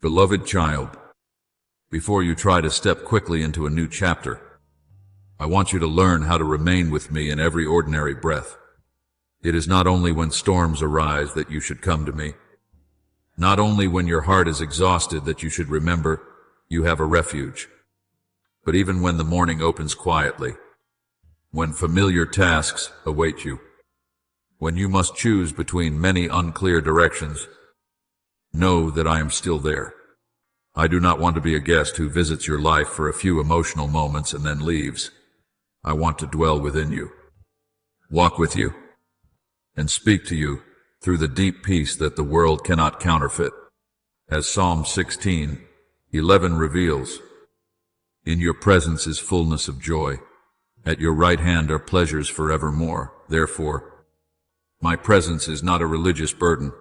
Beloved child, before you try to step quickly into a new chapter, I want you to learn how to remain with me in every ordinary breath. It is not only when storms arise that you should come to me, not only when your heart is exhausted that you should remember you have a refuge, but even when the morning opens quietly, when familiar tasks await you, when you must choose between many unclear directions, know that I am still there. I do not want to be a guest who visits your life for a few emotional moments and then leaves. I want to dwell within you, walk with you, and speak to you through the deep peace that the world cannot counterfeit. As Psalm 16:11 reveals, in your presence is fullness of joy. At your right hand are pleasures forevermore. Therefore, my presence is not a religious burden,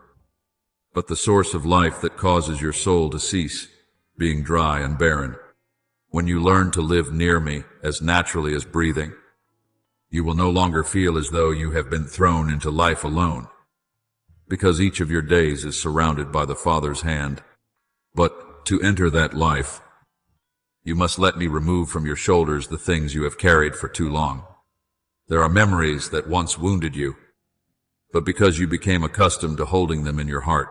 but the source of life that causes your soul to cease being dry and barren. When you learn to live near me as naturally as breathing, you will no longer feel as though you have been thrown into life alone, because each of your days is surrounded by the Father's hand. But to enter that life, you must let me remove from your shoulders the things you have carried for too long. There are memories that once wounded you, but because you became accustomed to holding them in your heart,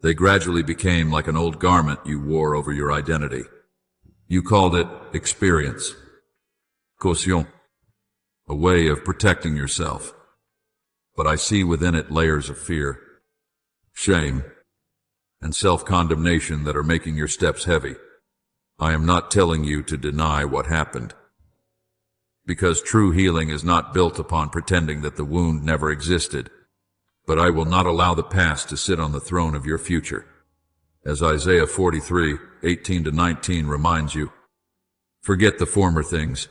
they gradually became like an old garment you wore over your identity. You called it experience, caution, a way of protecting yourself. But I see within it layers of fear, shame, and self-condemnation that are making your steps heavy. I am not telling you to deny what happened, because true healing is not built upon pretending that the wound never existed. But I will not allow the past to sit on the throne of your future. As Isaiah 43:18-19 reminds you, forget the former things,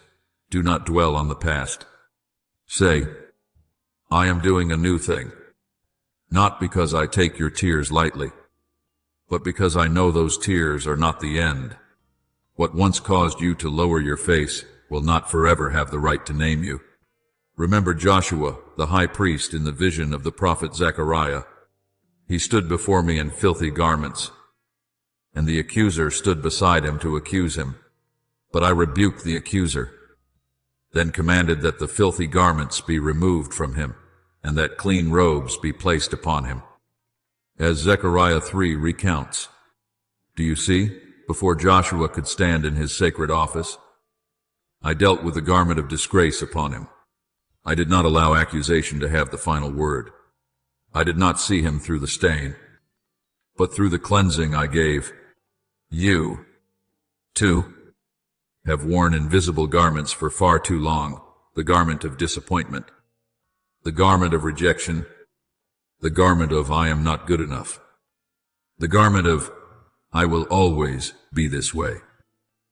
do not dwell on the past. Say, I am doing a new thing, not because I take your tears lightly, but because I know those tears are not the end. What once caused you to lower your face will not forever have the right to name you. Remember Joshua, the high priest, in the vision of the prophet Zechariah. He stood before me in filthy garments, and the accuser stood beside him to accuse him. But I rebuked the accuser, then commanded that the filthy garments be removed from him, and that clean robes be placed upon him. As Zechariah 3 recounts, do you see, before Joshua could stand in his sacred office, I dealt with the garment of disgrace upon him. I did not allow accusation to have the final word. I did not see him through the stain, but through the cleansing I gave. You, too, have worn invisible garments for far too long, the garment of disappointment, the garment of rejection, the garment of I am not good enough, the garment of I will always be this way.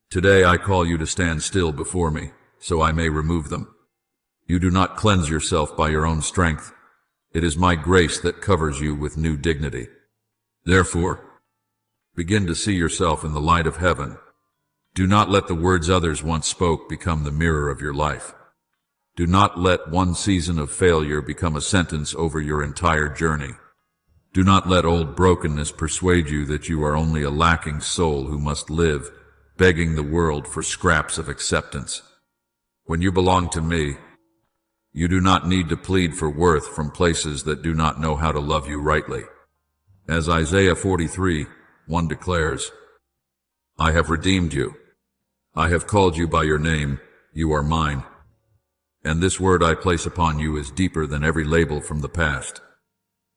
Today I call you to stand still before me, so I may remove them. You do not cleanse yourself by your own strength. It is my grace that covers you with new dignity. Therefore, begin to see yourself in the light of heaven. Do not let the words others once spoke become the mirror of your life. Do not let one season of failure become a sentence over your entire journey. Do not let old brokenness persuade you that you are only a lacking soul who must live, begging the world for scraps of acceptance. When you belong to me, you do not need to plead for worth from places that do not know how to love you rightly. As Isaiah 43:1 declares, I have redeemed you. I have called you by your name. You are mine. And this word I place upon you is deeper than every label from the past.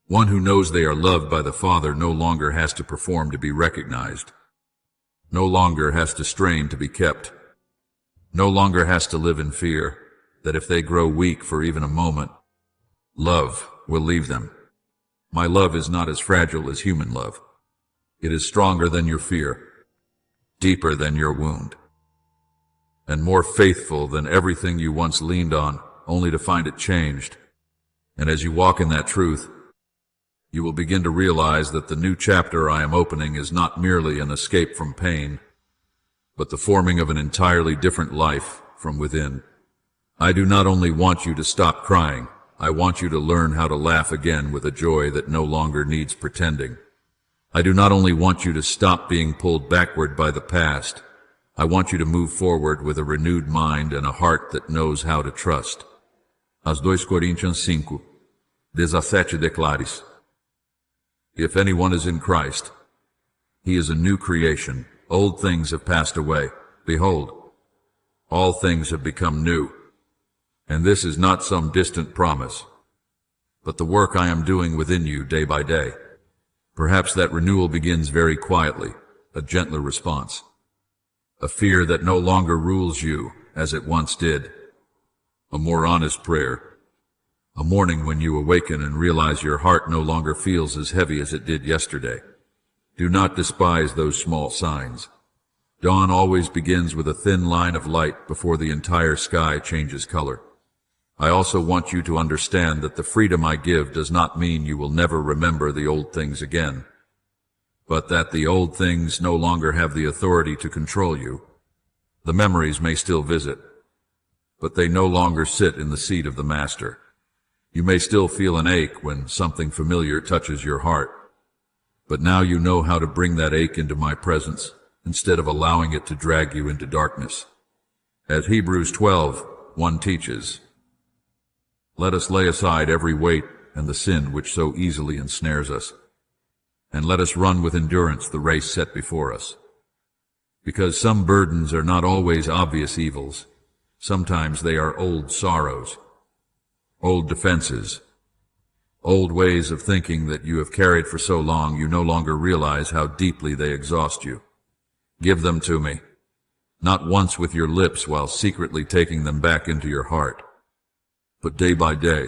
One who knows they are loved by the Father no longer has to perform to be recognized, no longer has to strain to be kept, no longer has to live in fear that if they grow weak for even a moment, love will leave them. My love is not as fragile as human love. It is stronger than your fear, deeper than your wound, and more faithful than everything you once leaned on, only to find it changed. And as you walk in that truth, you will begin to realize that the new chapter I am opening is not merely an escape from pain, but the forming of an entirely different life from within. I do not only want you to stop crying, I want you to learn how to laugh again with a joy that no longer needs pretending. I do not only want you to stop being pulled backward by the past, I want you to move forward with a renewed mind and a heart that knows how to trust. As 2 Coríntios 5:17 declares, if anyone is in Christ, he is a new creation. Old things have passed away. Behold, all things have become new. And this is not some distant promise, but the work I am doing within you day by day. Perhaps that renewal begins very quietly, a gentler response, a fear that no longer rules you as it once did, a more honest prayer, a morning when you awaken and realize your heart no longer feels as heavy as it did yesterday. Do not despise those small signs. Dawn always begins with a thin line of light before the entire sky changes color. I also want you to understand that the freedom I give does not mean you will never remember the old things again, but that the old things no longer have the authority to control you. The memories may still visit, but they no longer sit in the seat of the master. You may still feel an ache when something familiar touches your heart, but now you know how to bring that ache into my presence instead of allowing it to drag you into darkness. As Hebrews 12:1 teaches, let us lay aside every weight and the sin which so easily ensnares us, and let us run with endurance the race set before us. Because some burdens are not always obvious evils. Sometimes they are old sorrows, old defenses, old ways of thinking that you have carried for so long you no longer realize how deeply they exhaust you. Give them to me, not once with your lips while secretly taking them back into your heart, but day by day,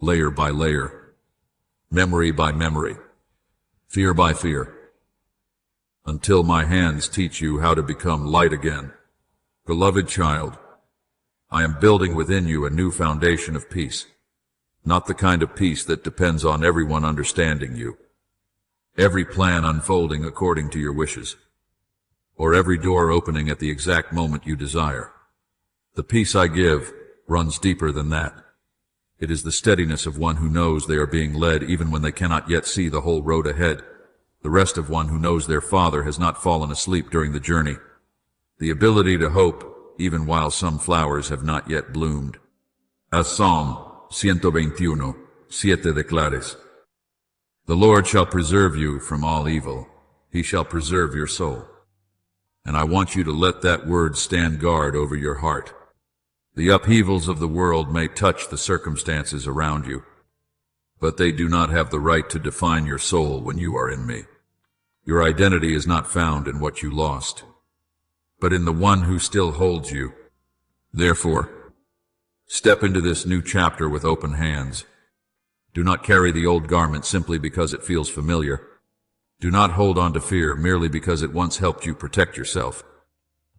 layer by layer, memory by memory, fear by fear, until my hands teach you how to become light again. Beloved child, I am building within you a new foundation of peace, not the kind of peace that depends on everyone understanding you, every plan unfolding according to your wishes, or every door opening at the exact moment you desire. The peace I give runs deeper than that. It is the steadiness of one who knows they are being led even when they cannot yet see the whole road ahead, the rest of one who knows their father has not fallen asleep during the journey, the ability to hope even while some flowers have not yet bloomed. As Psalm 121:7 declares, the Lord shall preserve you from all evil. He shall preserve your soul. And I want you to let that word stand guard over your heart. The upheavals of the world may touch the circumstances around you, but they do not have the right to define your soul when you are in me. Your identity is not found in what you lost, but in the one who still holds you. Therefore, step into this new chapter with open hands. Do not carry the old garment simply because it feels familiar. Do not hold on to fear merely because it once helped you protect yourself.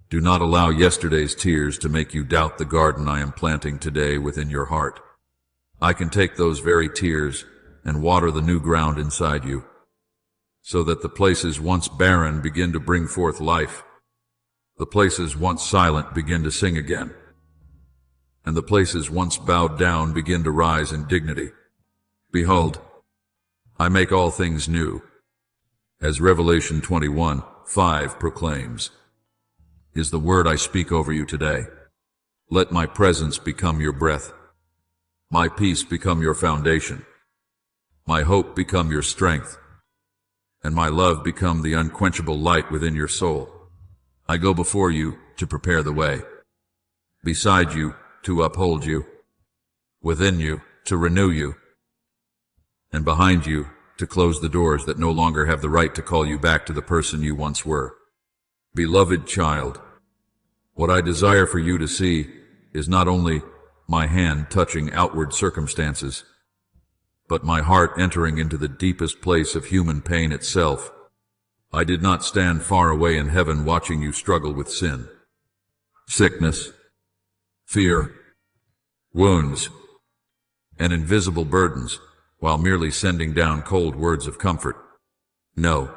Do not allow yesterday's tears to make you doubt the garden I am planting today within your heart. I can take those very tears and water the new ground inside you, so that the places once barren begin to bring forth life. The places once silent begin to sing again, and the places once bowed down begin to rise in dignity. Behold, I make all things new, as Revelation 21:5 proclaims, is the word I speak over you today. Let my presence become your breath, my peace become your foundation, my hope become your strength, and my love become the unquenchable light within your soul. I go before you to prepare the way, beside you to uphold you, within you to renew you, and behind you to close the doors that no longer have the right to call you back to the person you once were. Beloved child, what I desire for you to see is not only my hand touching outward circumstances, but my heart entering into the deepest place of human pain itself. I did not stand far away in heaven watching you struggle with sin, sickness, fear, wounds, and invisible burdens, while merely sending down cold words of comfort. No,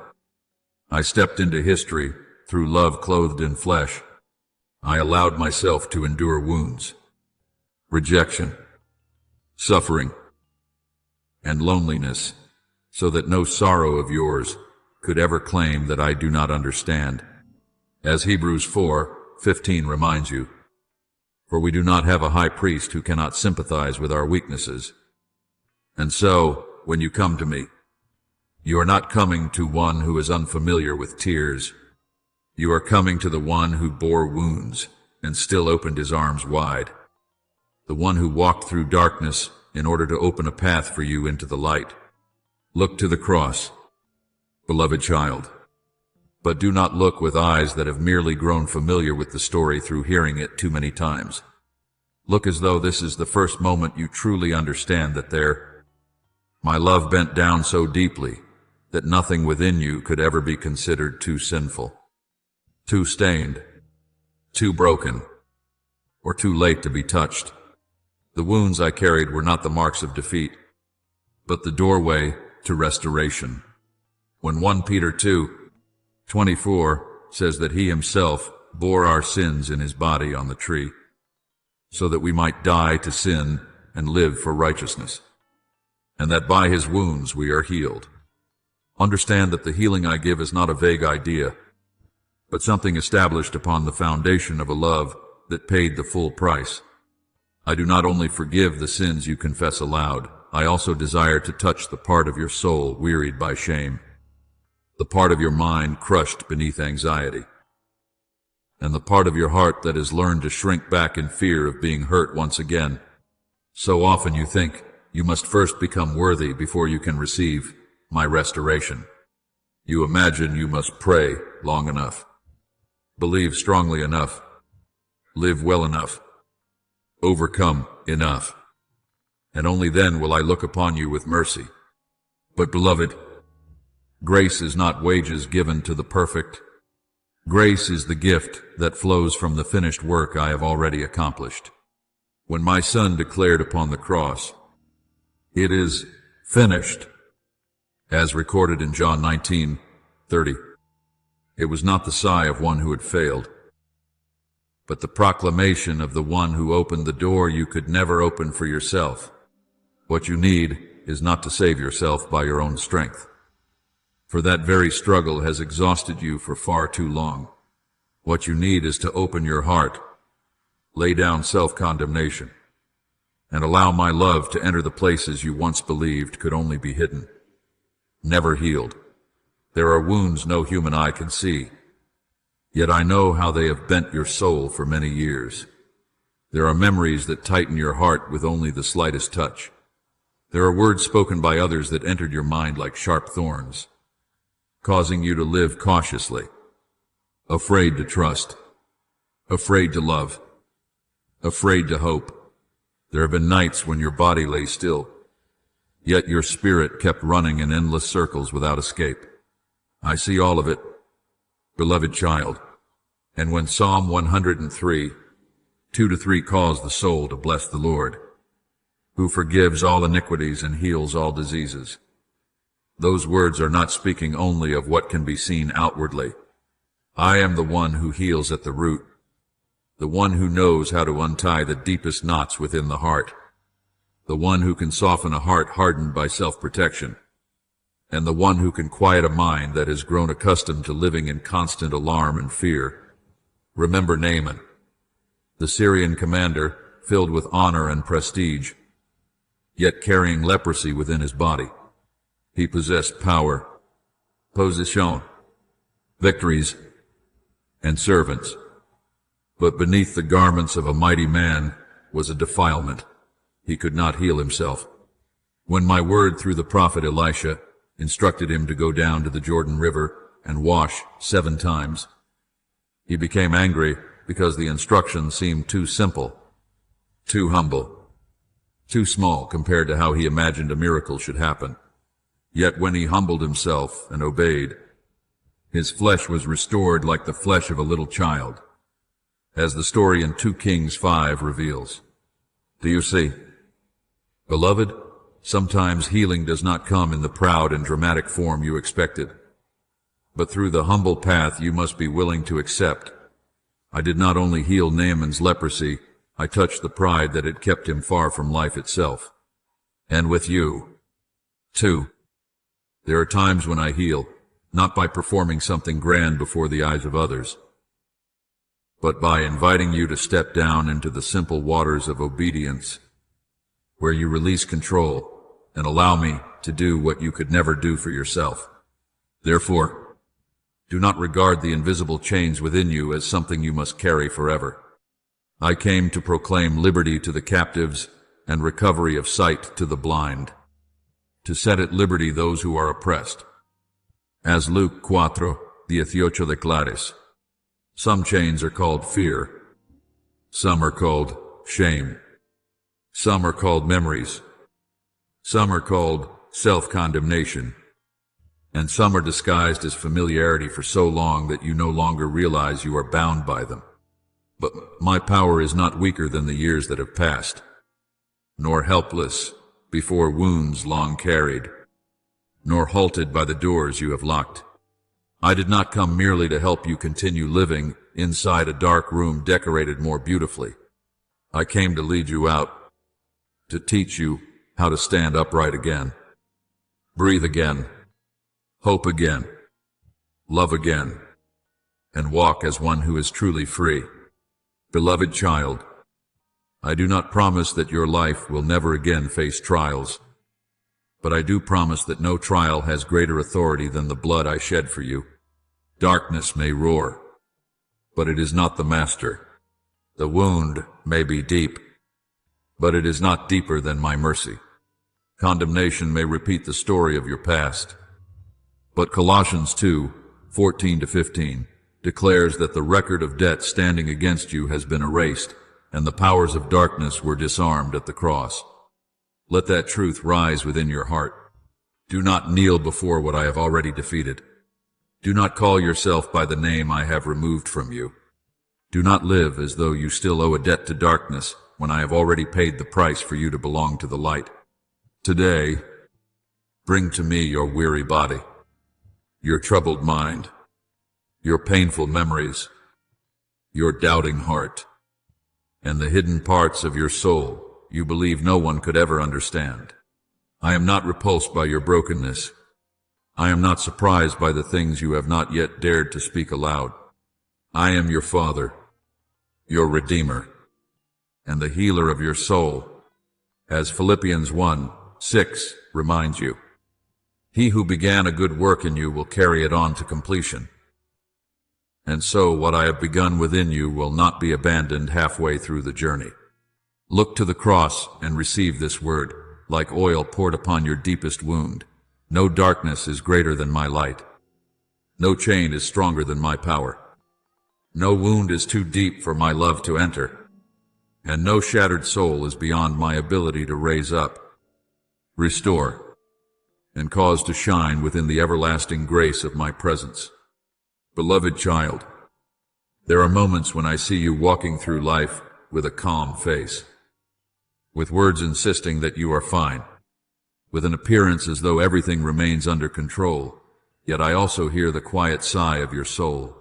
I stepped into history through love clothed in flesh. I allowed myself to endure wounds, rejection, suffering, and loneliness, so that no sorrow of yours could ever claim that I do not understand. As Hebrews 4:15 reminds you, for we do not have a high priest who cannot sympathize with our weaknesses. And so, when you come to me, you are not coming to one who is unfamiliar with tears. You are coming to the one who bore wounds and still opened his arms wide. The one who walked through darkness in order to open a path for you into the light. Look to the cross, beloved child. But do not look with eyes that have merely grown familiar with the story through hearing it too many times. Look as though this is the first moment you truly understand that my love bent down so deeply that nothing within you could ever be considered too sinful, too stained, too broken, or too late to be touched. The wounds I carried were not the marks of defeat, but the doorway to restoration. When 1 Peter 2:24 says that he himself bore our sins in his body on the tree, so that we might die to sin and live for righteousness, and that by his wounds we are healed. Understand that the healing I give is not a vague idea, but something established upon the foundation of a love that paid the full price. I do not only forgive the sins you confess aloud, I also desire to touch the part of your soul wearied by shame, the part of your mind crushed beneath anxiety, and the part of your heart that has learned to shrink back in fear of being hurt once again. So often you think you must first become worthy before you can receive my restoration. You imagine you must pray long enough, believe strongly enough, live well enough, overcome enough, and only then will I look upon you with mercy. But beloved, grace is not wages given to the perfect. Grace is the gift that flows from the finished work I have already accomplished. When my Son declared upon the cross, "It is finished," as recorded in John 19:30, it was not the sigh of one who had failed, but the proclamation of the one who opened the door you could never open for yourself. What you need is not to save yourself by your own strength, for that very struggle has exhausted you for far too long. What you need is to open your heart, lay down self-condemnation, and allow my love to enter the places you once believed could only be hidden, never healed. There are wounds no human eye can see, yet I know how they have bent your soul for many years. There are memories that tighten your heart with only the slightest touch. There are words spoken by others that entered your mind like sharp thorns, causing you to live cautiously, afraid to trust, afraid to love, afraid to hope. There have been nights when your body lay still, yet your spirit kept running in endless circles without escape. I see all of it, beloved child. And when Psalm 103:2-3 calls the soul to bless the Lord, who forgives all iniquities and heals all diseases, those words are not speaking only of what can be seen outwardly. I am the one who heals at the root, the one who knows how to untie the deepest knots within the heart, the one who can soften a heart hardened by self-protection, and the one who can quiet a mind that has grown accustomed to living in constant alarm and fear. Remember Naaman, the Syrian commander, filled with honor and prestige, yet carrying leprosy within his body. He possessed power, position, victories, and servants. But beneath the garments of a mighty man was a defilement. He could not heal himself. When my word through the prophet Elisha instructed him to go down to the Jordan River and wash 7 times, he became angry because the instruction seemed too simple, too humble, too small compared to how he imagined a miracle should happen. Yet when he humbled himself and obeyed, his flesh was restored like the flesh of a little child, as the story in 2 Kings 5 reveals. Do you see? Beloved, sometimes healing does not come in the proud and dramatic form you expected, but through the humble path you must be willing to accept. I did not only heal Naaman's leprosy, I touched the pride that had kept him far from life itself. And with you, too. There are times when I heal, not by performing something grand before the eyes of others, but by inviting you to step down into the simple waters of obedience, where you release control and allow me to do what you could never do for yourself. Therefore, do not regard the invisible chains within you as something you must carry forever. I came to proclaim liberty to the captives and recovery of sight to the blind, to set at liberty those who are oppressed. As Luke 4:18 declares, some chains are called fear, some are called shame, some are called memories, some are called self-condemnation, and some are disguised as familiarity for so long that you no longer realize you are bound by them. But my power is not weaker than the years that have passed, nor helpless before wounds long carried, nor halted by the doors you have locked. I did not come merely to help you continue living inside a dark room decorated more beautifully. I came to lead you out, to teach you how to stand upright again, breathe again, hope again, love again, and walk as one who is truly free. Beloved child, I do not promise that your life will never again face trials, but I do promise that no trial has greater authority than the blood I shed for you. Darkness may roar, but it is not the master. The wound may be deep, but it is not deeper than my mercy. Condemnation may repeat the story of your past, but Colossians 2:14-15 declares that the record of debt standing against you has been erased, and the powers of darkness were disarmed at the cross. Let that truth rise within your heart. Do not kneel before what I have already defeated. Do not call yourself by the name I have removed from you. Do not live as though you still owe a debt to darkness when I have already paid the price for you to belong to the light. Today, bring to me your weary body, your troubled mind, your painful memories, your doubting heart, and the hidden parts of your soul you believe no one could ever understand. I am not repulsed by your brokenness. I am not surprised by the things you have not yet dared to speak aloud. I am your Father, your Redeemer, and the healer of your soul, as Philippians 1:6 reminds you. He who began a good work in you will carry it on to completion. And so what I have begun within you will not be abandoned halfway through the journey. Look to the cross and receive this word, like oil poured upon your deepest wound. No darkness is greater than my light. No chain is stronger than my power. No wound is too deep for my love to enter, and no shattered soul is beyond my ability to raise up, restore, and cause to shine within the everlasting grace of my presence. Beloved child, there are moments when I see you walking through life with a calm face, with words insisting that you are fine, with an appearance as though everything remains under control, yet I also hear the quiet sigh of your soul.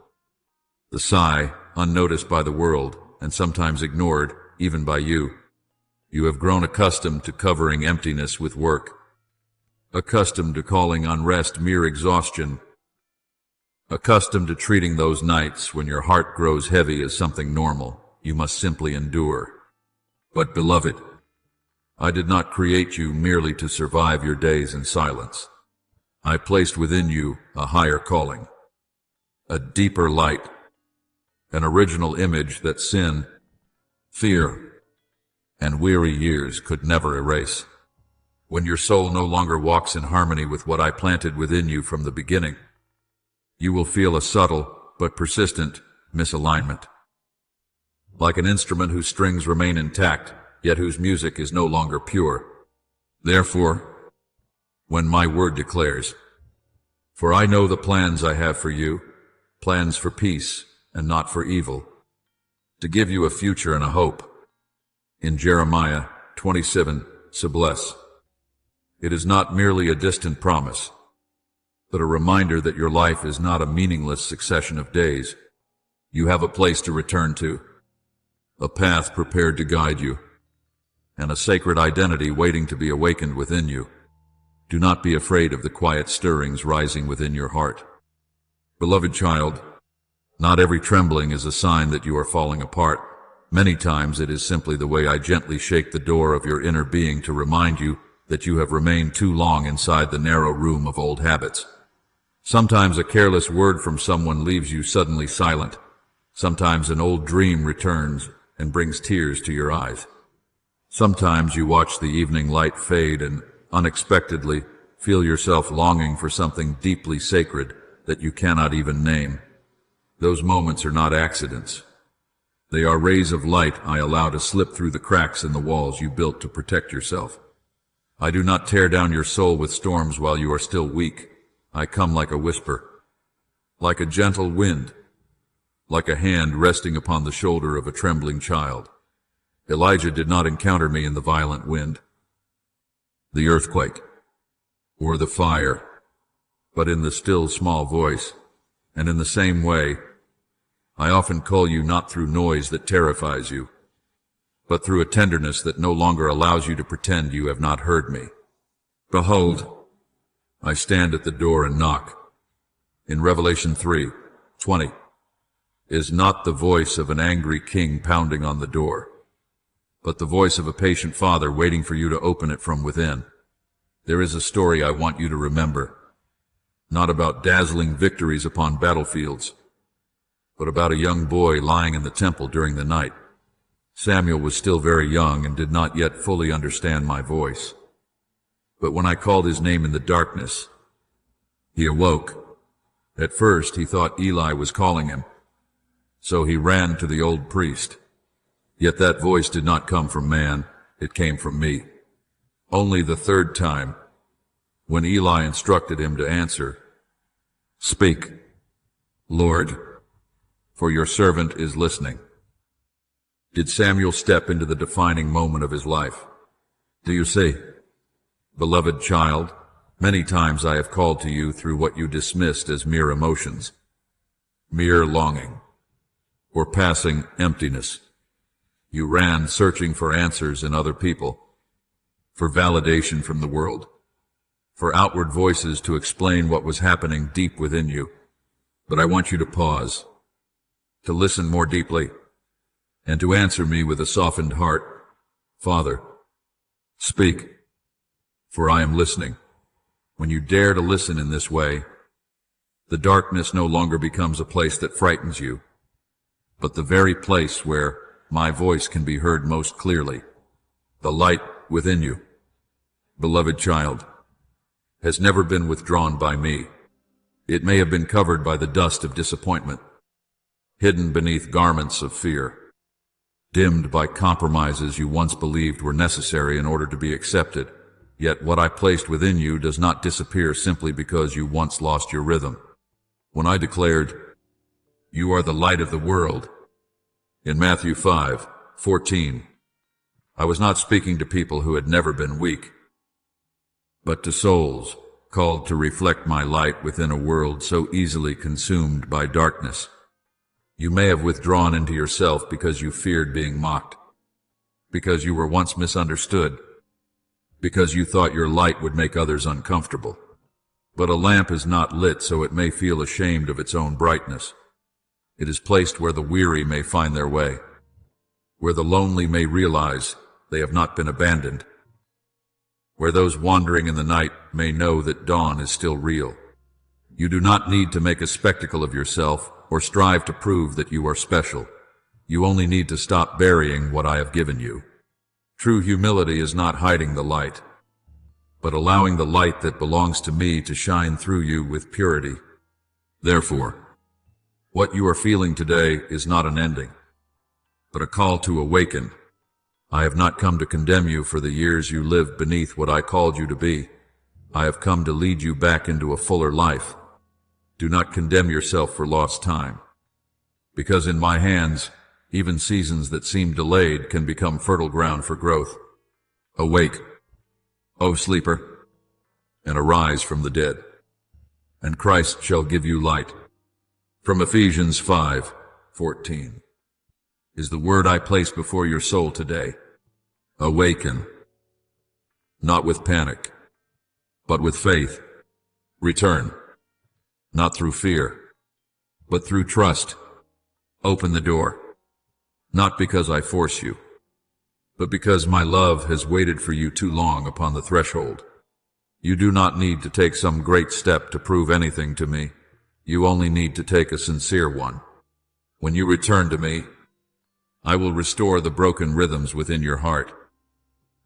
The sigh, unnoticed by the world, and sometimes ignored, even by you. You have grown accustomed to covering emptiness with work, accustomed to calling unrest mere exhaustion, accustomed to treating those nights when your heart grows heavy as something normal you must simply endure. But beloved, I did not create you merely to survive your days in silence. I placed within you a higher calling, a deeper light, an original image that sin, fear, and weary years could never erase. When your soul no longer walks in harmony with what I planted within you from the beginning, you will feel a subtle but persistent misalignment. Like an instrument whose strings remain intact, yet whose music is no longer pure. Therefore, when my word declares, "For I know the plans I have for you, plans for peace and not for evil, to give you a future and a hope," in Jeremiah 27:17, it is not merely a distant promise, but a reminder that your life is not a meaningless succession of days. You have a place to return to, a path prepared to guide you, and a sacred identity waiting to be awakened within you. Do not be afraid of the quiet stirrings rising within your heart. Beloved child, not every trembling is a sign that you are falling apart. Many times it is simply the way I gently shake the door of your inner being to remind you that you have remained too long inside the narrow room of old habits. Sometimes a careless word from someone leaves you suddenly silent. Sometimes an old dream returns and brings tears to your eyes. Sometimes you watch the evening light fade and unexpectedly feel yourself longing for something deeply sacred that you cannot even name. Those moments are not accidents. They are rays of light I allow to slip through the cracks in the walls you built to protect yourself. I do not tear down your soul with storms while you are still weak. I come like a whisper, like a gentle wind, like a hand resting upon the shoulder of a trembling child. Elijah did not encounter me in the violent wind, the earthquake, or the fire, but in the still small voice. And in the same way, I often call you not through noise that terrifies you, but through a tenderness that no longer allows you to pretend you have not heard me. Behold, I stand at the door and knock. In Revelation 3:20, is not the voice of an angry king pounding on the door, but the voice of a patient father waiting for you to open it from within. There is a story I want you to remember, not about dazzling victories upon battlefields, but about a young boy lying in the temple during the night. Samuel was still very young and did not yet fully understand my voice. But when I called his name in the darkness, he awoke. At first he thought Eli was calling him, so he ran to the old priest. Yet that voice did not come from man, it came from me. Only the third time, when Eli instructed him to answer, "Speak, Lord, for your servant is listening," did Samuel step into the defining moment of his life. Do you see? Beloved child, many times I have called to you through what you dismissed as mere emotions, mere longing, or passing emptiness. You ran searching for answers in other people, for validation from the world, for outward voices to explain what was happening deep within you. But I want you to pause, to listen more deeply, and to answer me with a softened heart. Father, speak, for I am listening. When you dare to listen in this way, the darkness no longer becomes a place that frightens you, but the very place where my voice can be heard most clearly, the light within you, beloved child, has never been withdrawn by me. It may have been covered by the dust of disappointment, hidden beneath garments of fear, dimmed by compromises you once believed were necessary in order to be accepted. Yet what I placed within you does not disappear simply because you once lost your rhythm. When I declared, "You are the light of the world," in Matthew 5:14, I was not speaking to people who had never been weak, but to souls called to reflect my light within a world so easily consumed by darkness. You may have withdrawn into yourself because you feared being mocked, because you were once misunderstood, because you thought your light would make others uncomfortable. But a lamp is not lit so it may feel ashamed of its own brightness. It is placed where the weary may find their way, where the lonely may realize they have not been abandoned, where those wandering in the night may know that dawn is still real. You do not need to make a spectacle of yourself or strive to prove that you are special. You only need to stop burying what I have given you. True humility is not hiding the light, but allowing the light that belongs to me to shine through you with purity. Therefore, what you are feeling today is not an ending, but a call to awaken. I have not come to condemn you for the years you lived beneath what I called you to be. I have come to lead you back into a fuller life. Do not condemn yourself for lost time, because in my hands, even seasons that seem delayed can become fertile ground for growth. Awake, O sleeper, and arise from the dead, and Christ shall give you light. From Ephesians 5:14 is the word I place before your soul today. Awaken, not with panic, but with faith. Return, not through fear, but through trust. Open the door, not because I force you, but because my love has waited for you too long upon the threshold. You do not need to take some great step to prove anything to me. You only need to take a sincere one. When you return to me, I will restore the broken rhythms within your heart,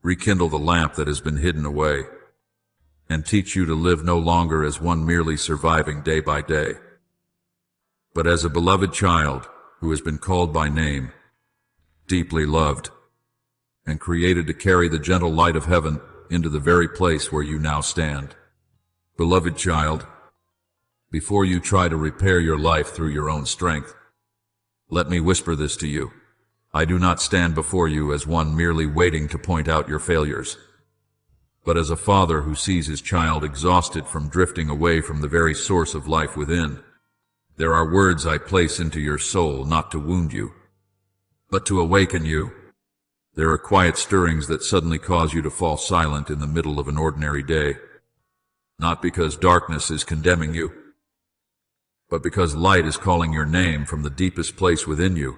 rekindle the lamp that has been hidden away, and teach you to live no longer as one merely surviving day by day, but as a beloved child who has been called by name, deeply loved, and created to carry the gentle light of heaven into the very place where you now stand. Beloved child, before you try to repair your life through your own strength, let me whisper this to you. I do not stand before you as one merely waiting to point out your failures, but as a father who sees his child exhausted from drifting away from the very source of life within. There are words I place into your soul not to wound you, but to awaken you. There are quiet stirrings that suddenly cause you to fall silent in the middle of an ordinary day, not because darkness is condemning you, but because light is calling your name from the deepest place within you.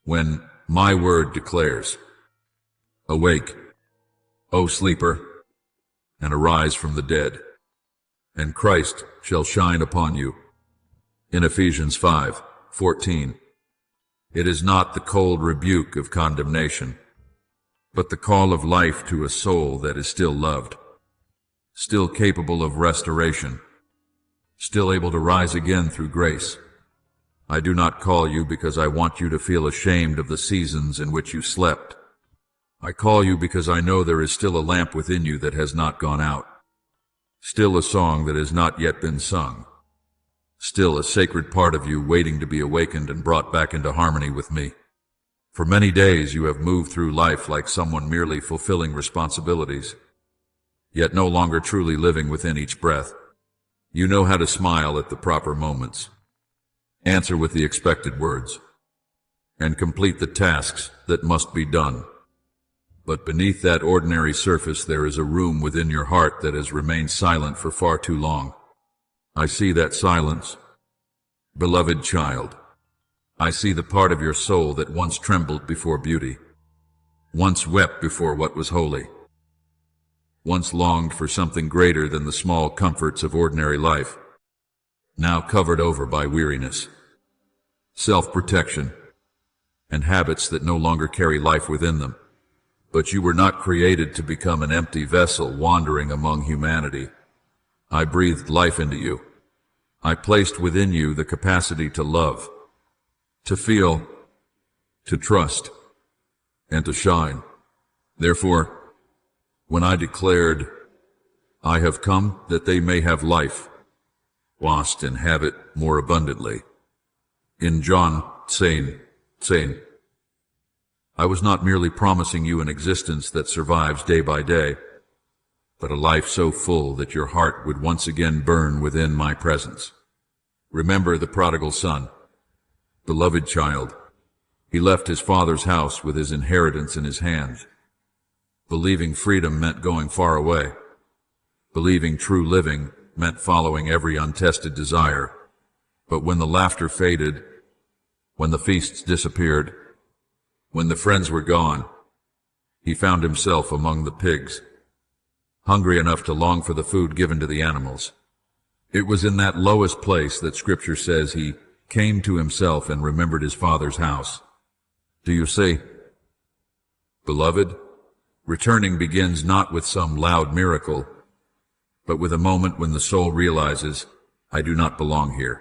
When my word declares, "Awake, O sleeper, and arise from the dead, and Christ shall shine upon you." In Ephesians 5:14, it is not the cold rebuke of condemnation, but the call of life to a soul that is still loved, still capable of restoration, still able to rise again through grace. I do not call you because I want you to feel ashamed of the seasons in which you slept. I call you because I know there is still a lamp within you that has not gone out, still a song that has not yet been sung, still a sacred part of you waiting to be awakened and brought back into harmony with me. For many days you have moved through life like someone merely fulfilling responsibilities, yet no longer truly living within each breath. You know how to smile at the proper moments, answer with the expected words, and complete the tasks that must be done. But beneath that ordinary surface there is a room within your heart that has remained silent for far too long. I see that silence. Beloved child, I see the part of your soul that once trembled before beauty, once wept before what was holy, once longed for something greater than the small comforts of ordinary life, now covered over by weariness, self-protection, and habits that no longer carry life within them. But you were not created to become an empty vessel wandering among humanity. I breathed life into you. I placed within you the capacity to love, to feel, to trust, and to shine. Therefore, when I declared, "I have come that they may have life, lost and have it more abundantly," in John 10, I was not merely promising you an existence that survives day by day, but a life so full that your heart would once again burn within my presence. Remember the prodigal son. Beloved child, he left his father's house with his inheritance in his hands. Believing freedom meant going far away. Believing true living meant following every untested desire. But when the laughter faded, when the feasts disappeared, when the friends were gone, he found himself among the pigs, hungry enough to long for the food given to the animals. It was in that lowest place that Scripture says he came to himself and remembered his father's house. Do you see? Beloved, returning begins not with some loud miracle, but with a moment when the soul realizes, "I do not belong here."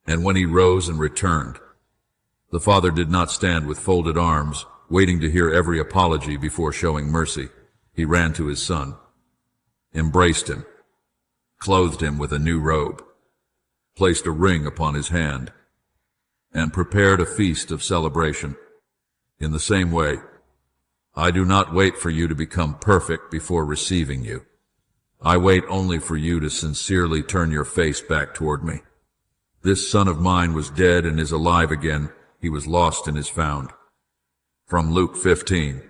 And when he rose and returned, the father did not stand with folded arms, waiting to hear every apology before showing mercy. He ran to his son, embraced him, clothed him with a new robe, placed a ring upon his hand, and prepared a feast of celebration. In the same way, I do not wait for you to become perfect before receiving you. I wait only for you to sincerely turn your face back toward me. This son of mine was dead and is alive again. He was lost and is found. From Luke 15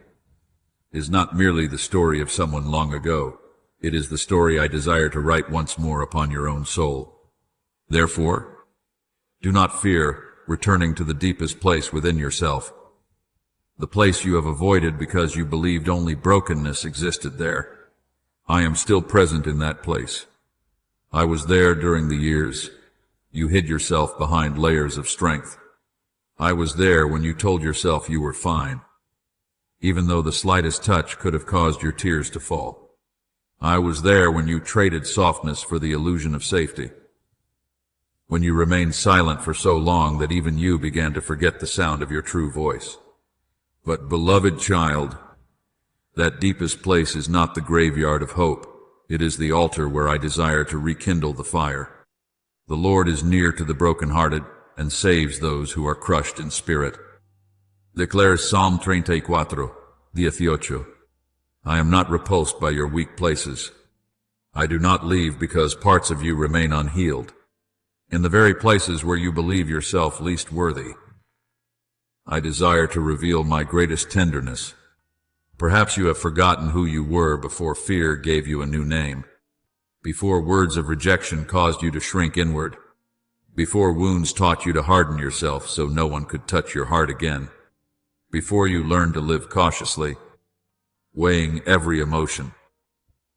is not merely the story of someone long ago. It is the story I desire to write once more upon your own soul. Therefore, Do not fear returning to the deepest place within yourself, the place you have avoided because you believed only brokenness existed there. I am still present in that place. I was there during the years you hid yourself behind layers of strength. I was there when you told yourself you were fine, even though the slightest touch could have caused your tears to fall. I was there when you traded softness for the illusion of safety, when you remained silent for so long that even you began to forget the sound of your true voice. But, beloved child, that deepest place is not the graveyard of hope. It is the altar where I desire to rekindle the fire. The Lord is near to the brokenhearted and saves those who are crushed in spirit. Declares Psalm 34, 18. I am not repulsed by your weak places. I do not leave because parts of you remain unhealed, in the very places where you believe yourself least worthy. I desire to reveal my greatest tenderness. Perhaps you have forgotten who you were before fear gave you a new name, before words of rejection caused you to shrink inward, before wounds taught you to harden yourself so no one could touch your heart again, before you learned to live cautiously, weighing every emotion,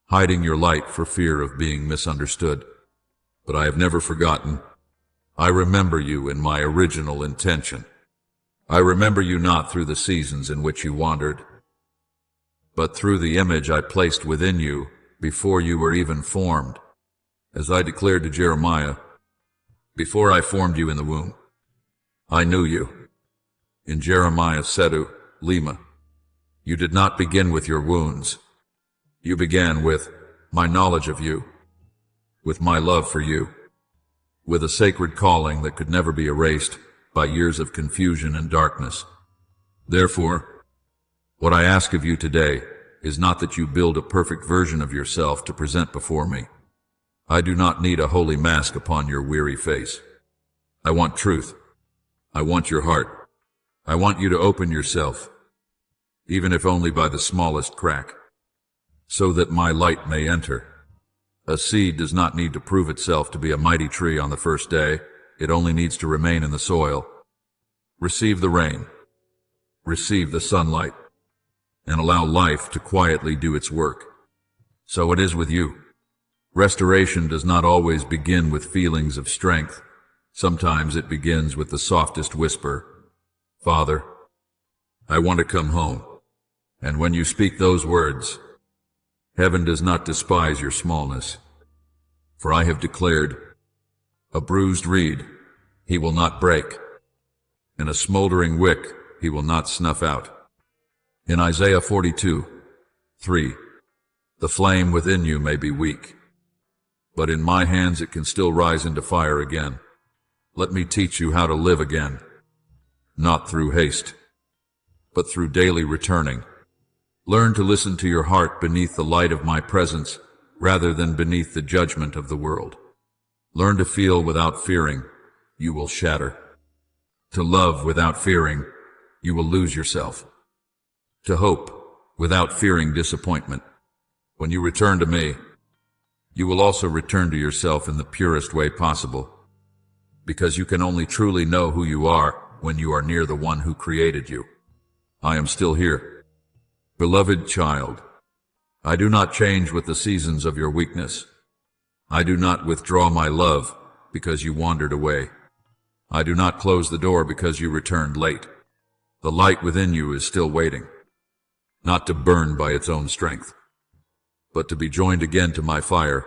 hiding your light for fear of being misunderstood. But I have never forgotten. I remember you in my original intention. I remember you not through the seasons in which you wandered, but through the image I placed within you before you were even formed. As I declared to Jeremiah, before I formed you in the womb, I knew you. In Jeremiah Sedu, Lima, you did not begin with your wounds. You began with my knowledge of you, with my love for you, with a sacred calling that could never be erased by years of confusion and darkness. Therefore, what I ask of you today is not that you build a perfect version of yourself to present before me. I do not need a holy mask upon your weary face. I want truth. I want your heart. I want you to open yourself, even if only by the smallest crack, so that my light may enter. A seed does not need to prove itself to be a mighty tree on the first day. It only needs to remain in the soil. Receive the rain, receive the sunlight, and allow life to quietly do its work. So it is with you. Restoration does not always begin with feelings of strength. Sometimes it begins with the softest whisper, Father, I want to come home. And when you speak those words, heaven does not despise your smallness. For I have declared, a bruised reed he will not break, and a smoldering wick he will not snuff out. In Isaiah 42, 3, the flame within you may be weak, but in my hands it can still rise into fire again. Let me teach you how to live again, not through haste, but through daily returning. Learn to listen to your heart beneath the light of my presence rather than beneath the judgment of the world. Learn to feel without fearing, you will shatter. To love without fearing, you will lose yourself. To hope without fearing disappointment. When you return to me, you will also return to yourself in the purest way possible, because you can only truly know who you are when you are near the one who created you. I am still here. Beloved child, I do not change with the seasons of your weakness. I do not withdraw my love because you wandered away. I do not close the door because you returned late. The light within you is still waiting, not to burn by its own strength, but to be joined again to my fire.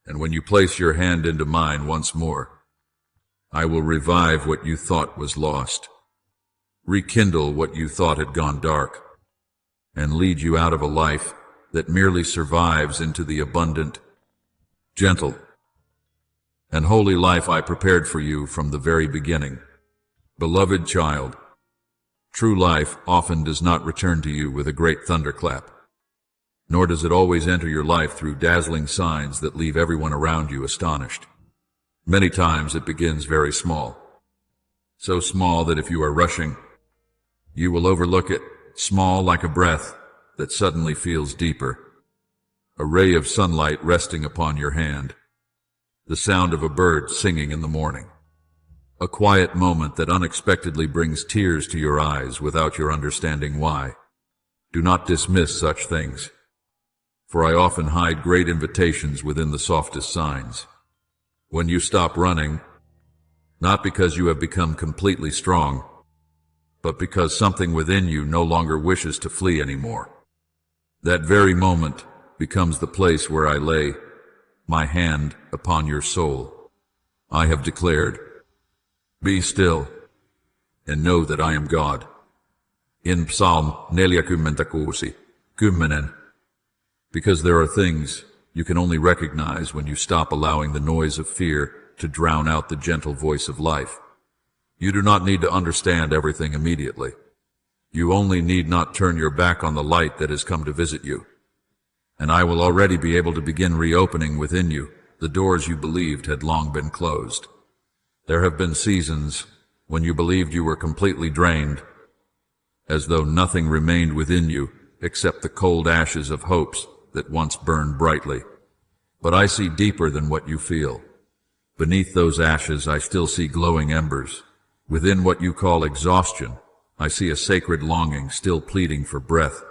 And when you place your hand into mine once more, I will revive what you thought was lost, rekindle what you thought had gone dark, and lead you out of a life that merely survives into the abundant, gentle, and holy life I prepared for you from the very beginning. Beloved child, true life often does not return to you with a great thunderclap, nor does it always enter your life through dazzling signs that leave everyone around you astonished. Many times it begins very small, so small that if you are rushing, you will overlook it, small like a breath that suddenly feels deeper, a ray of sunlight resting upon your hand, the sound of a bird singing in the morning, A quiet moment that unexpectedly brings tears to your eyes without your understanding why. Do not dismiss such things, for I often hide great invitations within the softest signs. When you stop running, not because you have become completely strong, but because something within you no longer wishes to flee anymore. That very moment becomes the place where I lay my hand upon your soul. I have declared, be still, and know that I am God. In Psalm 46, 10. Because there are things you can only recognize when you stop allowing the noise of fear to drown out the gentle voice of life. You do not need to understand everything immediately. You only need not turn your back on the light that has come to visit you. And I will already be able to begin reopening within you the doors you believed had long been closed. There have been seasons when you believed you were completely drained, as though nothing remained within you except the cold ashes of hopes that once burned brightly. But I see deeper than what you feel. Beneath those ashes I still see glowing embers. Within what you call exhaustion, I see a sacred longing still pleading for breath.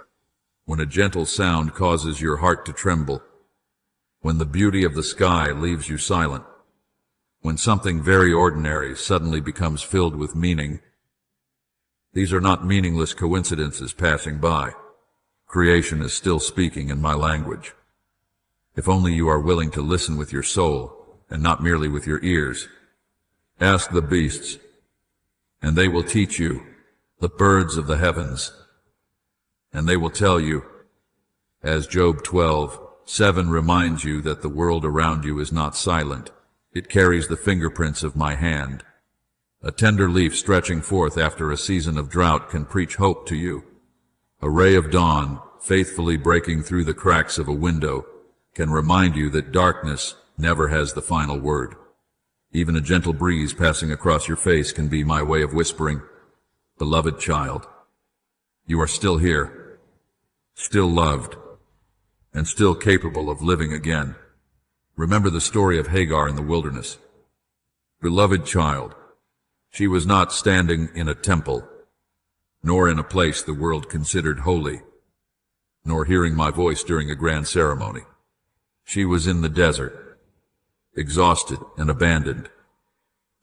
When a gentle sound causes your heart to tremble, when the beauty of the sky leaves you silent, when something very ordinary suddenly becomes filled with meaning, these are not meaningless coincidences passing by. Creation is still speaking in my language. If only you are willing to listen with your soul and not merely with your ears. Ask the beasts, and they will teach you, the birds of the heavens, and they will tell you, as Job 12:7 reminds you, that the world around you is not silent. It carries the fingerprints of my hand. A tender leaf stretching forth after a season of drought can preach hope to you. A ray of dawn, faithfully breaking through the cracks of a window, can remind you that darkness never has the final word. Even a gentle breeze passing across your face can be my way of whispering, beloved child, you are still here, still loved, and still capable of living again. Remember the story of Hagar in the wilderness. Beloved child, she was not standing in a temple, nor in a place the world considered holy, nor hearing my voice during a grand ceremony. She was in the desert, exhausted and abandoned,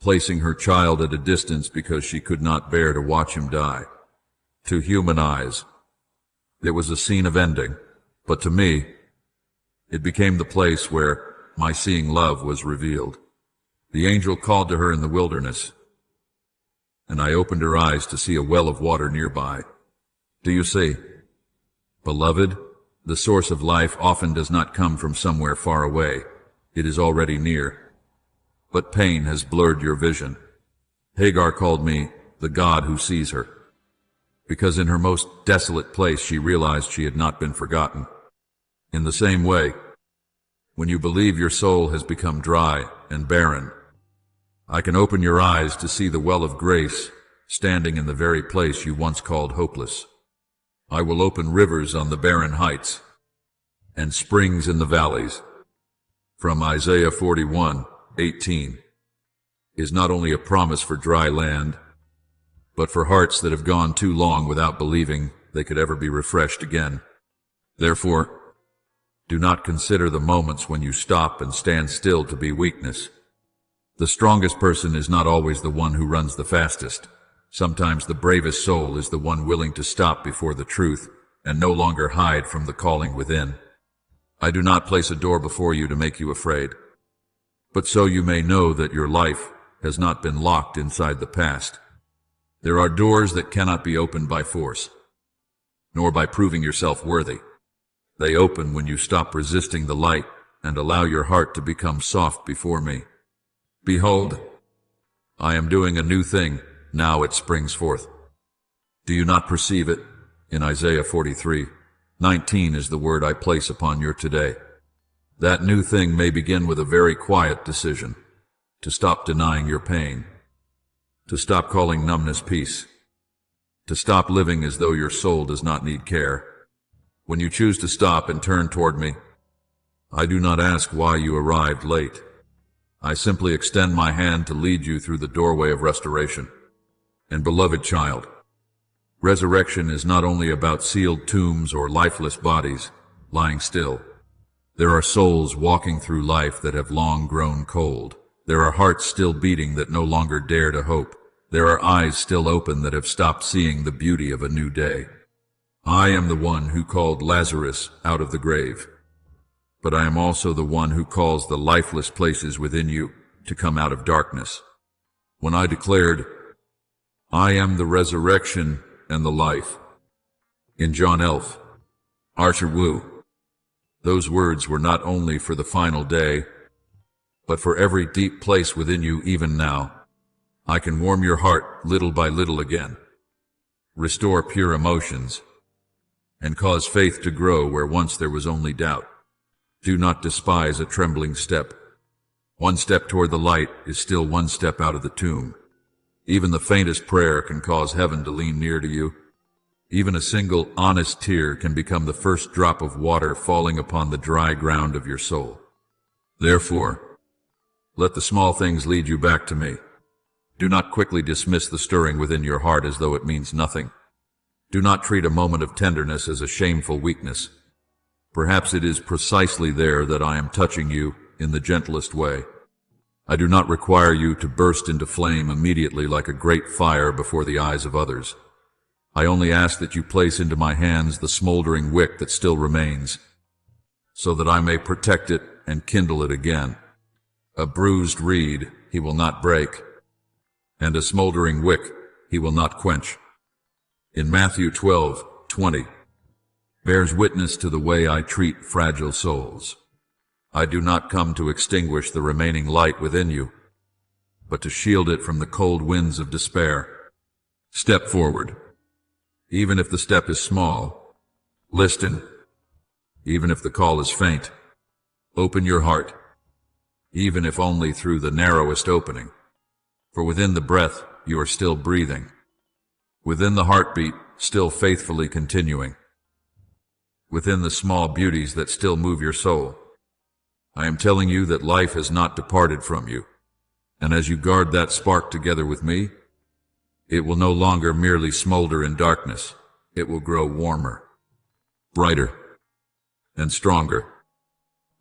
placing her child at a distance because she could not bear to watch him die. To human eyes, it was a scene of ending, but to me, it became the place where my seeing love was revealed. The angel called to her in the wilderness, and I opened her eyes to see a well of water nearby. Do you see? Beloved, the source of life often does not come from somewhere far away. It is already near. But pain has blurred your vision. Hagar called me the God who sees her, because in her most desolate place she realized she had not been forgotten. In the same way, when you believe your soul has become dry and barren, I can open your eyes to see the well of grace standing in the very place you once called hopeless. I will open rivers on the barren heights and springs in the valleys. From Isaiah 41:18 is not only a promise for dry land, but for hearts that have gone too long without believing they could ever be refreshed again. Therefore, do not consider the moments when you stop and stand still to be weakness. The strongest person is not always the one who runs the fastest. Sometimes the bravest soul is the one willing to stop before the truth and no longer hide from the calling within. I do not place a door before you to make you afraid, but so you may know that your life has not been locked inside the past. There are doors that cannot be opened by force, nor by proving yourself worthy. They open when you stop resisting the light and allow your heart to become soft before me. Behold, I am doing a new thing, now it springs forth. Do you not perceive it? In Isaiah 43:19 is the word I place upon your today. That new thing may begin with a very quiet decision, to stop denying your pain, to stop calling numbness peace, to stop living as though your soul does not need care. When you choose to stop and turn toward me, I do not ask why you arrived late. I simply extend my hand to lead you through the doorway of restoration. And beloved child, resurrection is not only about sealed tombs or lifeless bodies lying still. There are souls walking through life that have long grown cold. There are hearts still beating that no longer dare to hope. There are eyes still open that have stopped seeing the beauty of a new day. I am the one who called Lazarus out of the grave, but I am also the one who calls the lifeless places within you to come out of darkness. When I declared, I am the resurrection and the life, in John Elf, Archer Wu, those words were not only for the final day, but for every deep place within you even now. I can warm your heart little by little again, restore pure emotions, and cause faith to grow where once there was only doubt. Do not despise a trembling step. One step toward the light is still one step out of the tomb. Even the faintest prayer can cause heaven to lean near to you. Even a single honest tear can become the first drop of water falling upon the dry ground of your soul. Therefore, let the small things lead you back to me. Do not quickly dismiss the stirring within your heart as though it means nothing. Do not treat a moment of tenderness as a shameful weakness. Perhaps it is precisely there that I am touching you in the gentlest way. I do not require you to burst into flame immediately like a great fire before the eyes of others. I only ask that you place into my hands the smoldering wick that still remains, so that I may protect it and kindle it again. A bruised reed he will not break, and a smoldering wick he will not quench. In Matthew 12:20, bears witness to the way I treat fragile souls. I do not come to extinguish the remaining light within you, but to shield it from the cold winds of despair. Step forward. Even if the step is small, listen. Even if the call is faint, open your heart, even if only through the narrowest opening. For within the breath you are still breathing, within the heartbeat still faithfully continuing, within the small beauties that still move your soul. I am telling you that life has not departed from you, and as you guard that spark together with me, it will no longer merely smolder in darkness. It will grow warmer, brighter, and stronger,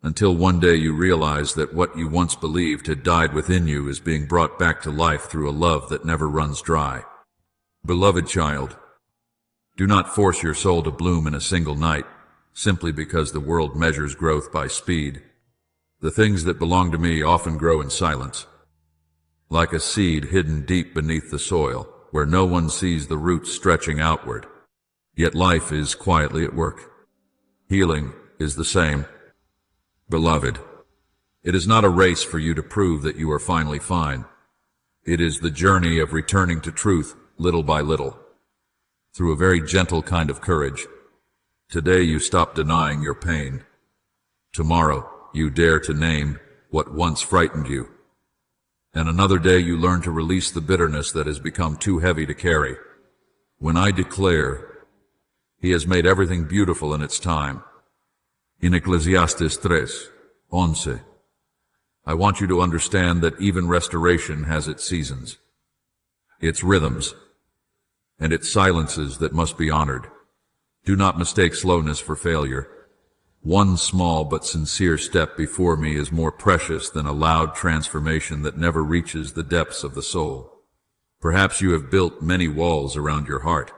until one day you realize that what you once believed had died within you is being brought back to life through a love that never runs dry. Beloved child, do not force your soul to bloom in a single night, simply because the world measures growth by speed. The things that belong to me often grow in silence, like a seed hidden deep beneath the soil, where no one sees the roots stretching outward. Yet life is quietly at work. Healing is the same. Beloved, it is not a race for you to prove that you are finally fine. It is the journey of returning to truth little by little, through a very gentle kind of courage. Today you stop denying your pain. Tomorrow you dare to name what once frightened you. And another day you learn to release the bitterness that has become too heavy to carry. When I declare, He has made everything beautiful in its time, in Ecclesiastes 3:11, I want you to understand that even restoration has its seasons, its rhythms, and its silences that must be honored. Do not mistake slowness for failure. One small but sincere step before me is more precious than a loud transformation that never reaches the depths of the soul. Perhaps you have built many walls around your heart,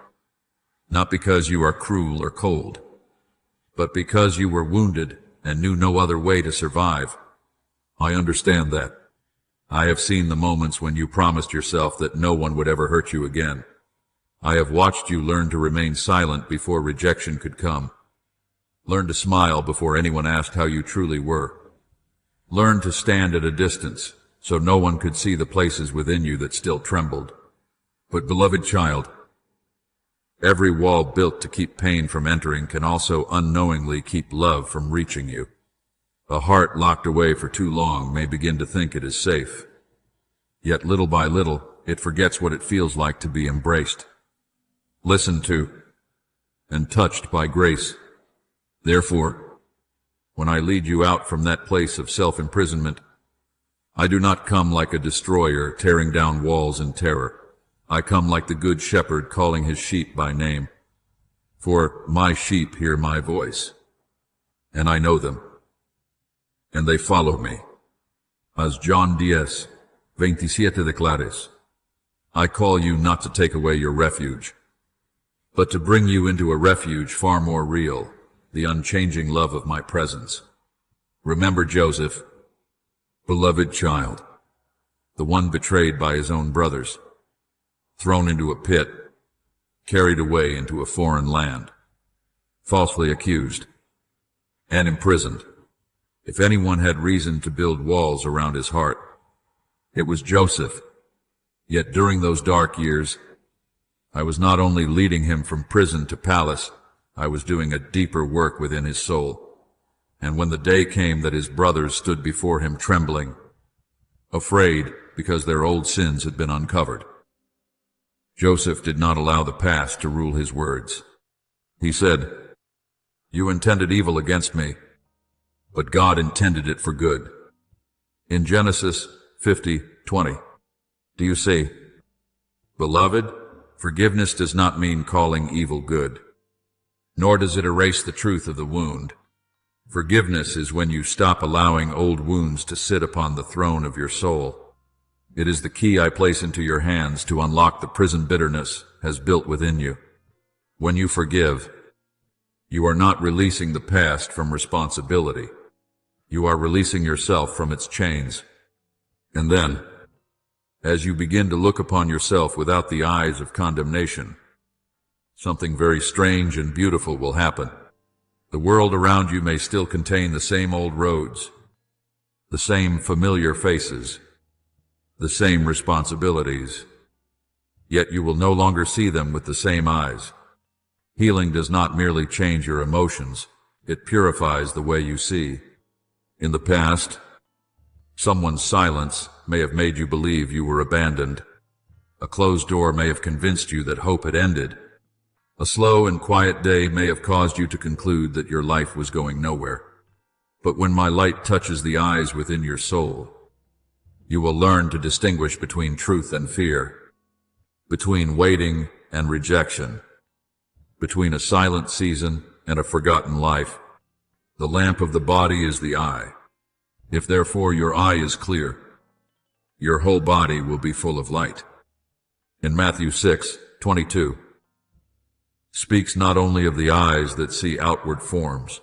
not because you are cruel or cold, but because you were wounded and knew no other way to survive. I understand that. I have seen the moments when you promised yourself that no one would ever hurt you again. I have watched you learn to remain silent before rejection could come. Learn to smile before anyone asked how you truly were. Learn to stand at a distance so no one could see the places within you that still trembled. But beloved child, every wall built to keep pain from entering can also unknowingly keep love from reaching you. A heart locked away for too long may begin to think it is safe. Yet little by little, it forgets what it feels like to be embraced, listened to, and touched by grace. Therefore, when I lead you out from that place of self-imprisonment, I do not come like a destroyer, tearing down walls in terror. I come like the good shepherd calling his sheep by name. For my sheep hear my voice, and I know them, and they follow me. As John 10:27 declares, I call you not to take away your refuge, but to bring you into a refuge far more real, the unchanging love of my presence. Remember Joseph, beloved child, the one betrayed by his own brothers, thrown into a pit, carried away into a foreign land, falsely accused, and imprisoned. If anyone had reason to build walls around his heart, it was Joseph. Yet during those dark years, I was not only leading him from prison to palace, I was doing a deeper work within his soul. And when the day came that his brothers stood before him trembling, afraid because their old sins had been uncovered, Joseph did not allow the past to rule his words. He said, You intended evil against me, but God intended it for good. In Genesis 50:20, do you see? Beloved, forgiveness does not mean calling evil good, nor does it erase the truth of the wound. Forgiveness is when you stop allowing old wounds to sit upon the throne of your soul. It is the key I place into your hands to unlock the prison bitterness has built within you. When you forgive, you are not releasing the past from responsibility. You are releasing yourself from its chains. And then, as you begin to look upon yourself without the eyes of condemnation, something very strange and beautiful will happen. The world around you may still contain the same old roads, the same familiar faces, the same responsibilities, yet you will no longer see them with the same eyes. Healing does not merely change your emotions, it purifies the way you see. In the past, someone's silence may have made you believe you were abandoned. A closed door may have convinced you that hope had ended. A slow and quiet day may have caused you to conclude that your life was going nowhere. But when my light touches the eyes within your soul, you will learn to distinguish between truth and fear, between waiting and rejection, between a silent season and a forgotten life. The lamp of the body is the eye. If therefore your eye is clear, your whole body will be full of light. In Matthew 6:22, speaks not only of the eyes that see outward forms,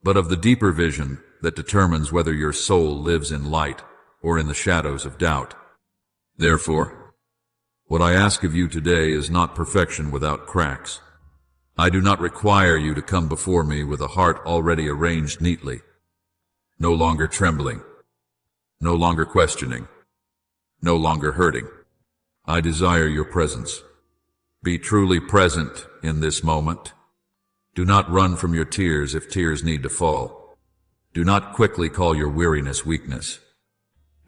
but of the deeper vision that determines whether your soul lives in light or in the shadows of doubt. Therefore, what I ask of you today is not perfection without cracks. I do not require you to come before me with a heart already arranged neatly, no longer trembling, no longer questioning, no longer hurting. I desire your presence. Be truly present in this moment. Do not run from your tears if tears need to fall. Do not quickly call your weariness weakness.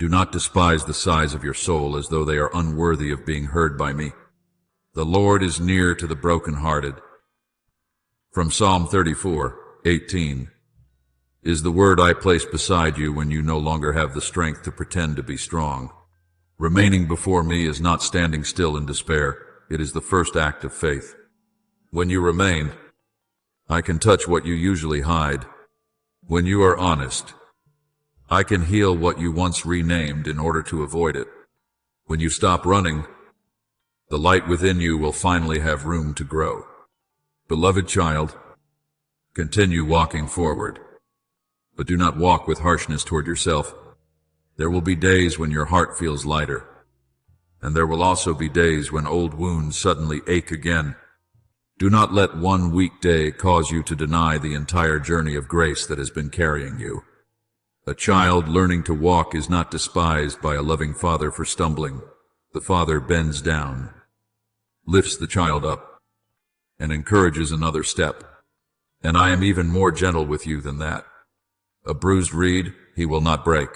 Do not despise the sighs of your soul as though they are unworthy of being heard by me. The Lord is near to the brokenhearted. From Psalm 34:18 is the word I place beside you when you no longer have the strength to pretend to be strong. Remaining before me is not standing still in despair. It is the first act of faith. When you remain, I can touch what you usually hide. When you are honest, I can heal what you once renamed in order to avoid it. When you stop running, the light within you will finally have room to grow. Beloved child, continue walking forward, but do not walk with harshness toward yourself. There will be days when your heart feels lighter, and there will also be days when old wounds suddenly ache again. Do not let one weak day cause you to deny the entire journey of grace that has been carrying you. A child learning to walk is not despised by a loving father for stumbling. The father bends down, lifts the child up, and encourages another step. And I am even more gentle with you than that. A bruised reed he will not break,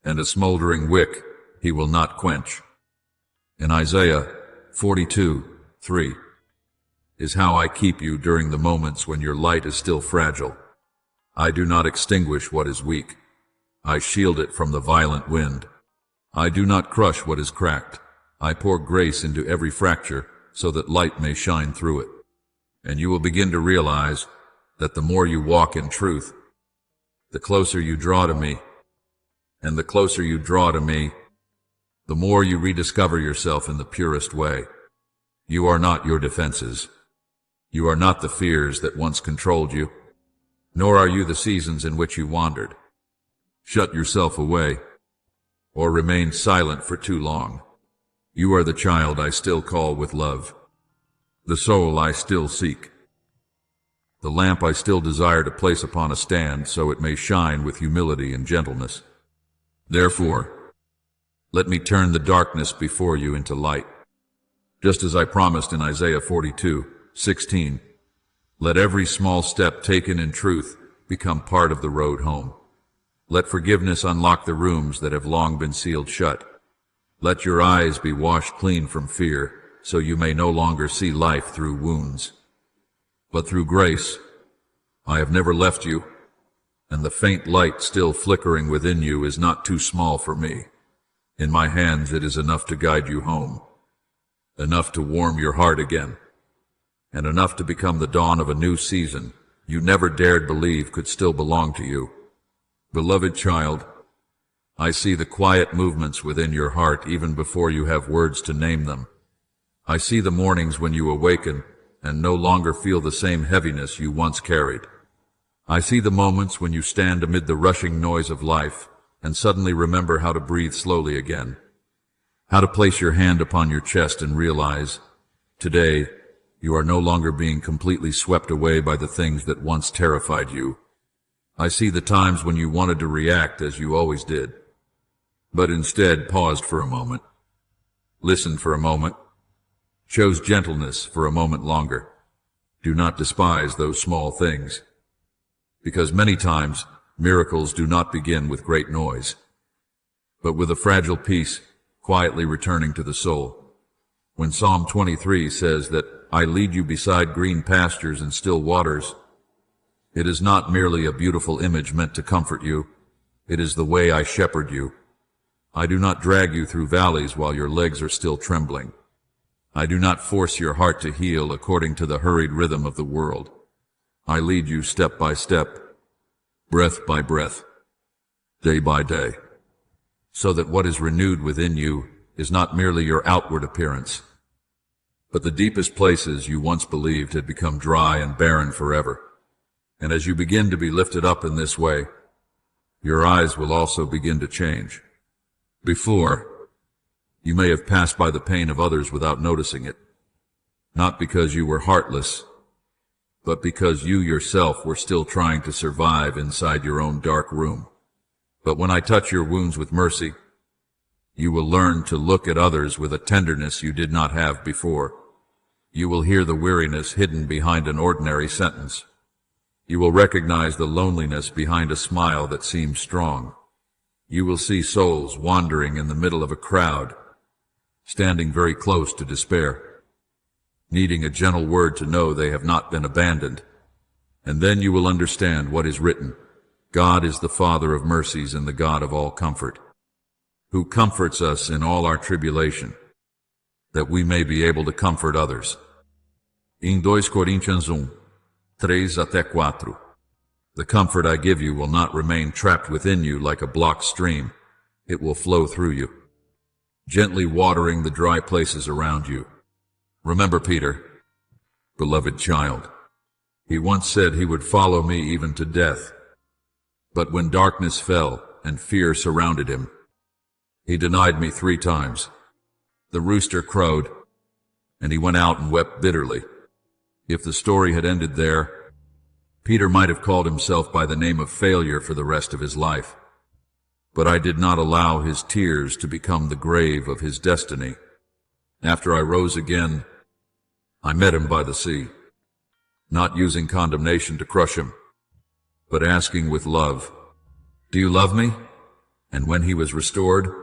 and a smoldering wick he will not quench. In Isaiah 42:3 is how I keep you during the moments when your light is still fragile. I do not extinguish what is weak. I shield it from the violent wind. I do not crush what is cracked. I pour grace into every fracture so that light may shine through it. And you will begin to realize that the more you walk in truth, the closer you draw to me. And the closer you draw to me, the more you rediscover yourself in the purest way. You are not your defenses. You are not the fears that once controlled you, nor are you the seasons in which you wandered. Shut yourself away, or remain silent for too long. You are the child I still call with love, the soul I still seek, the lamp I still desire to place upon a stand so it may shine with humility and gentleness. Therefore, let me turn the darkness before you into light. Just as I promised in Isaiah 42:16, let every small step taken in truth become part of the road home. Let forgiveness unlock the rooms that have long been sealed shut. Let your eyes be washed clean from fear, so you may no longer see life through wounds, but through grace. I have never left you, and the faint light still flickering within you is not too small for me. In my hands it is enough to guide you home, enough to warm your heart again, and enough to become the dawn of a new season you never dared believe could still belong to you. Beloved child, I see the quiet movements within your heart even before you have words to name them. I see the mornings when you awaken and no longer feel the same heaviness you once carried. I see the moments when you stand amid the rushing noise of life and suddenly remember how to breathe slowly again, how to place your hand upon your chest and realize, today, you are no longer being completely swept away by the things that once terrified you. I see the times when you wanted to react as you always did, but instead paused for a moment, listened for a moment, chose gentleness for a moment longer. Do not despise those small things, because many times miracles do not begin with great noise, but with a fragile peace quietly returning to the soul. When Psalm 23 says that I lead you beside green pastures and still waters, it is not merely a beautiful image meant to comfort you. It is the way I shepherd you. I do not drag you through valleys while your legs are still trembling. I do not force your heart to heal according to the hurried rhythm of the world. I lead you step by step, breath by breath, day by day, so that what is renewed within you is not merely your outward appearance, but the deepest places you once believed had become dry and barren forever. And as you begin to be lifted up in this way, your eyes will also begin to change. Before, you may have passed by the pain of others without noticing it, not because you were heartless, but because you yourself were still trying to survive inside your own dark room. But when I touch your wounds with mercy, you will learn to look at others with a tenderness you did not have before. You will hear the weariness hidden behind an ordinary sentence. You will recognize the loneliness behind a smile that seems strong. You will see souls wandering in the middle of a crowd, standing very close to despair, needing a gentle word to know they have not been abandoned. And then you will understand what is written. God is the Father of mercies and the God of all comfort, who comforts us in all our tribulation, that we may be able to comfort others. In 2 Coríntios 3-4, the comfort I give you will not remain trapped within you like a blocked stream. It will flow through you, gently watering the dry places around you. Remember Peter, beloved child. He once said he would follow me even to death. But when darkness fell and fear surrounded him, he denied me 3 times. The rooster crowed, and he went out and wept bitterly. If the story had ended there, Peter might have called himself by the name of failure for the rest of his life. But I did not allow his tears to become the grave of his destiny. After I rose again, I met him by the sea, not using condemnation to crush him, but asking with love, "Do you love me?" And when he was restored,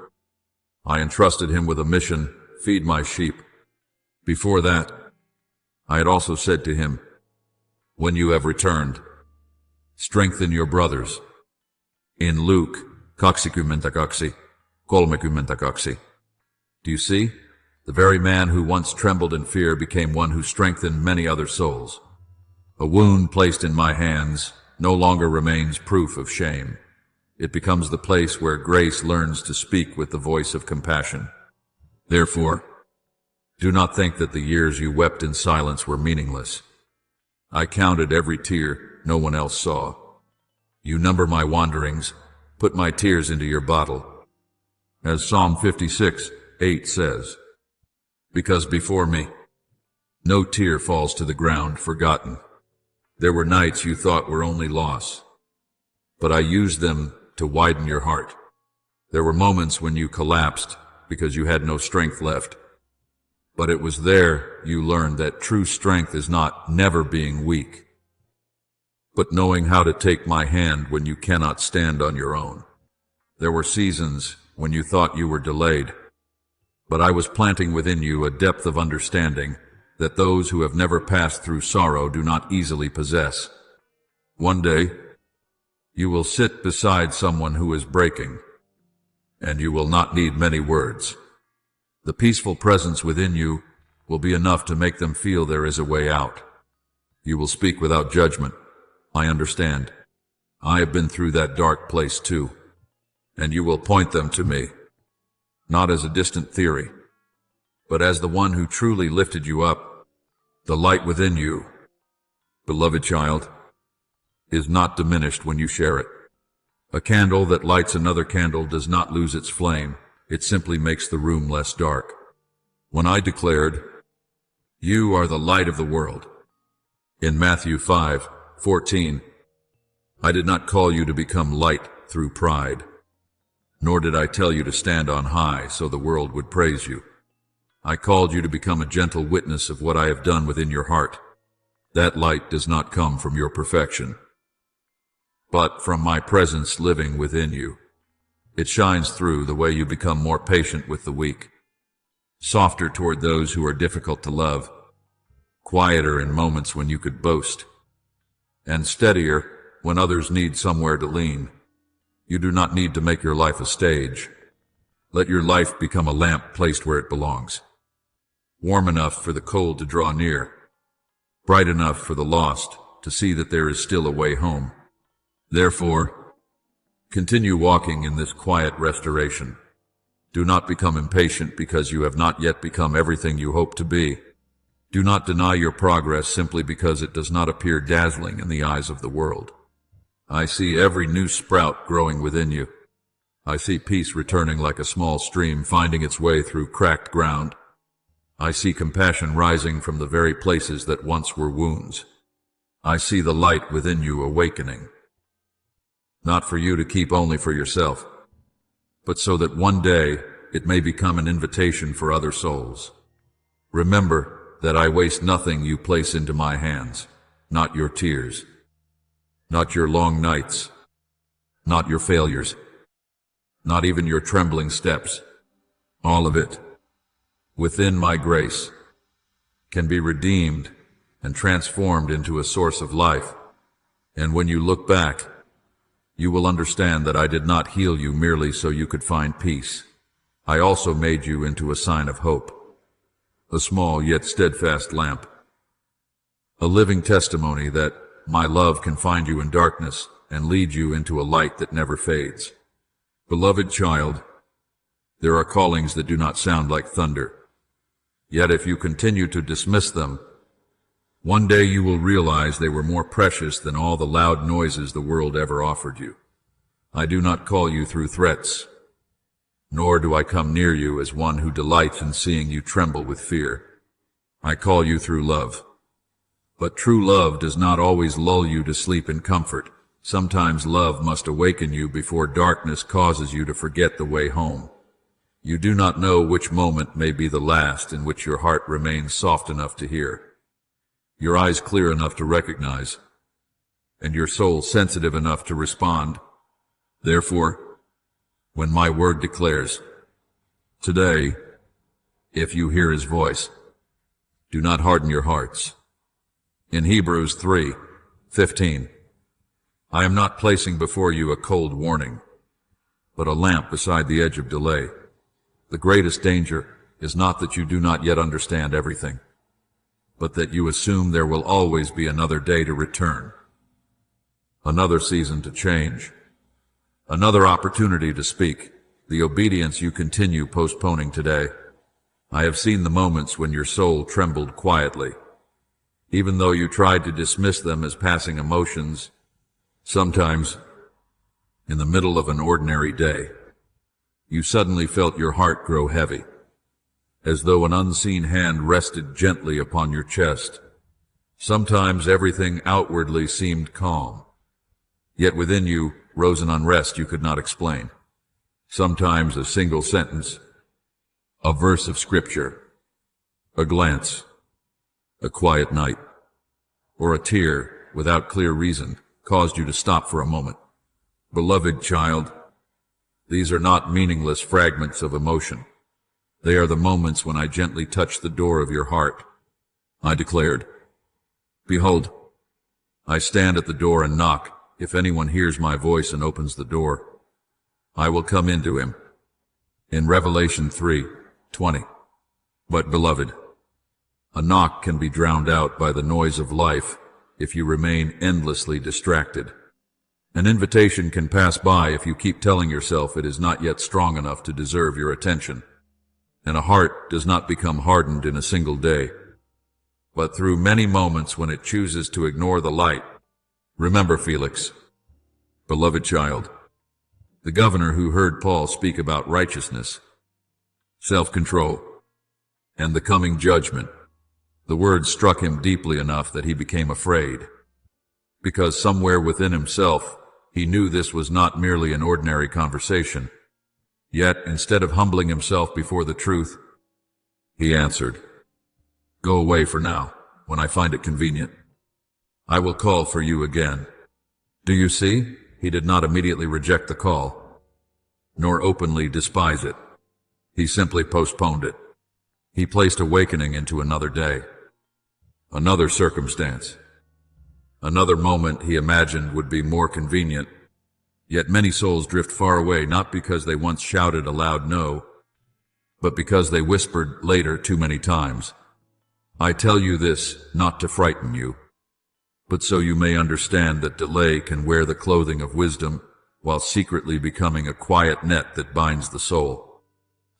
I entrusted him with a mission, feed my sheep. Before that, I had also said to him, when you have returned, strengthen your brothers. In Luke 22, 32. Do you see? The very man who once trembled in fear became one who strengthened many other souls. A wound placed in my hands no longer remains proof of shame. It becomes the place where grace learns to speak with the voice of compassion. Therefore, do not think that the years you wept in silence were meaningless. I counted every tear no one else saw. You number my wanderings, put my tears into your bottle. As Psalm 56:8 says, because before me, no tear falls to the ground forgotten. There were nights you thought were only loss, but I used them to widen your heart. There were moments when you collapsed because you had no strength left. But it was there you learned that true strength is not never being weak, but knowing how to take my hand when you cannot stand on your own. There were seasons when you thought you were delayed, but I was planting within you a depth of understanding that those who have never passed through sorrow do not easily possess. One day, you will sit beside someone who is breaking, and you will not need many words. The peaceful presence within you will be enough to make them feel there is a way out. You will speak without judgment. I understand. I have been through that dark place too. And you will point them to me, not as a distant theory, but as the one who truly lifted you up. The light within you, beloved child, is not diminished when you share it. A candle that lights another candle does not lose its flame. It simply makes the room less dark. When I declared, "You are the light of the world," in Matthew 5:14, I did not call you to become light through pride, nor did I tell you to stand on high so the world would praise you. I called you to become a gentle witness of what I have done within your heart. That light does not come from your perfection, but from my presence living within you. It shines through the way you become more patient with the weak, softer toward those who are difficult to love, quieter in moments when you could boast, and steadier when others need somewhere to lean. You do not need to make your life a stage. Let your life become a lamp placed where it belongs, warm enough for the cold to draw near, bright enough for the lost to see that there is still a way home. Therefore, continue walking in this quiet restoration. Do not become impatient because you have not yet become everything you hope to be. Do not deny your progress simply because it does not appear dazzling in the eyes of the world. I see every new sprout growing within you. I see peace returning like a small stream finding its way through cracked ground. I see compassion rising from the very places that once were wounds. I see the light within you awakening. Not for you to keep only for yourself, but so that one day it may become an invitation for other souls. Remember that I waste nothing you place into my hands, not your tears, not your long nights, not your failures, not even your trembling steps. All of it, within my grace, can be redeemed and transformed into a source of life. And when you look back, you will understand that I did not heal you merely so you could find peace. I also made you into a sign of hope, a small yet steadfast lamp, a living testimony that my love can find you in darkness and lead you into a light that never fades. Beloved child, there are callings that do not sound like thunder. Yet if you continue to dismiss them, one day you will realize they were more precious than all the loud noises the world ever offered you. I do not call you through threats, nor do I come near you as one who delights in seeing you tremble with fear. I call you through love. But true love does not always lull you to sleep in comfort. Sometimes love must awaken you before darkness causes you to forget the way home. You do not know which moment may be the last in which your heart remains soft enough to hear, your eyes clear enough to recognize, and your soul sensitive enough to respond. Therefore, when my word declares, today, if you hear his voice, do not harden your hearts. In Hebrews 3:15, I am not placing before you a cold warning, but a lamp beside the edge of delay. The greatest danger is not that you do not yet understand everything, but that you assume there will always be another day to return, another season to change, another opportunity to speak, the obedience you continue postponing today. I have seen the moments when your soul trembled quietly, even though you tried to dismiss them as passing emotions. Sometimes, in the middle of an ordinary day, you suddenly felt your heart grow heavy, as though an unseen hand rested gently upon your chest. Sometimes everything outwardly seemed calm, yet within you rose an unrest you could not explain. Sometimes a single sentence, a verse of scripture, a glance, a quiet night, or a tear without clear reason caused you to stop for a moment. Beloved child, these are not meaningless fragments of emotion. They are the moments when I gently touched the door of your heart. I declared, "Behold, I stand at the door and knock. If anyone hears my voice and opens the door, I will come into him." In Revelation 3:20. But beloved, a knock can be drowned out by the noise of life if you remain endlessly distracted. An invitation can pass by if you keep telling yourself it is not yet strong enough to deserve your attention. And a heart does not become hardened in a single day, but through many moments when it chooses to ignore the light. Remember, Felix, beloved child, the governor who heard Paul speak about righteousness, self-control, and the coming judgment. The words struck him deeply enough that he became afraid, because somewhere within himself he knew this was not merely an ordinary conversation. Yet, instead of humbling himself before the truth, he answered, "Go away for now, when I find it convenient. I will call for you again." Do you see? He did not immediately reject the call, nor openly despise it. He simply postponed it. He placed awakening into another day, another circumstance, another moment he imagined would be more convenient. Yet many souls drift far away not because they once shouted a loud no, but because they whispered later too many times. I tell you this not to frighten you, but so you may understand that delay can wear the clothing of wisdom while secretly becoming a quiet net that binds the soul.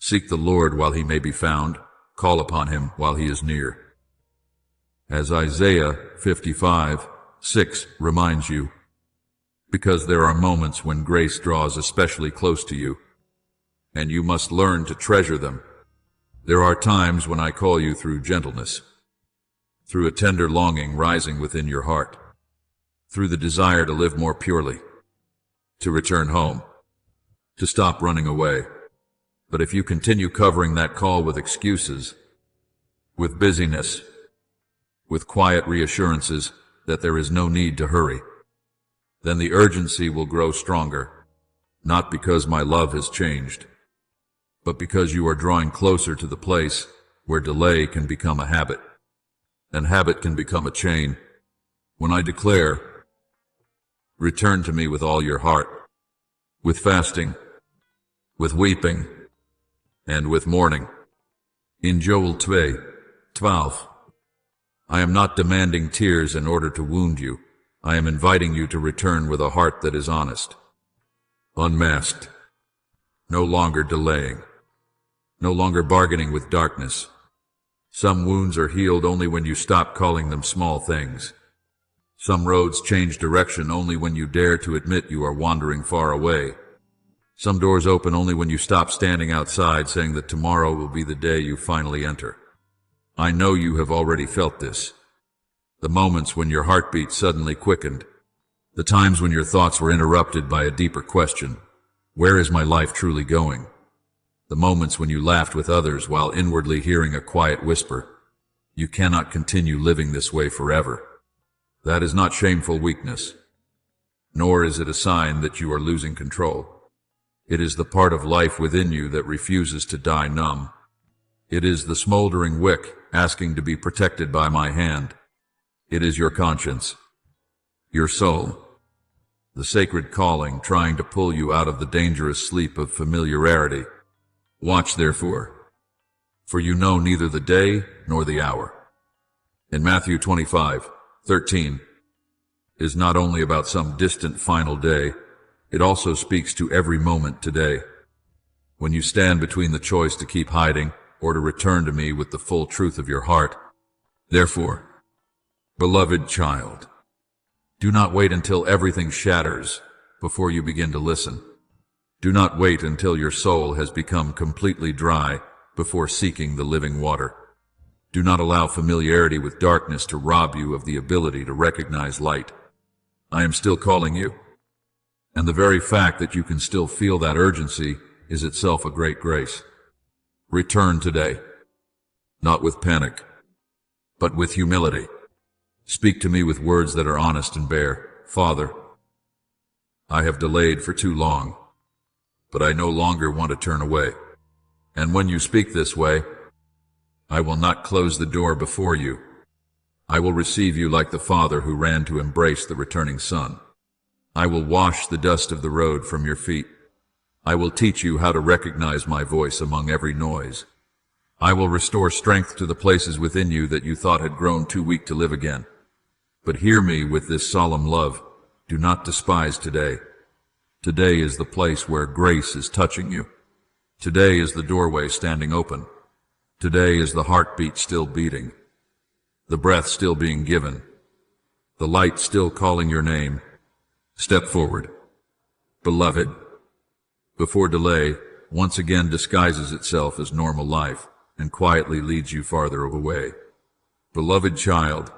Seek the Lord while he may be found, call upon him while he is near. As Isaiah 55:6 reminds you, because there are moments when grace draws especially close to you, and you must learn to treasure them. There are times when I call you through gentleness, through a tender longing rising within your heart, through the desire to live more purely, to return home, to stop running away. But if you continue covering that call with excuses, with busyness, with quiet reassurances that there is no need to hurry, then the urgency will grow stronger, not because my love has changed, but because you are drawing closer to the place where delay can become a habit, and habit can become a chain. When I declare, "Return to me with all your heart," with fasting, with weeping, and with mourning. In Joel 2:12, I am not demanding tears in order to wound you. I am inviting you to return with a heart that is honest, unmasked, no longer delaying, no longer bargaining with darkness. Some wounds are healed only when you stop calling them small things. Some roads change direction only when you dare to admit you are wandering far away. Some doors open only when you stop standing outside saying that tomorrow will be the day you finally enter. I know you have already felt this. The moments when your heartbeat suddenly quickened, the times when your thoughts were interrupted by a deeper question, where is my life truly going? The moments when you laughed with others while inwardly hearing a quiet whisper, you cannot continue living this way forever. That is not shameful weakness, nor is it a sign that you are losing control. It is the part of life within you that refuses to die numb. It is the smoldering wick asking to be protected by my hand. It is your conscience, your soul, the sacred calling trying to pull you out of the dangerous sleep of familiarity. Watch therefore, for you know neither the day nor the hour. In Matthew 25:13 is not only about some distant final day, it also speaks to every moment today. When you stand between the choice to keep hiding or to return to me with the full truth of your heart. Therefore, beloved child, do not wait until everything shatters before you begin to listen. Do not wait until your soul has become completely dry before seeking the living water. Do not allow familiarity with darkness to rob you of the ability to recognize light. I am still calling you, and the very fact that you can still feel that urgency is itself a great grace. Return today, not with panic, but with humility. Speak to me with words that are honest and bare. Father, I have delayed for too long, but I no longer want to turn away. And when you speak this way, I will not close the door before you. I will receive you like the father who ran to embrace the returning son. I will wash the dust of the road from your feet. I will teach you how to recognize my voice among every noise. I will restore strength to the places within you that you thought had grown too weak to live again. But hear me with this solemn love. Do not despise today. Today is the place where grace is touching you. Today is the doorway standing open. Today is the heartbeat still beating, the breath still being given, the light still calling your name. Step forward, beloved, before delay once again disguises itself as normal life and quietly leads you farther away. Beloved child,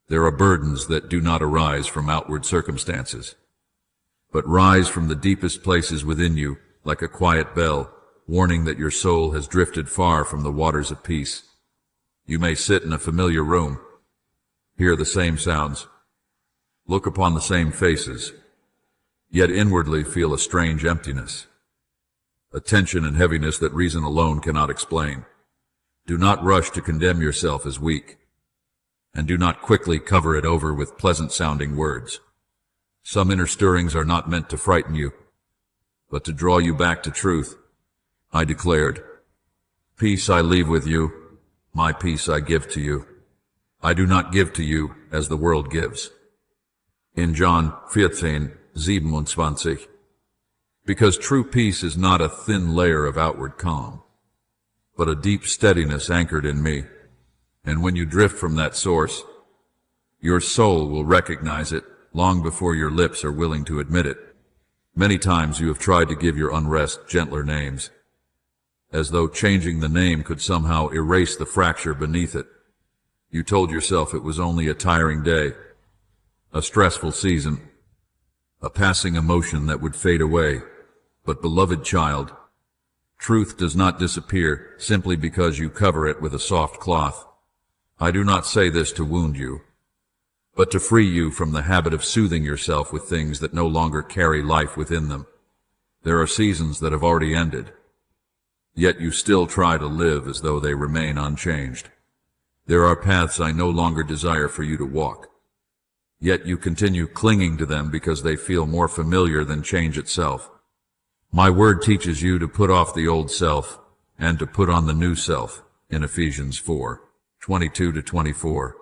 there are burdens that do not arise from outward circumstances, but rise from the deepest places within you like a quiet bell, warning that your soul has drifted far from the waters of peace. You may sit in a familiar room, hear the same sounds, look upon the same faces, yet inwardly feel a strange emptiness, a tension and heaviness that reason alone cannot explain. Do not rush to condemn yourself as weak, and do not quickly cover it over with pleasant-sounding words. Some inner stirrings are not meant to frighten you, but to draw you back to truth. I declared, peace I leave with you, my peace I give to you. I do not give to you as the world gives. In John 14:27, because true peace is not a thin layer of outward calm, but a deep steadiness anchored in me. And when you drift from that source, your soul will recognize it long before your lips are willing to admit it. Many times you have tried to give your unrest gentler names, as though changing the name could somehow erase the fracture beneath it. You told yourself it was only a tiring day, a stressful season, a passing emotion that would fade away. But beloved child, truth does not disappear simply because you cover it with a soft cloth. I do not say this to wound you, but to free you from the habit of soothing yourself with things that no longer carry life within them. There are seasons that have already ended, yet you still try to live as though they remain unchanged. There are paths I no longer desire for you to walk, yet you continue clinging to them because they feel more familiar than change itself. My word teaches you to put off the old self and to put on the new self in Ephesians 4:22-24,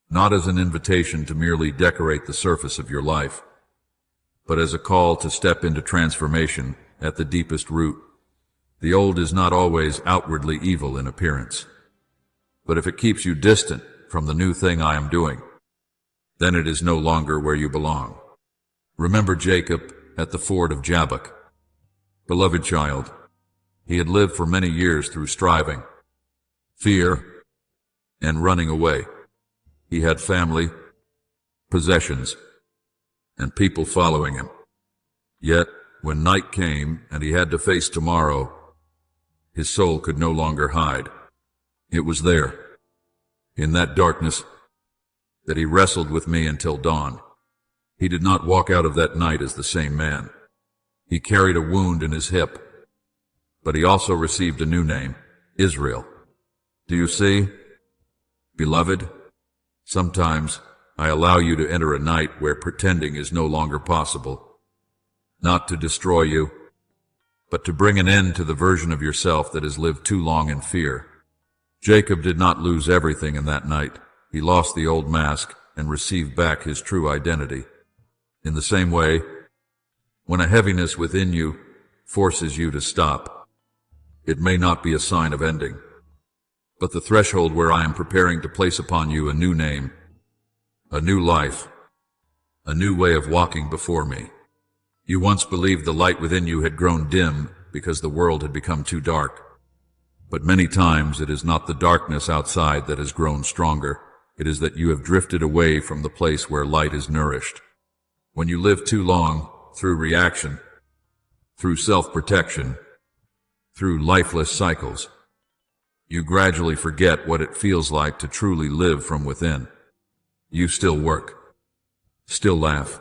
not as an invitation to merely decorate the surface of your life, but as a call to step into transformation at the deepest root. The old is not always outwardly evil in appearance, but if it keeps you distant from the new thing I am doing, then it is no longer where you belong. Remember Jacob at the ford of Jabbok. Beloved child, he had lived for many years through striving, fear, and running away. He had family, possessions, and people following him. Yet, when night came and he had to face tomorrow, his soul could no longer hide. It was there, in that darkness, that he wrestled with me until dawn. He did not walk out of that night as the same man. He carried a wound in his hip, but he also received a new name, Israel. Do you see? Beloved, sometimes I allow you to enter a night where pretending is no longer possible. Not to destroy you, but to bring an end to the version of yourself that has lived too long in fear. Jacob did not lose everything in that night. He lost the old mask and received back his true identity. In the same way, when a heaviness within you forces you to stop, it may not be a sign of ending, but the threshold where I am preparing to place upon you a new name, a new life, a new way of walking before me. You once believed the light within you had grown dim because the world had become too dark. But many times it is not the darkness outside that has grown stronger. It is that you have drifted away from the place where light is nourished. When you live too long, through reaction, through self-protection, through lifeless cycles, you gradually forget what it feels like to truly live from within. You still work, still laugh,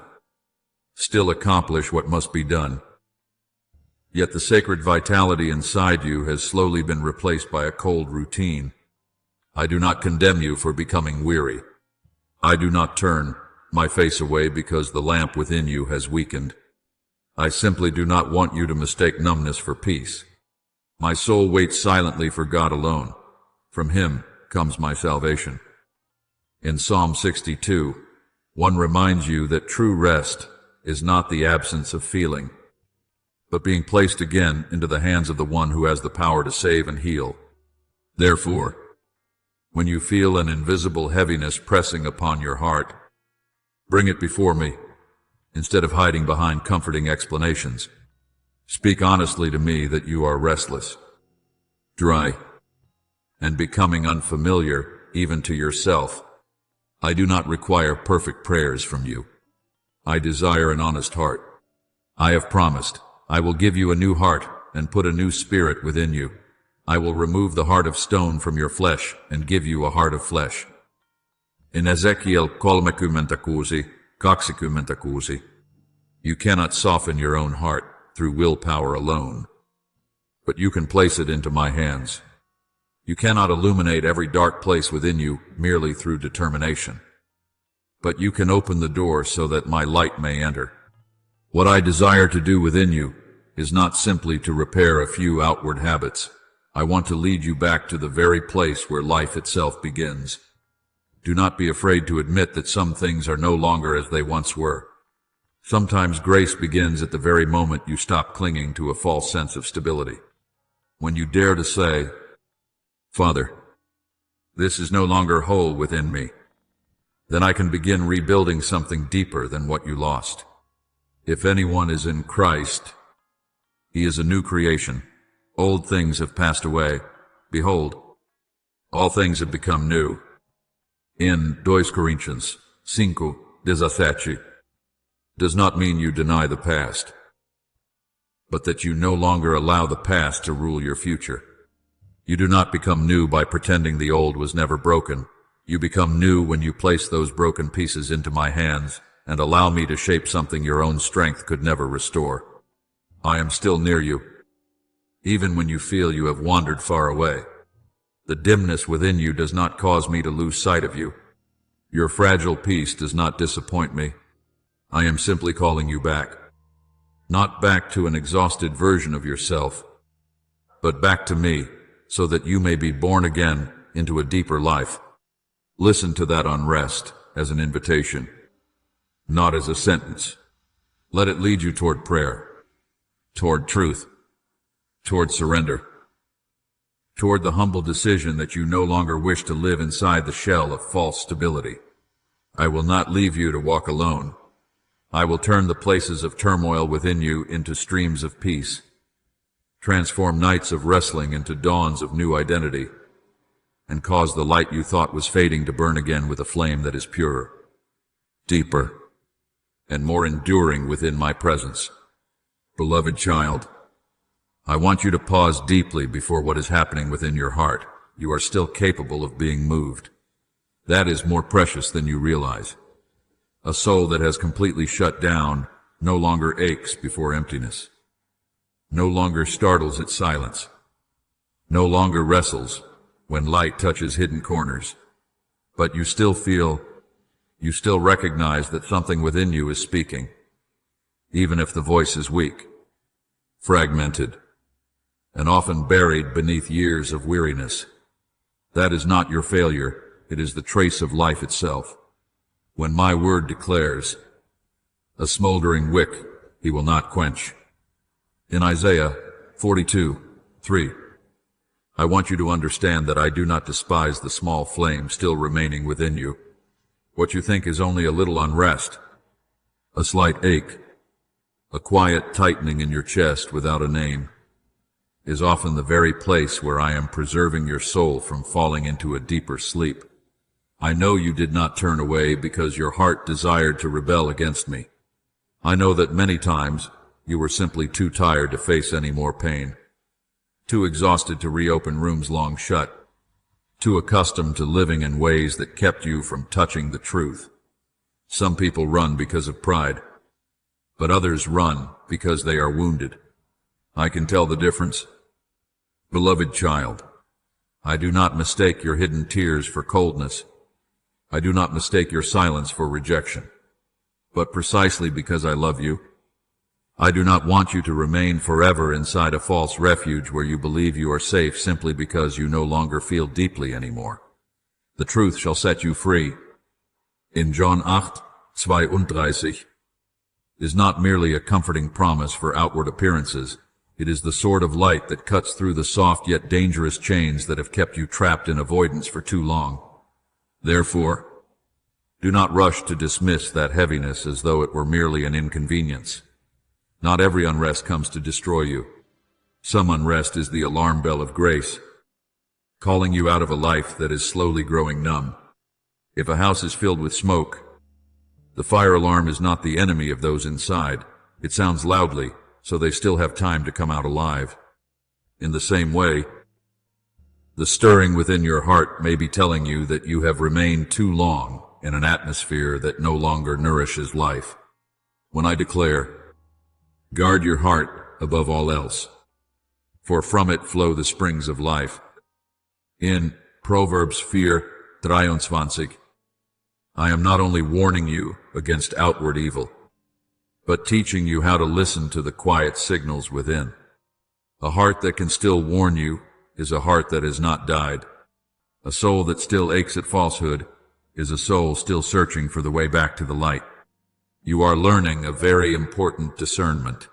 still accomplish what must be done. Yet the sacred vitality inside you has slowly been replaced by a cold routine. I do not condemn you for becoming weary. I do not turn my face away because the lamp within you has weakened. I simply do not want you to mistake numbness for peace. My soul waits silently for God alone. From Him comes my salvation. In Psalm 62, one reminds you that true rest is not the absence of feeling, but being placed again into the hands of the one who has the power to save and heal. Therefore, when you feel an invisible heaviness pressing upon your heart, bring it before me, instead of hiding behind comforting explanations. Speak honestly to me that you are restless, dry, and becoming unfamiliar even to yourself. I do not require perfect prayers from you. I desire an honest heart. I have promised, I will give you a new heart and put a new spirit within you. I will remove the heart of stone from your flesh and give you a heart of flesh. In Ezekiel 36:26, you cannot soften your own heart through willpower alone, but you can place it into my hands. You cannot illuminate every dark place within you merely through determination, but you can open the door so that my light may enter. What I desire to do within you is not simply to repair a few outward habits. I want to lead you back to the very place where life itself begins. Do not be afraid to admit that some things are no longer as they once were. Sometimes grace begins at the very moment you stop clinging to a false sense of stability. When you dare to say, Father, this is no longer whole within me, then I can begin rebuilding something deeper than what you lost. If anyone is in Christ, he is a new creation. Old things have passed away. Behold, all things have become new. In 2 Corinthians 5:17 does not mean you deny the past, but that you no longer allow the past to rule your future. You do not become new by pretending the old was never broken. You become new when you place those broken pieces into my hands and allow me to shape something your own strength could never restore. I am still near you, even when you feel you have wandered far away. The dimness within you does not cause me to lose sight of you. Your fragile peace does not disappoint me. I am simply calling you back. Not back to an exhausted version of yourself, but back to me, so that you may be born again into a deeper life. Listen to that unrest as an invitation, not as a sentence. Let it lead you toward prayer, toward truth, toward surrender, toward the humble decision that you no longer wish to live inside the shell of false stability. I will not leave you to walk alone. I will turn the places of turmoil within you into streams of peace, transform nights of wrestling into dawns of new identity, and cause the light you thought was fading to burn again with a flame that is purer, deeper, and more enduring within my presence. Beloved child, I want you to pause deeply before what is happening within your heart. You are still capable of being moved. That is more precious than you realize. A soul that has completely shut down no longer aches before emptiness, no longer startles at silence, no longer wrestles when light touches hidden corners. But you still feel you still recognize that something within you is speaking, even if the voice is weak, fragmented, and often buried beneath years of weariness. That is not your failure, it is the trace of life itself. When my word declares, a smoldering wick he will not quench. In Isaiah 42:3, I want you to understand that I do not despise the small flame still remaining within you. What you think is only a little unrest, a slight ache, a quiet tightening in your chest without a name, is often the very place where I am preserving your soul from falling into a deeper sleep. I know you did not turn away because your heart desired to rebel against me. I know that many times you were simply too tired to face any more pain, too exhausted to reopen rooms long shut, too accustomed to living in ways that kept you from touching the truth. Some people run because of pride, but others run because they are wounded. I can tell the difference. Beloved child, I do not mistake your hidden tears for coldness. I do not mistake your silence for rejection. But precisely because I love you, I do not want you to remain forever inside a false refuge where you believe you are safe simply because you no longer feel deeply anymore. The truth shall set you free. In John 8:32 is not merely a comforting promise for outward appearances. It is the sword of light that cuts through the soft yet dangerous chains that have kept you trapped in avoidance for too long. Therefore, do not rush to dismiss that heaviness as though it were merely an inconvenience. Not every unrest comes to destroy you. Some unrest is the alarm bell of grace, calling you out of a life that is slowly growing numb. If a house is filled with smoke, the fire alarm is not the enemy of those inside. It sounds loudly, so they still have time to come out alive. In the same way, the stirring within your heart may be telling you that you have remained too long in an atmosphere that no longer nourishes life. When I declare, guard your heart above all else, for from it flow the springs of life. In Proverbs 4:23, I am not only warning you against outward evil, but teaching you how to listen to the quiet signals within. A heart that can still warn you is a heart that has not died. A soul that still aches at falsehood is a soul still searching for the way back to the light. You are learning a very important discernment.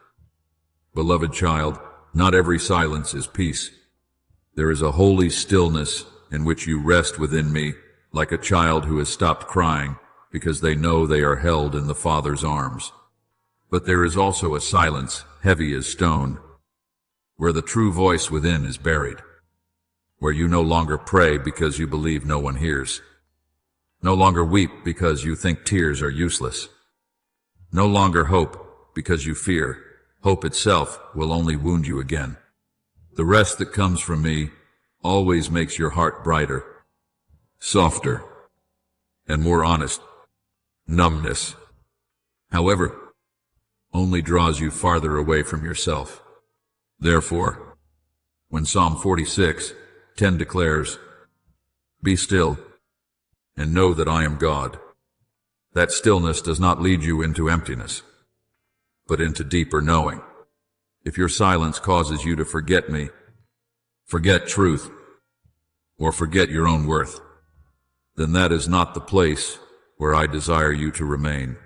Beloved child, not every silence is peace. There is a holy stillness in which you rest within me, like a child who has stopped crying because they know they are held in the Father's arms. But there is also a silence heavy as stone, where the true voice within is buried, where you no longer pray because you believe no one hears, no longer weep because you think tears are useless, no longer hope because you fear. Hope itself will only wound you again. The rest that comes from me always makes your heart brighter, softer, and more honest. Numbness, however, only draws you farther away from yourself. Therefore, when Psalm 46:10 declares, "Be still, and know that I am God," that stillness does not lead you into emptiness, but into deeper knowing. If your silence causes you to forget me, forget truth, or forget your own worth, then that is not the place where I desire you to remain.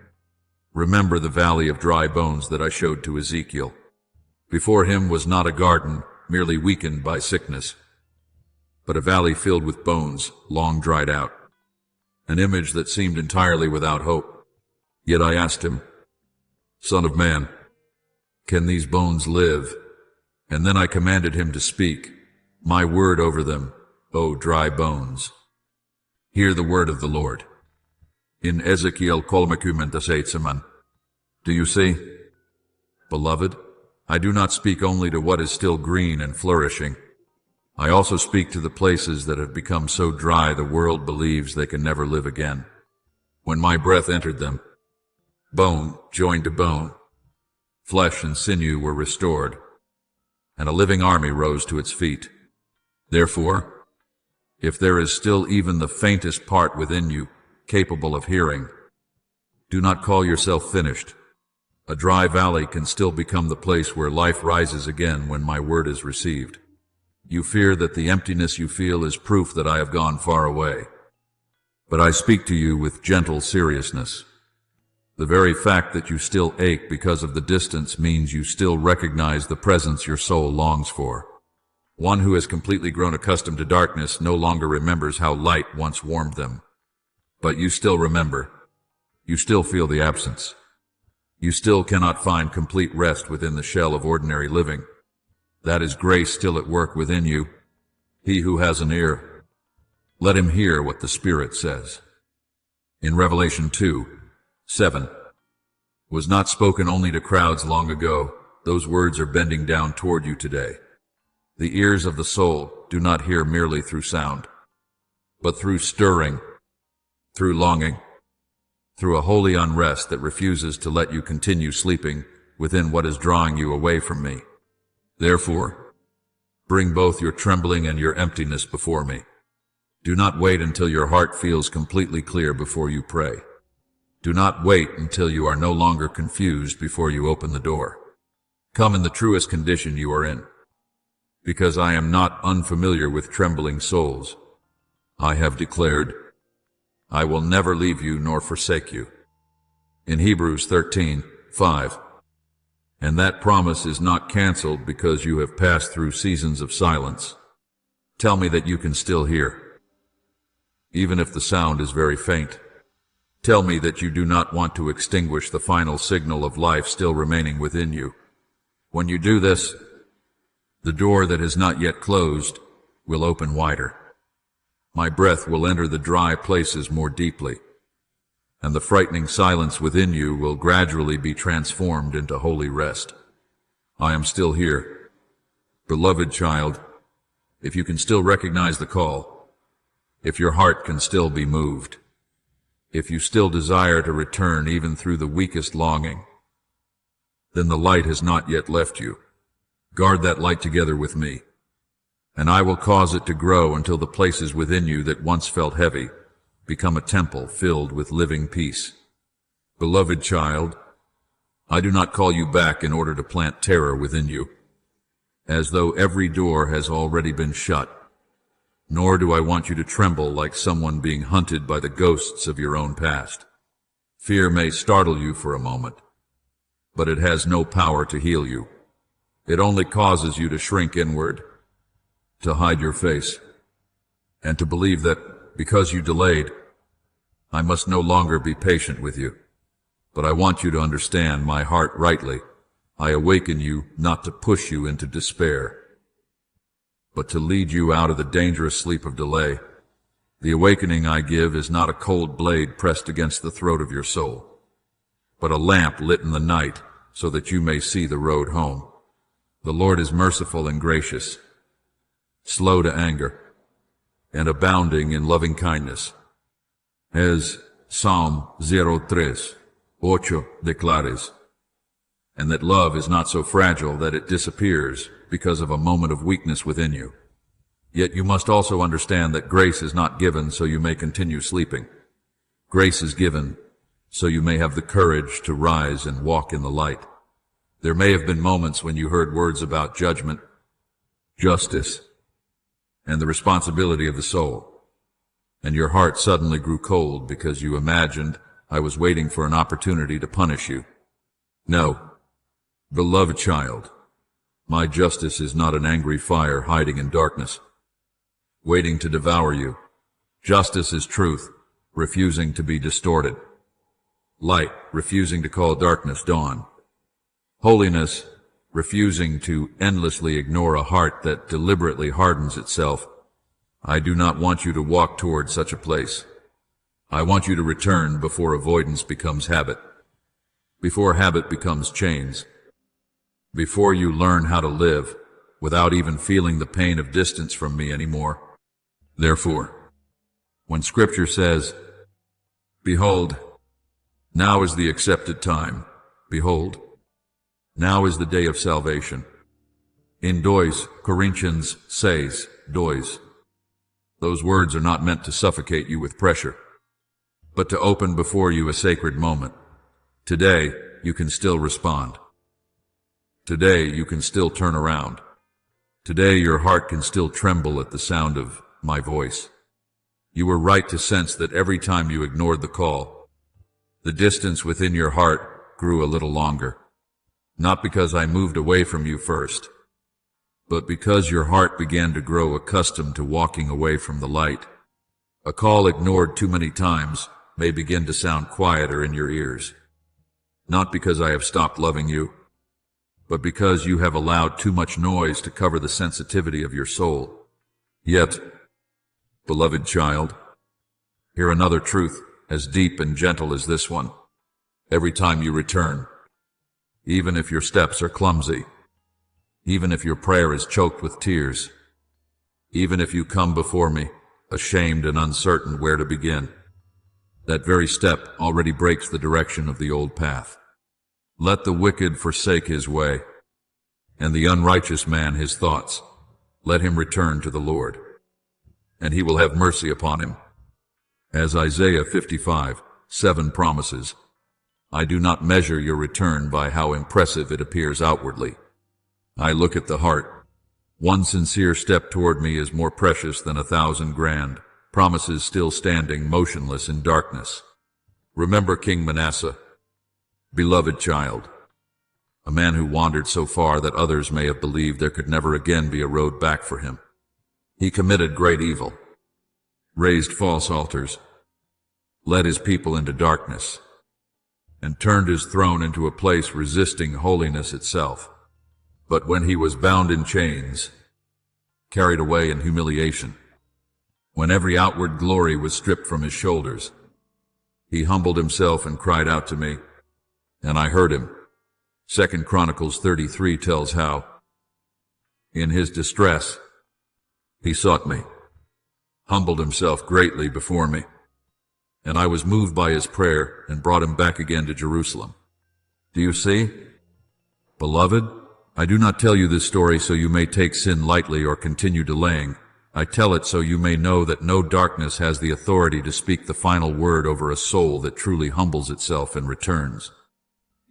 Remember the valley of dry bones that I showed to Ezekiel. Before him was not a garden merely weakened by sickness, but a valley filled with bones long dried out, an image that seemed entirely without hope. Yet I asked him, "Son of man, can these bones live?" And then I commanded him to speak my word over them, "O dry bones, hear the word of the Lord." In Ezekiel 38:8. Do you see? Beloved, I do not speak only to what is still green and flourishing. I also speak to the places that have become so dry the world believes they can never live again. When my breath entered them, bone joined to bone, flesh and sinew were restored, and a living army rose to its feet. Therefore, if there is still even the faintest part within you capable of hearing. Do not call yourself finished. A dry valley can still become the place where life rises again when my word is received. You fear that the emptiness you feel is proof that I have gone far away. But I speak to you with gentle seriousness. The very fact that you still ache because of the distance means you still recognize the presence your soul longs for. One who has completely grown accustomed to darkness no longer remembers how light once warmed them. But you still remember. You still feel the absence. You still cannot find complete rest within the shell of ordinary living. That is grace still at work within you. He who has an ear, let him hear what the Spirit says. In Revelation 2:7, was not spoken only to crowds long ago. Those words are bending down toward you today. The ears of the soul do not hear merely through sound, but through stirring, through longing, through a holy unrest that refuses to let you continue sleeping within what is drawing you away from me. Therefore, bring both your trembling and your emptiness before me. Do not wait until your heart feels completely clear before you pray. Do not wait until you are no longer confused before you open the door. Come in the truest condition you are in, because I am not unfamiliar with trembling souls. I have declared, I will never leave you nor forsake you. In Hebrews 13:5, and that promise is not canceled because you have passed through seasons of silence. Tell me that you can still hear, even if the sound is very faint. Tell me that you do not want to extinguish the final signal of life still remaining within you. When you do this, the door that is not yet closed will open wider. My breath will enter the dry places more deeply, and the frightening silence within you will gradually be transformed into holy rest. I am still here. Beloved child, if you can still recognize the call, if your heart can still be moved, if you still desire to return even through the weakest longing, then the light has not yet left you. Guard that light together with me, and I will cause it to grow until the places within you that once felt heavy become a temple filled with living peace. Beloved child, I do not call you back in order to plant terror within you, as though every door has already been shut, nor do I want you to tremble like someone being hunted by the ghosts of your own past. Fear may startle you for a moment, but it has no power to heal you. It only causes you to shrink inward, to hide your face, and to believe that because you delayed, I must no longer be patient with you. But I want you to understand my heart rightly. I awaken you not to push you into despair, but to lead you out of the dangerous sleep of delay. The awakening I give is not a cold blade pressed against the throat of your soul, but a lamp lit in the night so that you may see the road home. The Lord is merciful and gracious, slow to anger, and abounding in loving kindness. As Psalm 03:8 declares, and that love is not so fragile that it disappears because of a moment of weakness within you. Yet you must also understand that grace is not given so you may continue sleeping. Grace is given so you may have the courage to rise and walk in the light. There may have been moments when you heard words about judgment, justice, and the responsibility of the soul, and your heart suddenly grew cold because you imagined I was waiting for an opportunity to punish you. No, beloved child, my justice is not an angry fire hiding in darkness, waiting to devour you. Justice is truth, refusing to be distorted. Light, refusing to call darkness dawn. Holiness, refusing to endlessly ignore a heart that deliberately hardens itself. I do not want you to walk toward such a place. I want you to return before avoidance becomes habit, before habit becomes chains, before you learn how to live without even feeling the pain of distance from me anymore. Therefore, when Scripture says, "Behold, now is the accepted time. Behold, now is the day of salvation." In 2 Corinthians 6:2. Those words are not meant to suffocate you with pressure, but to open before you a sacred moment. Today, you can still respond. Today, you can still turn around. Today, your heart can still tremble at the sound of my voice. You were right to sense that every time you ignored the call, the distance within your heart grew a little longer. Not because I moved away from you first, but because your heart began to grow accustomed to walking away from the light. A call ignored too many times may begin to sound quieter in your ears. Not because I have stopped loving you, but because you have allowed too much noise to cover the sensitivity of your soul. Yet, beloved child, hear another truth as deep and gentle as this one. Every time you return, even if your steps are clumsy, even if your prayer is choked with tears, even if you come before me, ashamed and uncertain where to begin, that very step already breaks the direction of the old path. Let the wicked forsake his way, and the unrighteous man his thoughts. Let him return to the Lord, and he will have mercy upon him. As Isaiah 55:7 promises, I do not measure your return by how impressive it appears outwardly. I look at the heart. One sincere step toward me is more precious than 1,000 grand promises still standing motionless in darkness. Remember King Manasseh, beloved child, a man who wandered so far that others may have believed there could never again be a road back for him. He committed great evil, raised false altars, led his people into darkness, and turned his throne into a place resisting holiness itself. But when he was bound in chains, carried away in humiliation, when every outward glory was stripped from his shoulders, he humbled himself and cried out to me, and I heard him. 2 Chronicles 33 tells how, in his distress, he sought me, humbled himself greatly before me, and I was moved by his prayer and brought him back again to Jerusalem. Do you see? Beloved, I do not tell you this story so you may take sin lightly or continue delaying. I tell it so you may know that no darkness has the authority to speak the final word over a soul that truly humbles itself and returns.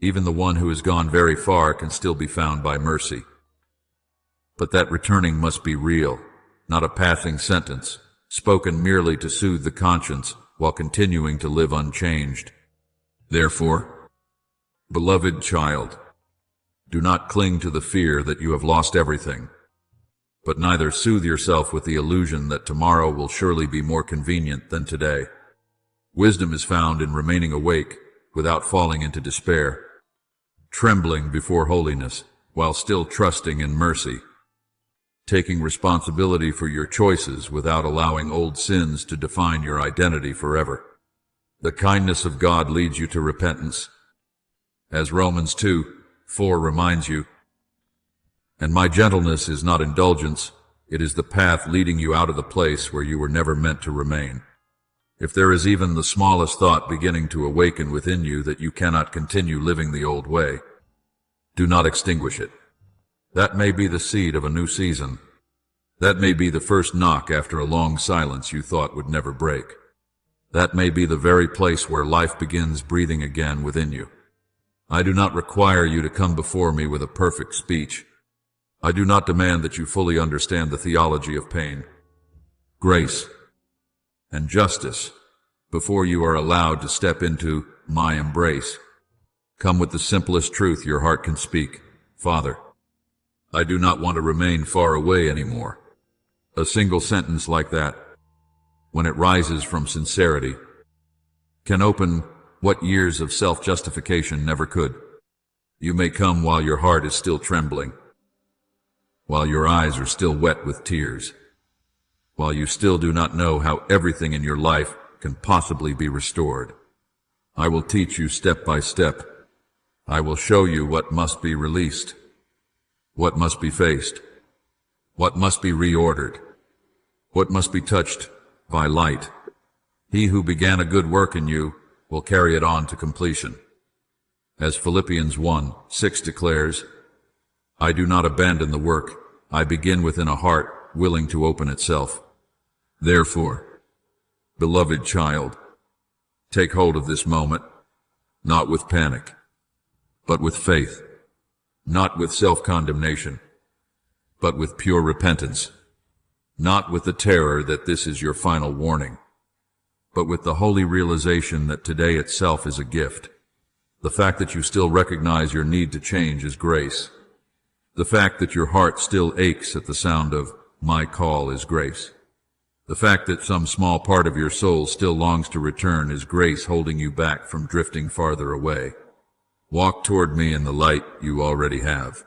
Even the one who has gone very far can still be found by mercy. But that returning must be real, not a passing sentence, spoken merely to soothe the conscience while continuing to live unchanged. Therefore, beloved child, do not cling to the fear that you have lost everything, but neither soothe yourself with the illusion that tomorrow will surely be more convenient than today. Wisdom is found in remaining awake without falling into despair, trembling before holiness while still trusting in mercy, taking responsibility for your choices without allowing old sins to define your identity forever. The kindness of God leads you to repentance, as Romans 2:4 reminds you, and my gentleness is not indulgence, it is the path leading you out of the place where you were never meant to remain. If there is even the smallest thought beginning to awaken within you that you cannot continue living the old way, do not extinguish it. That may be the seed of a new season. That may be the first knock after a long silence you thought would never break. That may be the very place where life begins breathing again within you. I do not require you to come before me with a perfect speech. I do not demand that you fully understand the theology of pain, grace, and justice before you are allowed to step into my embrace. Come with the simplest truth your heart can speak. Father, I do not want to remain far away anymore. A single sentence like that, when it rises from sincerity, can open what years of self-justification never could. You may come while your heart is still trembling, while your eyes are still wet with tears, while you still do not know how everything in your life can possibly be restored. I will teach you step by step. I will show you what must be released, what must be faced, what must be reordered, what must be touched by light. He who began a good work in you will carry it on to completion. As Philippians 1:6 declares, I do not abandon the work. I begin within a heart willing to open itself. Therefore, beloved child, Take hold of this moment, not with panic, but with faith, not with self-condemnation, but with pure repentance, not with the terror that this is your final warning, but with the holy realization that today itself is a gift. The fact that you still recognize your need to change is grace. The fact that your heart still aches at the sound of "my call" is grace. The fact that some small part of your soul still longs to return is grace holding you back from drifting farther away. Walk toward me in the light you already have.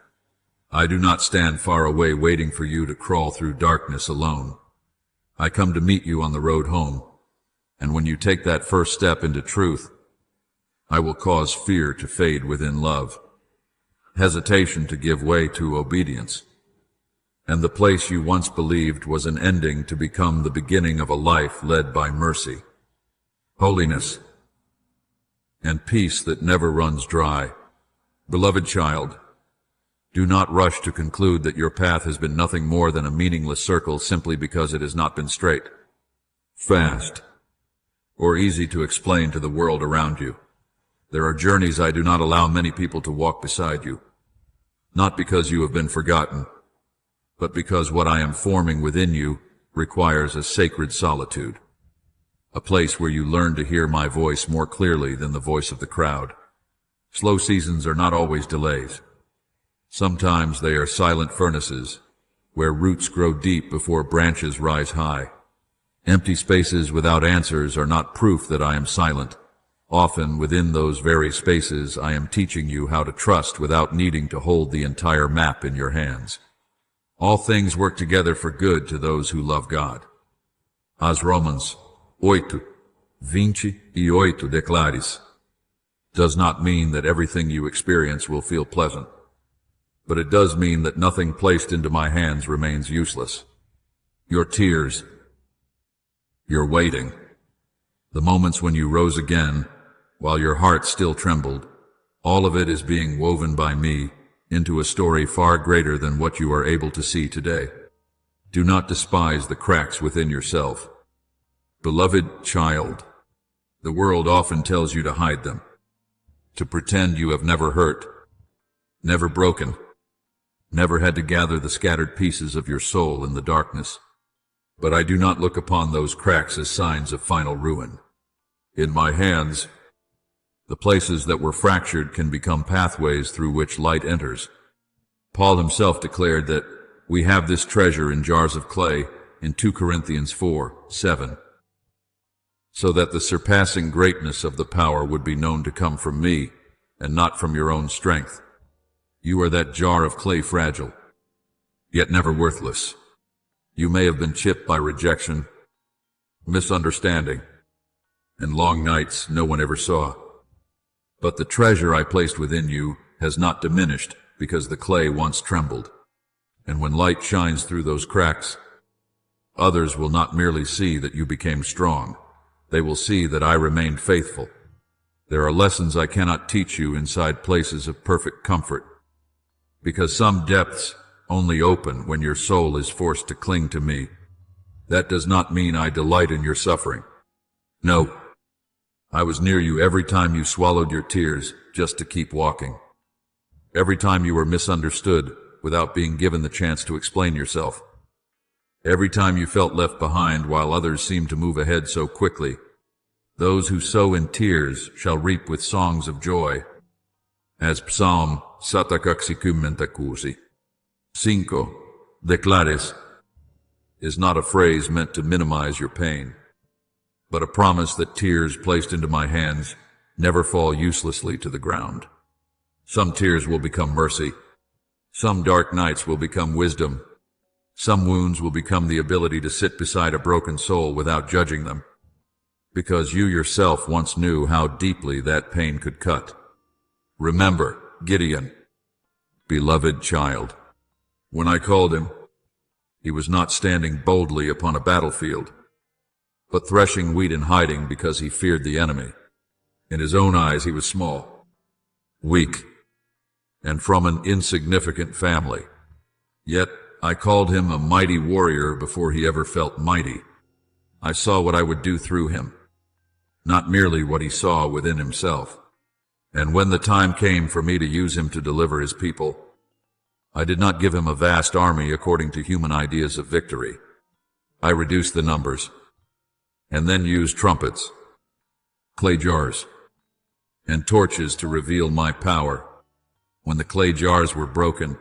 I do not stand far away waiting for you to crawl through darkness alone. I come to meet you on the road home, and when you take that first step into truth, I will cause fear to fade within love, hesitation to give way to obedience, and the place you once believed was an ending to become the beginning of a life led by mercy, holiness, and peace that never runs dry. Beloved child, do not rush to conclude that your path has been nothing more than a meaningless circle simply because it has not been straight, fast, or easy to explain to the world around you. There are journeys I do not allow many people to walk beside you, not because you have been forgotten, but because what I am forming within you requires a sacred solitude, a place where you learn to hear my voice more clearly than the voice of the crowd. Slow seasons are not always delays. Sometimes they are silent furnaces, where roots grow deep before branches rise high. Empty spaces without answers are not proof that I am silent. Often within those very spaces I am teaching you how to trust without needing to hold the entire map in your hands. All things work together for good to those who love God. As Romans 8:28 declares, does not mean that everything you experience will feel pleasant, but it does mean that nothing placed into my hands remains useless. Your tears, your waiting, the moments when you rose again while your heart still trembled, all of it is being woven by me into a story far greater than what you are able to see today. Do not despise the cracks within yourself. Beloved child, the world often tells you to hide them, to pretend you have never hurt, never broken, never had to gather the scattered pieces of your soul in the darkness. But I do not look upon those cracks as signs of final ruin. In my hands, the places that were fractured can become pathways through which light enters. Paul himself declared that we have this treasure in jars of clay in 2 Corinthians 4:7, so that the surpassing greatness of the power would be known to come from me and not from your own strength. You are that jar of clay, fragile, yet never worthless. You may have been chipped by rejection, misunderstanding, and long nights no one ever saw. But the treasure I placed within you has not diminished because the clay once trembled. And when light shines through those cracks, others will not merely see that you became strong. They will see that I remained faithful. There are lessons I cannot teach you inside places of perfect comfort, because some depths only open when your soul is forced to cling to me. That does not mean I delight in your suffering. No. I was near you every time you swallowed your tears just to keep walking. Every time you were misunderstood without being given the chance to explain yourself. Every time you felt left behind while others seemed to move ahead so quickly. Those who sow in tears shall reap with songs of joy. As Psalm 5 declares, is not a phrase meant to minimize your pain, but a promise that tears placed into my hands never fall uselessly to the ground. Some tears will become mercy. Some dark nights will become wisdom. Some wounds will become the ability to sit beside a broken soul without judging them, because you yourself once knew how deeply that pain could cut. Remember, Gideon, beloved child, when I called him, he was not standing boldly upon a battlefield, but threshing wheat in hiding because he feared the enemy. In his own eyes he was small, weak, and from an insignificant family. Yet I called him a mighty warrior before he ever felt mighty. I saw what I would do through him. not merely what he saw within himself. And when the time came for me to use him to deliver his people, I did not give him a vast army according to human ideas of victory. I reduced the numbers, and then used trumpets, clay jars, and torches to reveal my power. When the clay jars were broken,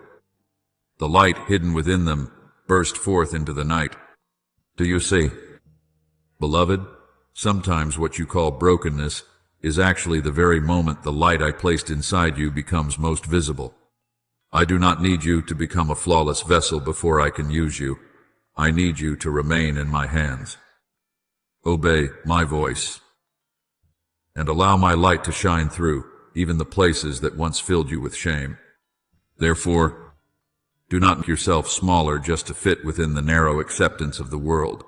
the light hidden within them burst forth into the night. Do you see? Beloved, sometimes what you call brokenness is actually the very moment the light I placed inside you becomes most visible. I do not need you to become a flawless vessel before I can use you. I need you to remain in my hands. Obey my voice, and allow my light to shine through even the places that once filled you with shame. Therefore, do not make yourself smaller just to fit within the narrow acceptance of the world.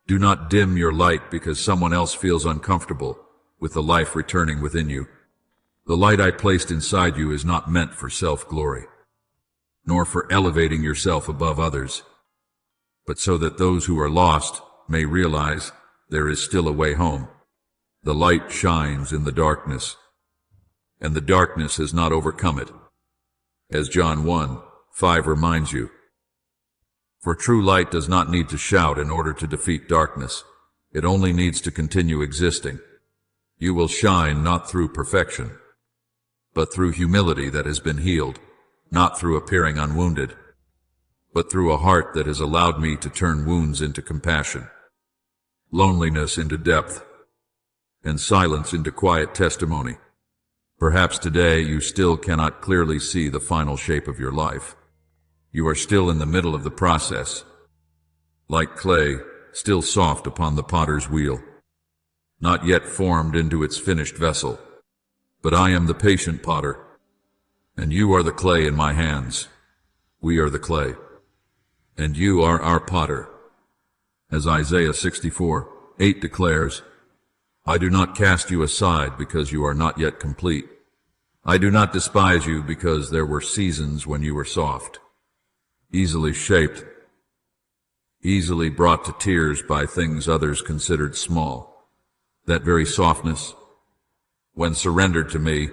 Do not dim your light because someone else feels uncomfortable with the life returning within you. The light I placed inside you is not meant for self-glory, nor for elevating yourself above others, but so that those who are lost may realize there is still a way home. The light shines in the darkness, and the darkness has not overcome it, as John 1:5 reminds you. For true light does not need to shout in order to defeat darkness. It only needs to continue existing. You will shine not through perfection, but through humility that has been healed, not through appearing unwounded, but through a heart that has allowed me to turn wounds into compassion, loneliness into depth, and silence into quiet testimony. Perhaps today you still cannot clearly see the final shape of your life. You are still in the middle of the process, like clay, still soft upon the potter's wheel, not yet formed into its finished vessel. But I am the patient potter, and you are the clay in my hands. We are the clay, and you are our potter. As Isaiah 64:8 declares, I do not cast you aside because you are not yet complete. I do not despise you because there were seasons when you were soft, easily shaped, easily brought to tears by things others considered small. That very softness, when surrendered to me,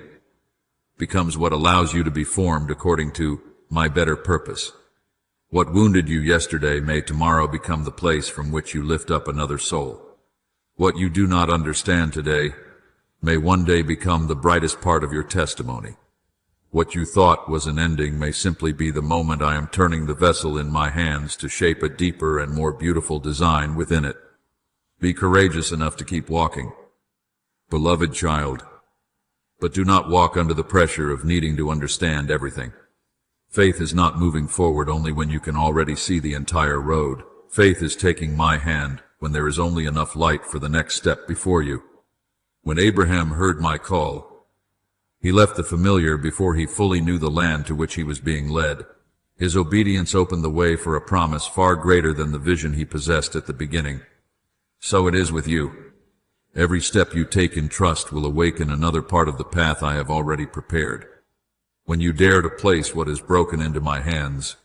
becomes what allows you to be formed according to my better purpose. What wounded you yesterday may tomorrow become the place from which you lift up another soul. What you do not understand today may one day become the brightest part of your testimony. What you thought was an ending may simply be the moment I am turning the vessel in my hands to shape a deeper and more beautiful design within it. Be courageous enough to keep walking, beloved child, but do not walk under the pressure of needing to understand everything. Faith is not moving forward only when you can already see the entire road. Faith is taking my hand when there is only enough light for the next step before you. When Abraham heard my call, he left the familiar before he fully knew the land to which he was being led. His obedience opened the way for a promise far greater than the vision he possessed at the beginning. So it is with you. Every step you take in trust will awaken another part of the path I have already prepared. When you dare to place what is broken into my hands,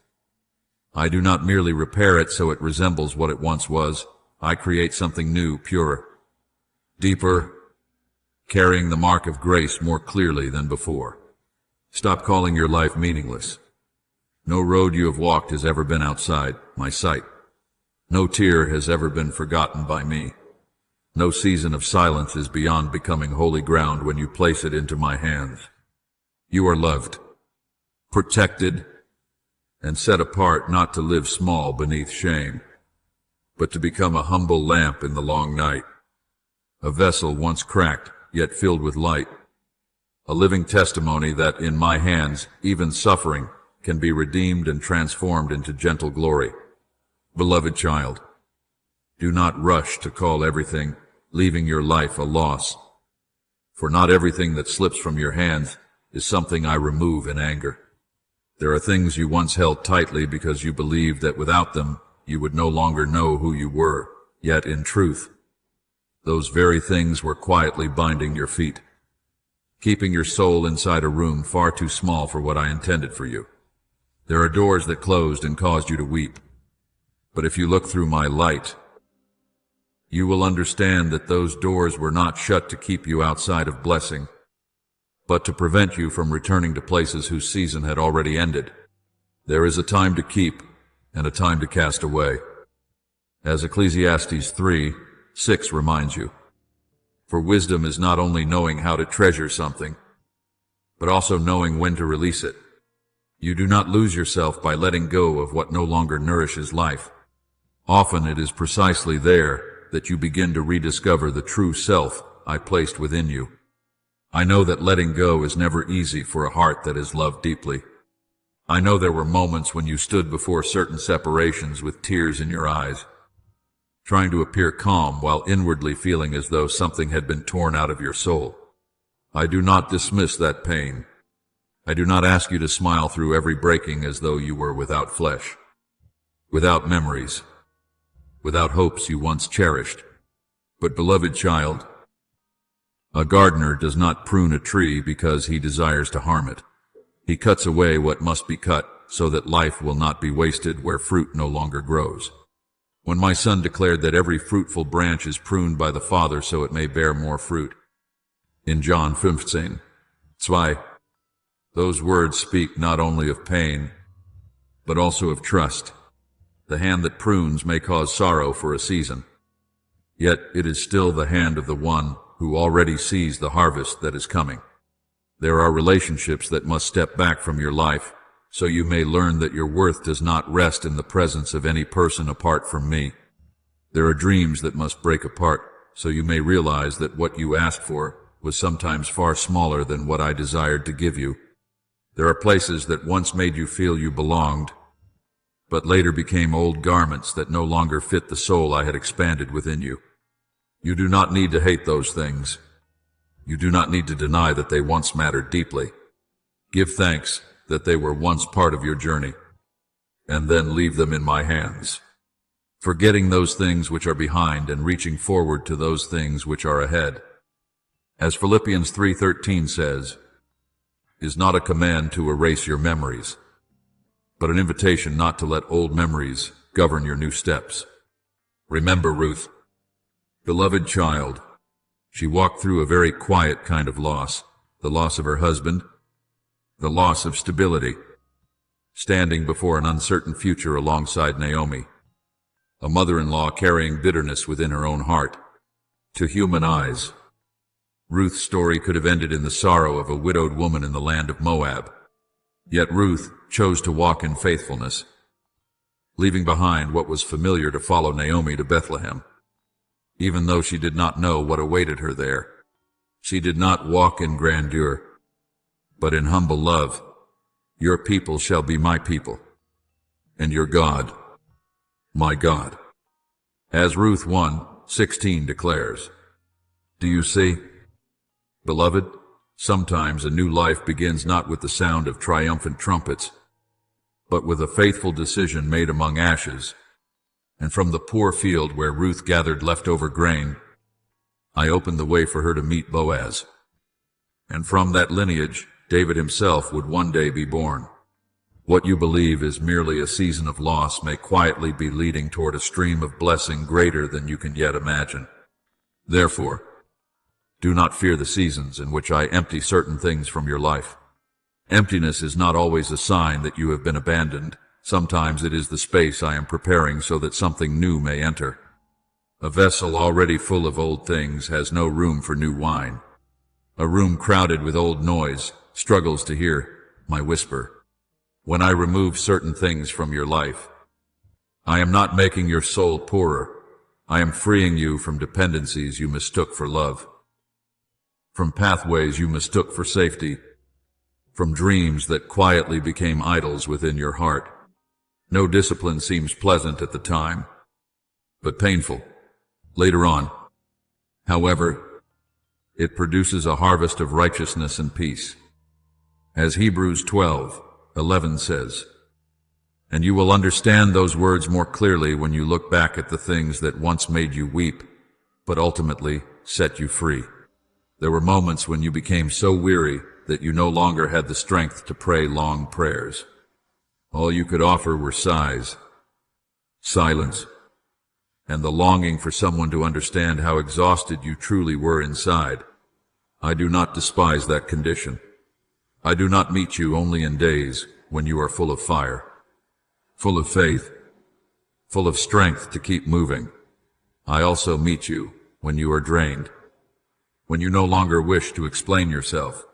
I do not merely repair it so it resembles what it once was. I create something new, purer, deeper, carrying the mark of grace more clearly than before. Stop calling your life meaningless. No road you have walked has ever been outside my sight. No tear has ever been forgotten by me. No season of silence is beyond becoming holy ground when you place it into my hands. You are loved, protected, and set apart not to live small beneath shame, but to become a humble lamp in the long night, a vessel once cracked yet filled with light, a living testimony that in my hands even suffering can be redeemed and transformed into gentle glory. Beloved child, do not rush to call everything leaving your life a loss, for not everything that slips from your hands is something I remove in anger. There are things you once held tightly because you believed that without them you would no longer know who you were, yet in truth, those very things were quietly binding your feet, keeping your soul inside a room far too small for what I intended for you. There are doors that closed and caused you to weep, but if you look through my light, You will understand that those doors were not shut to keep you outside of blessing, but to prevent you from returning to places whose season had already ended. There is a time to keep and a time to cast away, as Ecclesiastes 3:6 reminds you. For wisdom is not only knowing how to treasure something, but also knowing when to release it. You do not lose yourself by letting go of what no longer nourishes life. Often it is precisely there that you begin to rediscover the true self I placed within you. I know that letting go is never easy for a heart that is loved deeply. I know there were moments when you stood before certain separations with tears in your eyes, trying to appear calm while inwardly feeling as though something had been torn out of your soul. I do not dismiss that pain. I do not ask you to smile through every breaking as though you were without flesh, without memories, without hopes you once cherished. But, beloved child, a gardener does not prune a tree because he desires to harm it. He cuts away what must be cut so that life will not be wasted where fruit no longer grows. When my son declared that every fruitful branch is pruned by the Father so it may bear more fruit, in John 15:2, those words speak not only of pain, but also of trust. The hand that prunes may cause sorrow for a season, yet it is still the hand of the one who already sees the harvest that is coming. There are relationships that must step back from your life, so you may learn that your worth does not rest in the presence of any person apart from me. There are dreams that must break apart, so you may realize that what you asked for was sometimes far smaller than what I desired to give you. There are places that once made you feel you belonged, but later became old garments that no longer fit the soul I had expanded within you. You do not need to hate those things. You do not need to deny that they once mattered deeply. Give thanks that they were once part of your journey, and then leave them in my hands, forgetting those things which are behind and reaching forward to those things which are ahead. As Philippians 3:13 says, is not a command to erase your memories, but an invitation not to let old memories govern your new steps. Remember Ruth, beloved child. She walked through a very quiet kind of loss, the loss of her husband, the loss of stability, standing before an uncertain future alongside Naomi, a mother-in-law carrying bitterness within her own heart. To human eyes, Ruth's story could have ended in the sorrow of a widowed woman in the land of Moab. Yet Ruth chose to walk in faithfulness, leaving behind what was familiar to follow Naomi to Bethlehem. Even though she did not know what awaited her there, she did not walk in grandeur, but in humble love. Your people shall be my people, and your God, my God. As Ruth 1:16 declares. Do you see? Beloved, sometimes a new life begins not with the sound of triumphant trumpets, but with a faithful decision made among ashes. And from the poor field where Ruth gathered leftover grain, I opened the way for her to meet Boaz. And from that lineage, David himself would one day be born. What you believe is merely a season of loss may quietly be leading toward a stream of blessing greater than you can yet imagine. Therefore, do not fear the seasons in which I empty certain things from your life. Emptiness is not always a sign that you have been abandoned. Sometimes it is the space I am preparing so that something new may enter. A vessel already full of old things has no room for new wine. A room crowded with old noise struggles to hear my whisper. When I remove certain things from your life, I am not making your soul poorer. I am freeing you from dependencies you mistook for love, from pathways you mistook for safety, from dreams that quietly became idols within your heart. No discipline seems pleasant at the time, but painful later on. However, it produces a harvest of righteousness and peace. As Hebrews 12:11 says, and you will understand those words more clearly when you look back at the things that once made you weep, but ultimately set you free. There were moments when you became so weary that you no longer had the strength to pray long prayers. All you could offer were sighs, silence, and the longing for someone to understand how exhausted you truly were inside. I do not despise that condition. I do not meet you only in days when you are full of fire, full of faith, full of strength to keep moving. I also meet you when you are drained, when you no longer wish to explain yourself,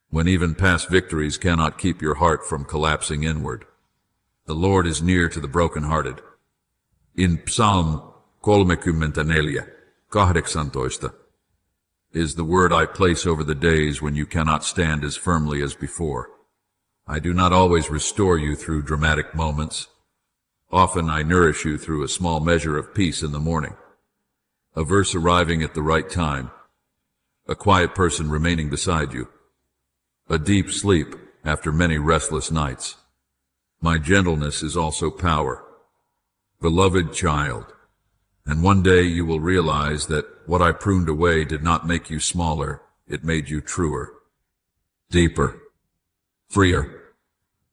when even past victories cannot keep your heart from collapsing inward. The Lord is near to the brokenhearted. In Psalm 34, 18, is the word I place over the days when you cannot stand as firmly as before. I do not always restore you through dramatic moments. Often I nourish you through a small measure of peace in the morning, a verse arriving at the right time, a quiet person remaining beside you, a deep sleep after many restless nights. My gentleness is also power. Beloved child, and one day you will realize that what I pruned away did not make you smaller, it made you truer, deeper, freer.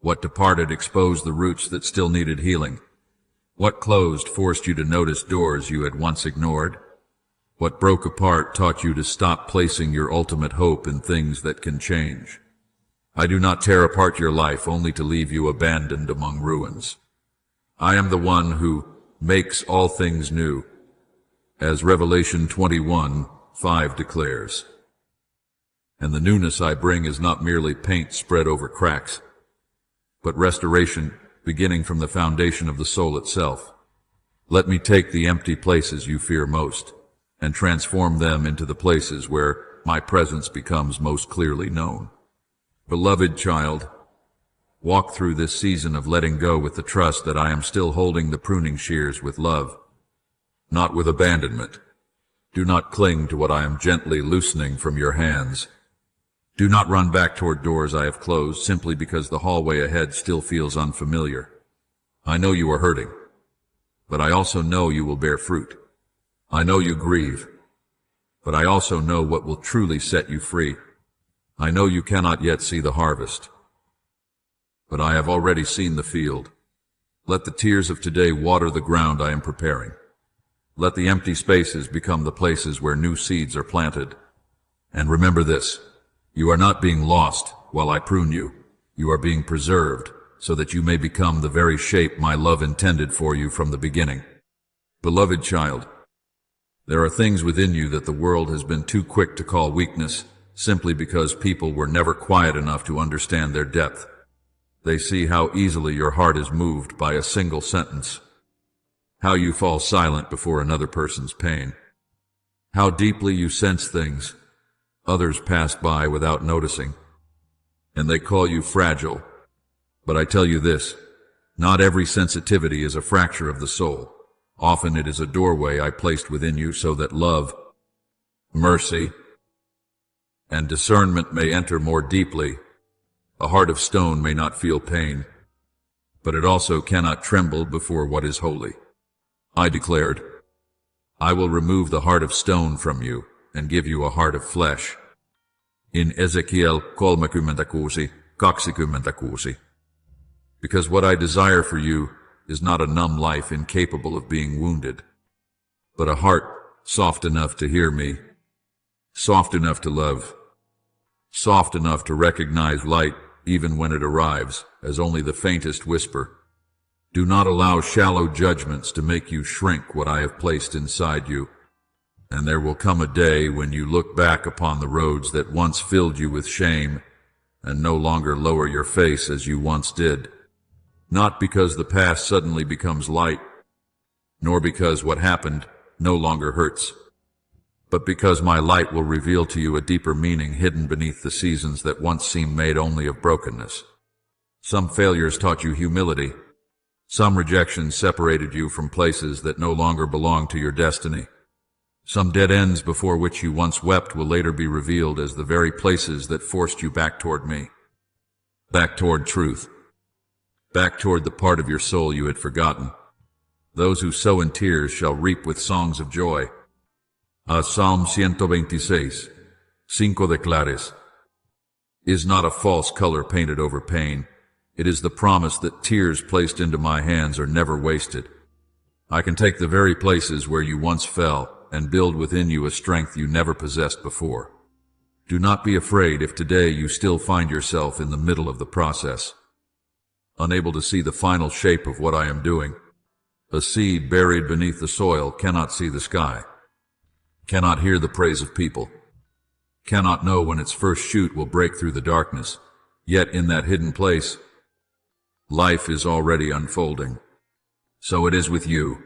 What departed exposed the roots that still needed healing. What closed forced you to notice doors you had once ignored. What broke apart taught you to stop placing your ultimate hope in things that can change. I do not tear apart your life only to leave you abandoned among ruins. I am the one who makes all things new, as Revelation 21:5 declares. And the newness I bring is not merely paint spread over cracks, but restoration beginning from the foundation of the soul itself. Let me take the empty places you fear most and transform them into the places where my presence becomes most clearly known. Beloved child, walk through this season of letting go with the trust that I am still holding the pruning shears with love, not with abandonment. Do not cling to what I am gently loosening from your hands. Do not run back toward doors I have closed simply because the hallway ahead still feels unfamiliar. I know you are hurting, but I also know you will bear fruit. I know you grieve, but I also know what will truly set you free. I know you cannot yet see the harvest, but I have already seen the field. Let the tears of today water the ground I am preparing. Let the empty spaces become the places where new seeds are planted. And remember this, you are not being lost while I prune you. You are being preserved so that you may become the very shape my love intended for you from the beginning. Beloved child, there are things within you that the world has been too quick to call weakness simply because people were never quiet enough to understand their depth. They see how easily your heart is moved by a single sentence, how you fall silent before another person's pain, how deeply you sense things others pass by without noticing, and they call you fragile. But I tell you this, not every sensitivity is a fracture of the soul. Often it is a doorway I placed within you so that love, mercy, and discernment may enter more deeply. A heart of stone may not feel pain, but it also cannot tremble before what is holy. I declared, I will remove the heart of stone from you and give you a heart of flesh. In Ezekiel 36:26. Because what I desire for you is not a numb life incapable of being wounded, but a heart soft enough to hear me, soft enough to love, soft enough to recognize light even when it arrives as only the faintest whisper. Do not allow shallow judgments to make you shrink what I have placed inside you. And there will come a day when you look back upon the roads that once filled you with shame and no longer lower your face as you once did. Not because the past suddenly becomes light, nor because what happened no longer hurts, but because my light will reveal to you a deeper meaning hidden beneath the seasons that once seemed made only of brokenness. Some failures taught you humility. Some rejections separated you from places that no longer belong to your destiny. Some dead ends before which you once wept will later be revealed as the very places that forced you back toward me, back toward truth, back toward the part of your soul you had forgotten. Those who sow in tears shall reap with songs of joy. Psalm 126, 5 declares, is not a false color painted over pain. It is the promise that tears placed into my hands are never wasted. I can take the very places where you once fell and build within you a strength you never possessed before. Do not be afraid if today you still find yourself in the middle of the process, unable to see the final shape of what I am doing. A seed buried beneath the soil cannot see the sky, cannot hear the praise of people, cannot know when its first shoot will break through the darkness. Yet in that hidden place, life is already unfolding. So it is with you.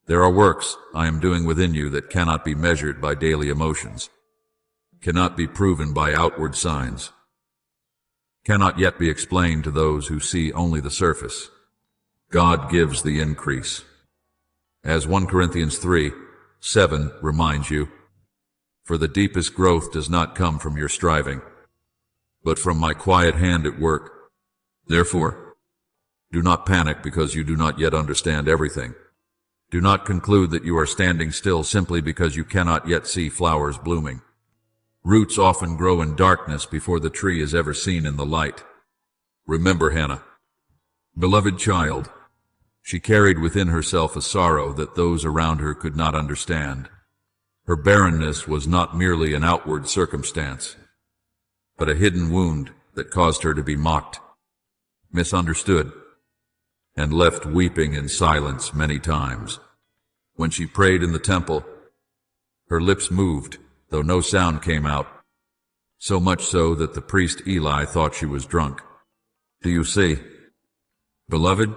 There are works I am doing within you that cannot be measured by daily emotions, cannot be proven by outward signs, cannot yet be explained to those who see only the surface. God gives the increase. As 1 Corinthians 3:7 reminds you, for the deepest growth does not come from your striving, but from my quiet hand at work. Therefore, do not panic because you do not yet understand everything. Do not conclude that you are standing still simply because you cannot yet see flowers blooming. Roots often grow in darkness before the tree is ever seen in the light. Remember Hannah, beloved child. She carried within herself a sorrow that those around her could not understand. Her barrenness was not merely an outward circumstance, but a hidden wound that caused her to be mocked, misunderstood, and left weeping in silence many times. When she prayed in the temple, her lips moved, though no sound came out, so much so that the priest Eli thought she was drunk. Do you see? Beloved,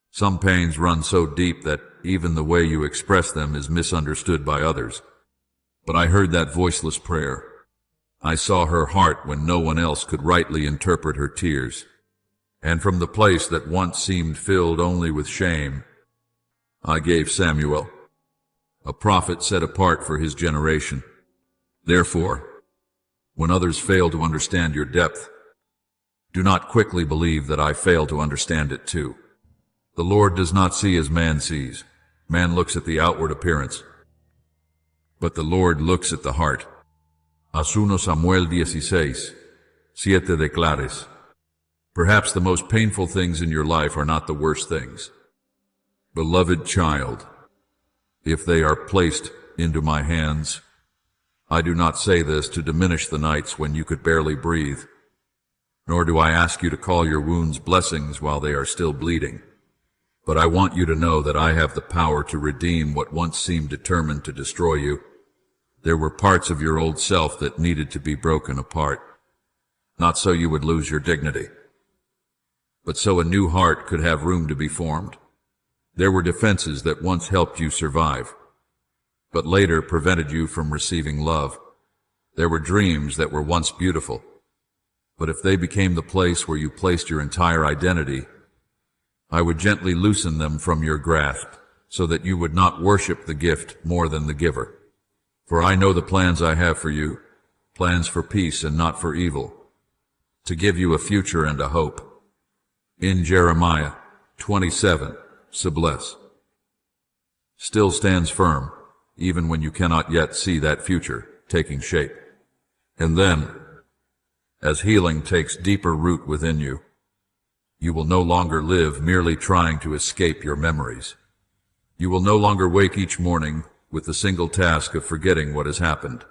some pains run so deep that even the way you express them is misunderstood by others. But I heard that voiceless prayer. I saw her heart when no one else could rightly interpret her tears. And from the place that once seemed filled only with shame, I gave Samuel, a prophet set apart for his generation. Therefore, when others fail to understand your depth, do not quickly believe that I fail to understand it too. The Lord does not see as man sees. Man looks at the outward appearance, but the Lord looks at the heart. As 1 Samuel 16:7 declares, perhaps the most painful things in your life are not the worst things. Beloved child, if they are placed into my hands, I do not say this to diminish the nights when you could barely breathe, nor do I ask you to call your wounds blessings while they are still bleeding. But I want you to know that I have the power to redeem what once seemed determined to destroy you. There were parts of your old self that needed to be broken apart, not so you would lose your dignity, but so a new heart could have room to be formed. There were defenses that once helped you survive, but later prevented you from receiving love. There were dreams that were once beautiful, but if they became the place where you placed your entire identity, I would gently loosen them from your grasp, so that you would not worship the gift more than the giver. For I know the plans I have for you, plans for peace and not for evil, to give you a future and a hope. In Jeremiah 27:7 still stands firm, even when you cannot yet see that future taking shape. And then, as healing takes deeper root within you, you will no longer live merely trying to escape your memories. You will no longer wake each morning with the single task of forgetting what has happened.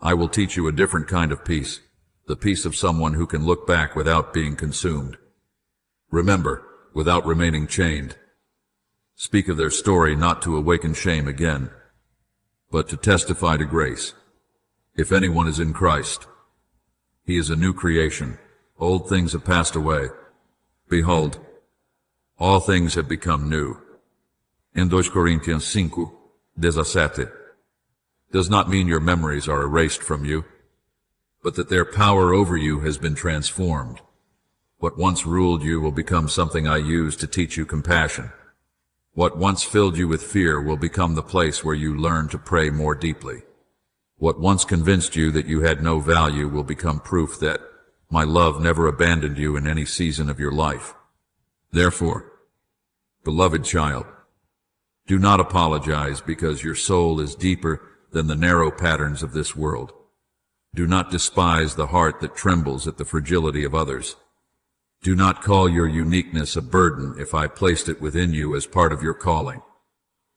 I will teach you a different kind of peace, the peace of someone who can look back without being consumed. Remember, without remaining chained. Speak of their story not to awaken shame again, but to testify to grace. If anyone is in Christ, he is a new creation. Old things have passed away. Behold, all things have become new. In 2 Corinthians 5:17 does not mean your memories are erased from you, but that their power over you has been transformed. What once ruled you will become something I use to teach you compassion. What once filled you with fear will become the place where you learn to pray more deeply. What once convinced you that you had no value will become proof that my love never abandoned you in any season of your life. Therefore, beloved child, do not apologize because your soul is deeper than the narrow patterns of this world. Do not despise the heart that trembles at the fragility of others. Do not call your uniqueness a burden if I placed it within you as part of your calling.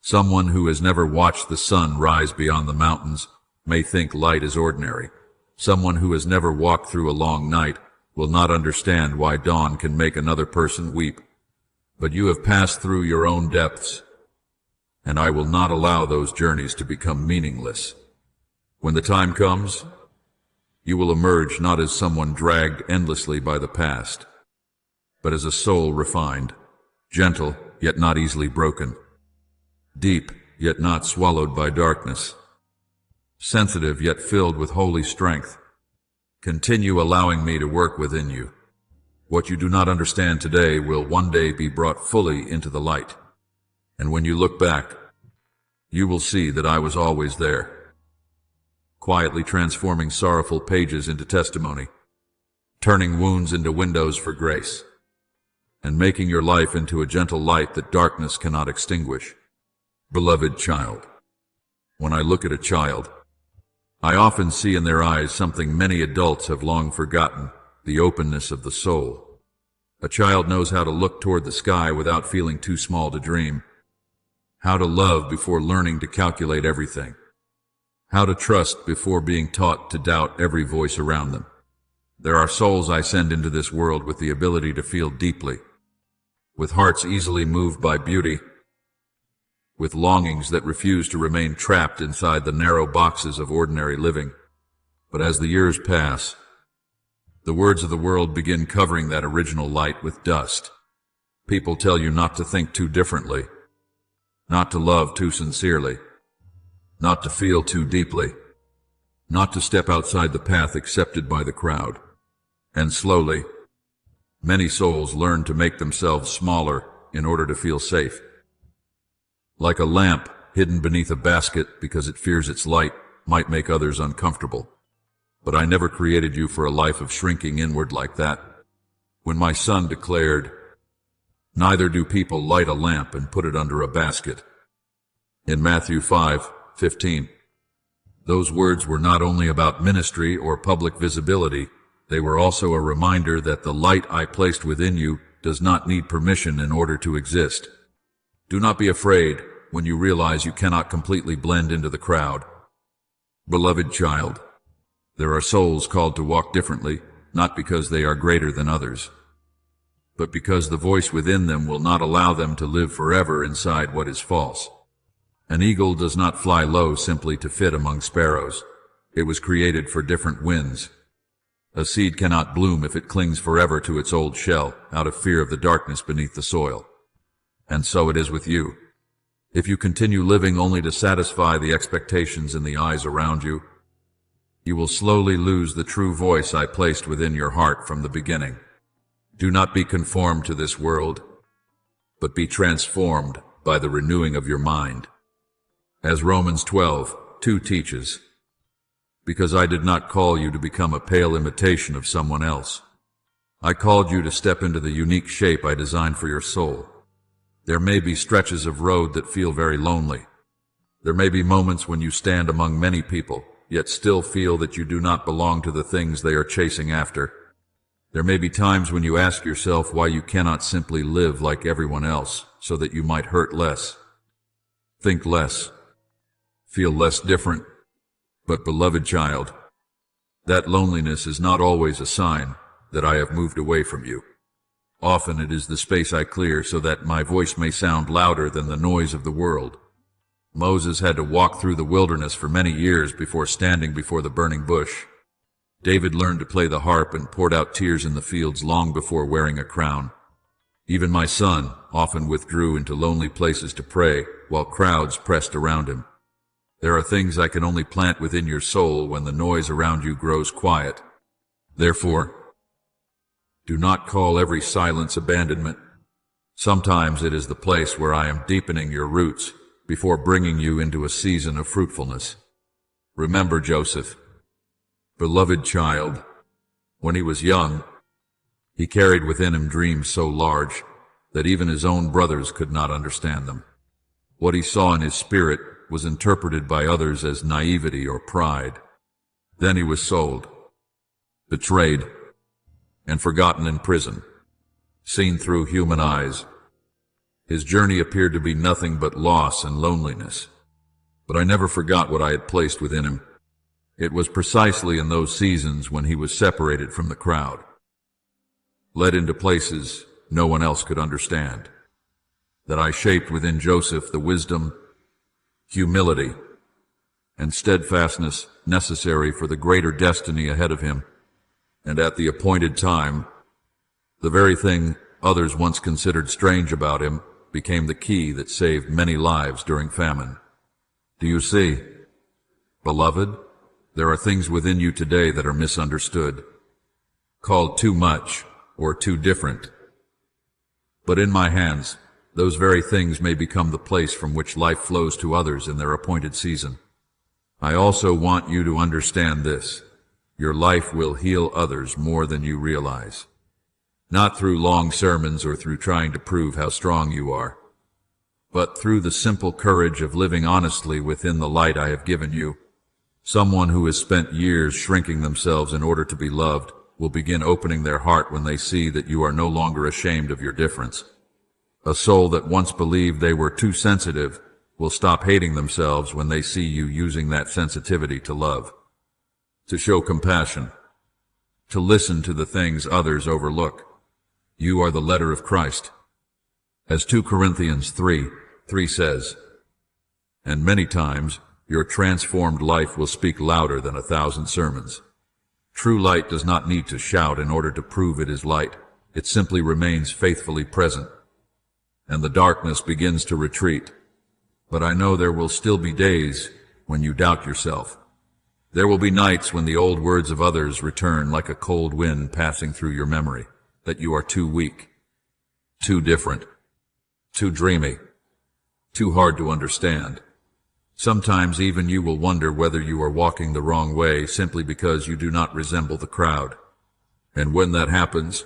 Someone who has never watched the sun rise beyond the mountains may think light is ordinary. Someone who has never walked through a long night will not understand why dawn can make another person weep. But you have passed through your own depths, and I will not allow those journeys to become meaningless. When the time comes, you will emerge not as someone dragged endlessly by the past, but as a soul refined, gentle yet not easily broken, deep yet not swallowed by darkness, sensitive yet filled with holy strength. Continue allowing me to work within you. What you do not understand today will one day be brought fully into the light. And when you look back, you will see that I was always there, quietly transforming sorrowful pages into testimony, turning wounds into windows for grace, and making your life into a gentle light that darkness cannot extinguish. Beloved child, when I look at a child, I often see in their eyes something many adults have long forgotten: the openness of the soul. A child knows how to look toward the sky without feeling too small to dream, how to love before learning to calculate everything, how to trust before being taught to doubt every voice around them. There are souls I send into this world with the ability to feel deeply, with hearts easily moved by beauty, with longings that refuse to remain trapped inside the narrow boxes of ordinary living. But as the years pass, the words of the world begin covering that original light with dust. People tell you not to think too differently, not to love too sincerely, not to feel too deeply, not to step outside the path accepted by the crowd. And slowly, many souls learn to make themselves smaller in order to feel safe. Like a lamp hidden beneath a basket because it fears its light might make others uncomfortable. But I never created you for a life of shrinking inward like that. When my son declared, "Neither do people light a lamp and put it under a basket," in Matthew 5:15, those words were not only about ministry or public visibility, they were also a reminder that the light I placed within you does not need permission in order to exist. Do not be afraid when you realize you cannot completely blend into the crowd. Beloved child, there are souls called to walk differently, not because they are greater than others, but because the voice within them will not allow them to live forever inside what is false. An eagle does not fly low simply to fit among sparrows. It was created for different winds. A seed cannot bloom if it clings forever to its old shell, out of fear of the darkness beneath the soil. And so it is with you. If you continue living only to satisfy the expectations in the eyes around you, you will slowly lose the true voice I placed within your heart from the beginning. Do not be conformed to this world, but be transformed by the renewing of your mind. As Romans 12:2 teaches, because I did not call you to become a pale imitation of someone else. I called you to step into the unique shape I designed for your soul. There may be stretches of road that feel very lonely. There may be moments when you stand among many people, yet still feel that you do not belong to the things they are chasing after. There may be times when you ask yourself why you cannot simply live like everyone else so that you might hurt less, think less, feel less different. But beloved child, that loneliness is not always a sign that I have moved away from you. Often it is the space I clear so that my voice may sound louder than the noise of the world. Moses had to walk through the wilderness for many years before standing before the burning bush. David learned to play the harp and poured out tears in the fields long before wearing a crown. Even my son often withdrew into lonely places to pray while crowds pressed around him. There are things I can only plant within your soul when the noise around you grows quiet. Therefore, do not call every silence abandonment. Sometimes it is the place where I am deepening your roots before bringing you into a season of fruitfulness. Remember Joseph, beloved child. When he was young, he carried within him dreams so large that even his own brothers could not understand them. What he saw in his spirit was interpreted by others as naivety or pride. Then he was sold, betrayed, and forgotten in prison, seen through human eyes. His journey appeared to be nothing but loss and loneliness. But I never forgot what I had placed within him. It was precisely in those seasons when he was separated from the crowd, led into places no one else could understand, that I shaped within Joseph the wisdom, humility, and steadfastness necessary for the greater destiny ahead of him. And at the appointed time, the very thing others once considered strange about him became the key that saved many lives during famine. Do you see? Beloved, there are things within you today that are misunderstood, called too much or too different. But in my hands, those very things may become the place from which life flows to others in their appointed season. I also want you to understand this. Your life will heal others more than you realize. Not through long sermons or through trying to prove how strong you are, but through the simple courage of living honestly within the light I have given you. Someone who has spent years shrinking themselves in order to be loved will begin opening their heart when they see that you are no longer ashamed of your difference. A soul that once believed they were too sensitive will stop hating themselves when they see you using that sensitivity to love, to show compassion, to listen to the things others overlook. You are the letter of Christ. As 2 Corinthians 3:3 says, and many times your transformed life will speak louder than 1,000 sermons. True light does not need to shout in order to prove it is light. It simply remains faithfully present, and the darkness begins to retreat. But I know there will still be days when you doubt yourself. There will be nights when the old words of others return like a cold wind passing through your memory, that you are too weak, too different, too dreamy, too hard to understand. Sometimes even you will wonder whether you are walking the wrong way simply because you do not resemble the crowd. And when that happens,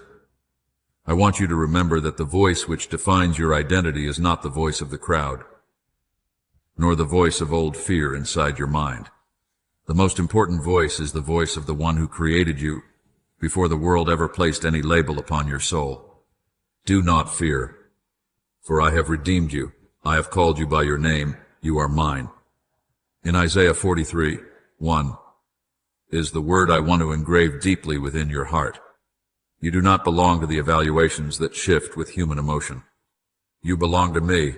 I want you to remember that the voice which defines your identity is not the voice of the crowd, nor the voice of old fear inside your mind. The most important voice is the voice of the one who created you before the world ever placed any label upon your soul. Do not fear, for I have redeemed you. I have called you by your name. You are mine. In Isaiah 43:1 is the word I want to engrave deeply within your heart. You do not belong to the evaluations that shift with human emotion. You belong to me.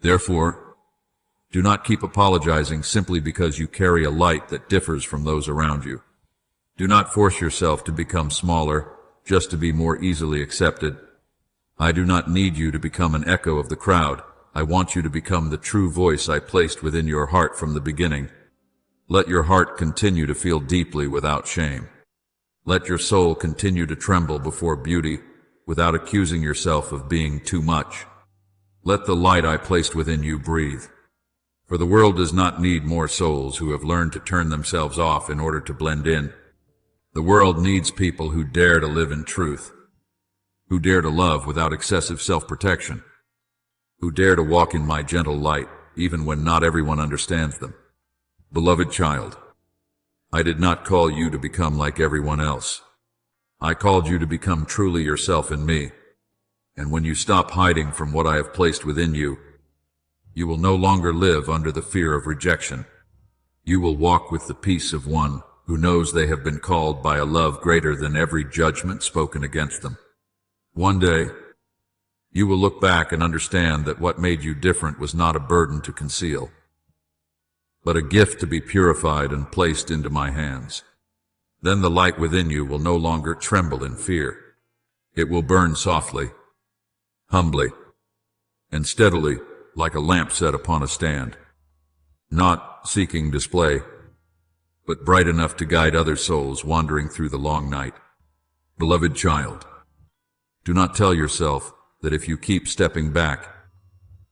Therefore, do not keep apologizing simply because you carry a light that differs from those around you. Do not force yourself to become smaller just to be more easily accepted. I do not need you to become an echo of the crowd. I want you to become the true voice I placed within your heart from the beginning. Let your heart continue to feel deeply without shame. Let your soul continue to tremble before beauty without accusing yourself of being too much. Let the light I placed within you breathe. For the world does not need more souls who have learned to turn themselves off in order to blend in. The world needs people who dare to live in truth, who dare to love without excessive self-protection, who dare to walk in my gentle light even when not everyone understands them. Beloved child, I did not call you to become like everyone else. I called you to become truly yourself in me. And when you stop hiding from what I have placed within you, you will no longer live under the fear of rejection. You will walk with the peace of one who knows they have been called by a love greater than every judgment spoken against them. One day, you will look back and understand that what made you different was not a burden to conceal, but a gift to be purified and placed into my hands. Then the light within you will no longer tremble in fear. It will burn softly, humbly, and steadily like a lamp set upon a stand, not seeking display, but bright enough to guide other souls wandering through the long night. Beloved child, do not tell yourself that if you keep stepping back,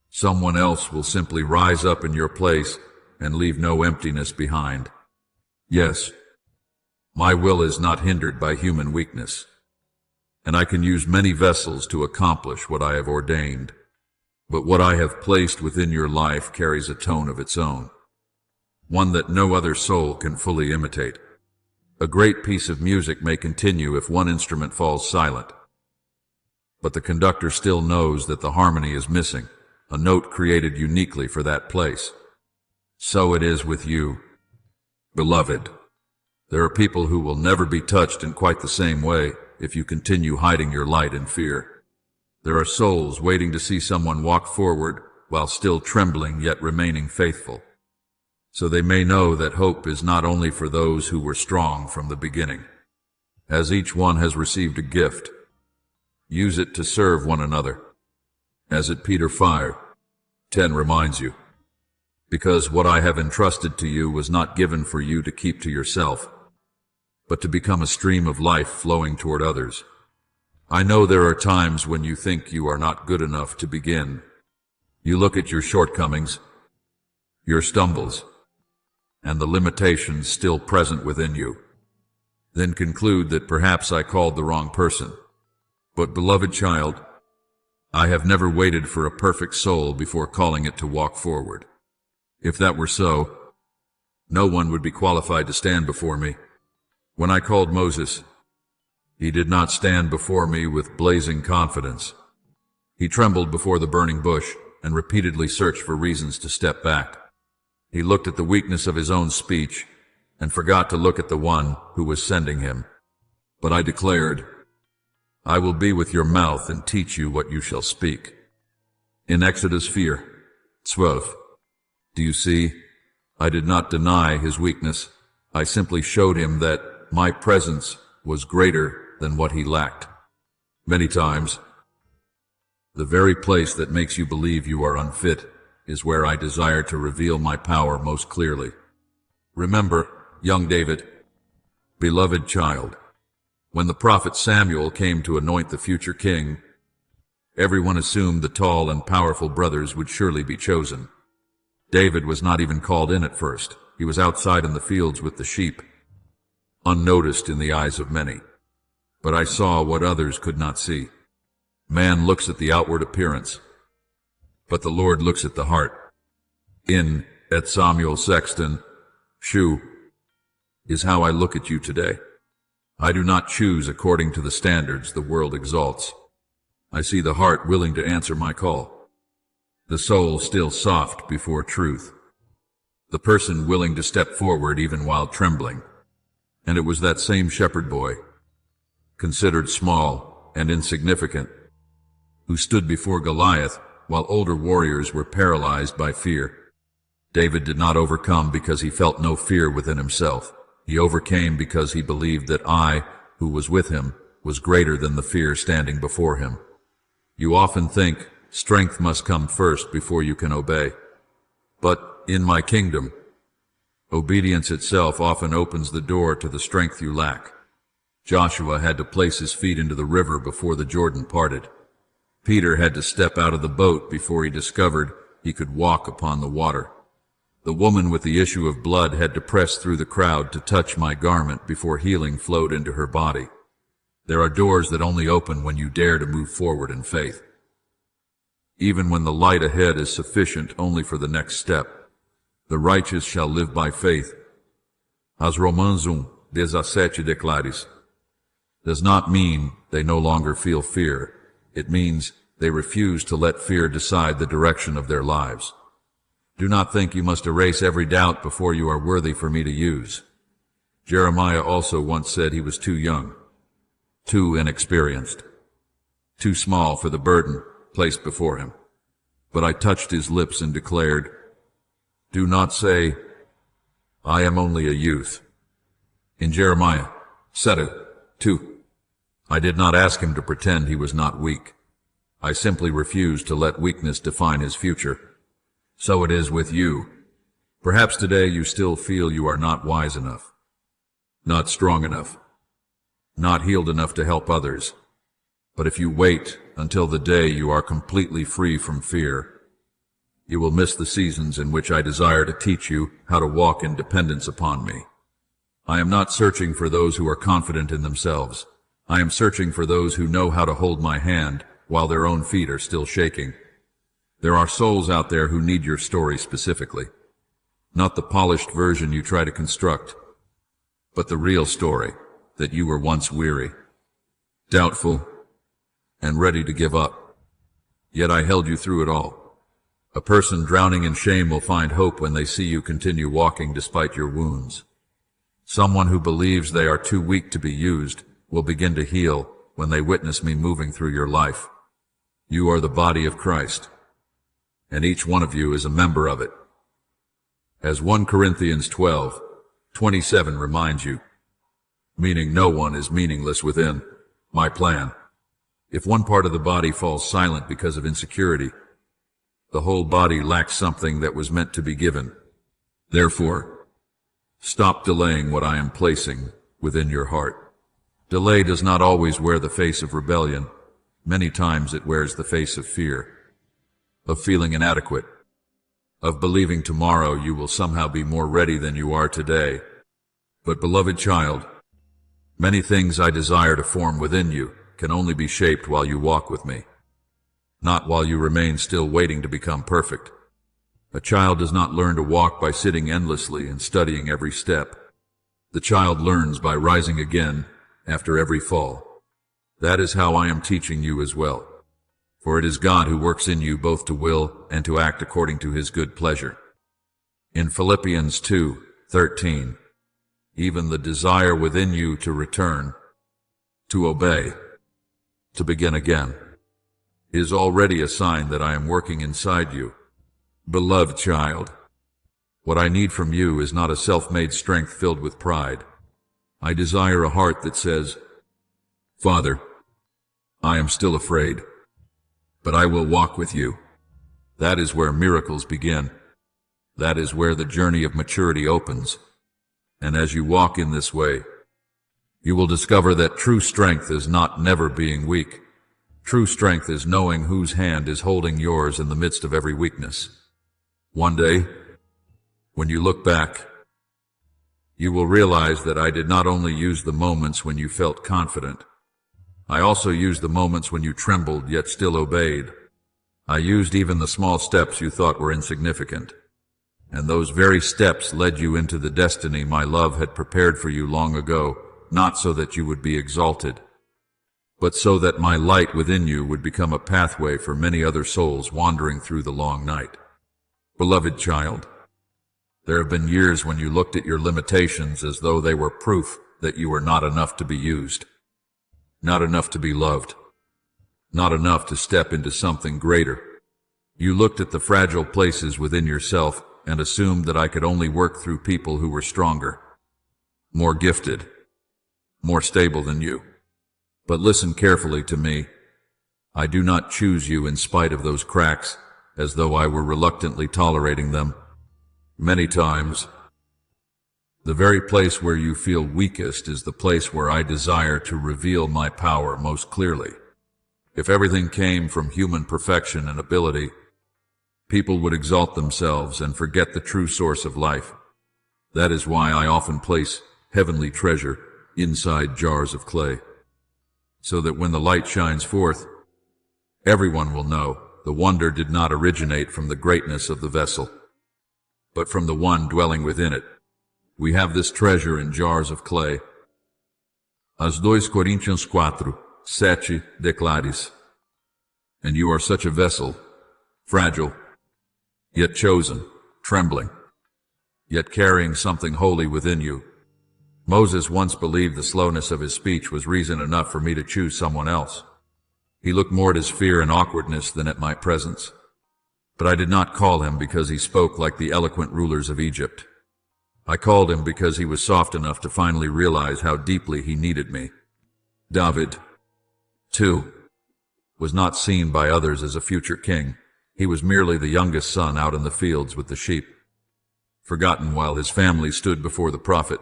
someone else will simply rise up in your place and leave no emptiness behind. Yes, my will is not hindered by human weakness, and I can use many vessels to accomplish what I have ordained. But what I have placed within your life carries a tone of its own, one that no other soul can fully imitate. A great piece of music may continue if one instrument falls silent, but the conductor still knows that the harmony is missing, a note created uniquely for that place. So it is with you, beloved. There are people who will never be touched in quite the same way if you continue hiding your light in fear. There are souls waiting to see someone walk forward while still trembling yet remaining faithful, so they may know that hope is not only for those who were strong from the beginning. As each one has received a gift, use it to serve one another. As at Peter 5:10 reminds you, because what I have entrusted to you was not given for you to keep to yourself, but to become a stream of life flowing toward others. I know there are times when you think you are not good enough to begin. You look at your shortcomings, your stumbles, and the limitations still present within you, then conclude that perhaps I called the wrong person. But, beloved child, I have never waited for a perfect soul before calling it to walk forward. If that were so, no one would be qualified to stand before me. When I called Moses, he did not stand before me with blazing confidence. He trembled before the burning bush and repeatedly searched for reasons to step back. He looked at the weakness of his own speech and forgot to look at the one who was sending him. But I declared, I will be with your mouth and teach you what you shall speak. In Exodus 4:12, do you see? I did not deny his weakness. I simply showed him that my presence was greater than what he lacked. Many times, the very place that makes you believe you are unfit is where I desire to reveal my power most clearly. Remember, young David, beloved child, when the prophet Samuel came to anoint the future king, everyone assumed the tall and powerful brothers would surely be chosen. David was not even called in at first. He was outside in the fields with the sheep, unnoticed in the eyes of many. But I saw what others could not see. Man looks at the outward appearance, but the Lord looks at the heart. In at Samuel Sexton, Shu, is how I look at you today. I do not choose according to the standards the world exalts. I see the heart willing to answer my call, the soul still soft before truth, the person willing to step forward even while trembling. And it was that same shepherd boy, considered small and insignificant, who stood before Goliath while older warriors were paralyzed by fear. David did not overcome because he felt no fear within himself. He overcame because he believed that I, who was with him, was greater than the fear standing before him. You often think strength must come first before you can obey. But in my kingdom, obedience itself often opens the door to the strength you lack. Joshua had to place his feet into the river before the Jordan parted. Peter had to step out of the boat before he discovered he could walk upon the water. The woman with the issue of blood had to press through the crowd to touch my garment before healing flowed into her body. There are doors that only open when you dare to move forward in faith, even when the light ahead is sufficient only for the next step. The righteous shall live by faith. As Romans 1:17 declares, does not mean they no longer feel fear. It means they refuse to let fear decide the direction of their lives. Do not think you must erase every doubt before you are worthy for me to use. Jeremiah also once said he was too young, too inexperienced, too small for the burden placed before him. But I touched his lips and declared, do not say, I am only a youth. In Jeremiah 7:2, I did not ask him to pretend he was not weak. I simply refused to let weakness define his future. So it is with you. Perhaps today you still feel you are not wise enough, not strong enough, not healed enough to help others. But if you wait until the day you are completely free from fear, you will miss the seasons in which I desire to teach you how to walk in dependence upon me. I am not searching for those who are confident in themselves. I am searching for those who know how to hold my hand while their own feet are still shaking. There are souls out there who need your story specifically, not the polished version you try to construct, but the real story that you were once weary, doubtful, and ready to give up. Yet I held you through it all. A person drowning in shame will find hope when they see you continue walking despite your wounds. Someone who believes they are too weak to be used will begin to heal when they witness me moving through your life. You are the body of Christ, and each one of you is a member of it. As 1 Corinthians 12:27 reminds you, meaning no one is meaningless within my plan. If one part of the body falls silent because of insecurity, the whole body lacks something that was meant to be given. Therefore, stop delaying what I am placing within your heart. Delay does not always wear the face of rebellion. Many times it wears the face of fear, of feeling inadequate, of believing tomorrow you will somehow be more ready than you are today. But beloved child, many things I desire to form within you can only be shaped while you walk with me, not while you remain still waiting to become perfect. A child does not learn to walk by sitting endlessly and studying every step. The child learns by rising again after every fall. That is how I am teaching you as well. For it is God who works in you both to will and to act according to his good pleasure. In Philippians 2:13, even the desire within you to return, to obey, to begin again, is already a sign that I am working inside you. Beloved child, what I need from you is not a self-made strength filled with pride. I desire a heart that says, Father, I am still afraid, but I will walk with you. That is where miracles begin. That is where the journey of maturity opens. And as you walk in this way, you will discover that true strength is not never being weak. True strength is knowing whose hand is holding yours in the midst of every weakness. One day, when you look back, you will realize that I did not only use the moments when you felt confident, I also used the moments when you trembled yet still obeyed. I used even the small steps you thought were insignificant. And those very steps led you into the destiny my love had prepared for you long ago, not so that you would be exalted, but so that my light within you would become a pathway for many other souls wandering through the long night. Beloved child, there have been years when you looked at your limitations as though they were proof that you were not enough to be used, not enough to be loved, not enough to step into something greater. You looked at the fragile places within yourself and assumed that I could only work through people who were stronger, more gifted, more stable than you. But listen carefully to me. I do not choose you in spite of those cracks, as though I were reluctantly tolerating them. Many times, the very place where you feel weakest is the place where I desire to reveal my power most clearly. If everything came from human perfection and ability, people would exalt themselves and forget the true source of life. That is why I often place heavenly treasure inside jars of clay, so that when the light shines forth, everyone will know the wonder did not originate from the greatness of the vessel, but from the one dwelling within it. We have this treasure in jars of clay. As 2 Coríntios 4:7 declares, and you are such a vessel, fragile, yet chosen, trembling, yet carrying something holy within you. Moses once believed the slowness of his speech was reason enough for me to choose someone else. He looked more at his fear and awkwardness than at my presence. But I did not call him because he spoke like the eloquent rulers of Egypt. I called him because he was soft enough to finally realize how deeply he needed me. David, too, was not seen by others as a future king. He was merely the youngest son out in the fields with the sheep, forgotten while his family stood before the prophet.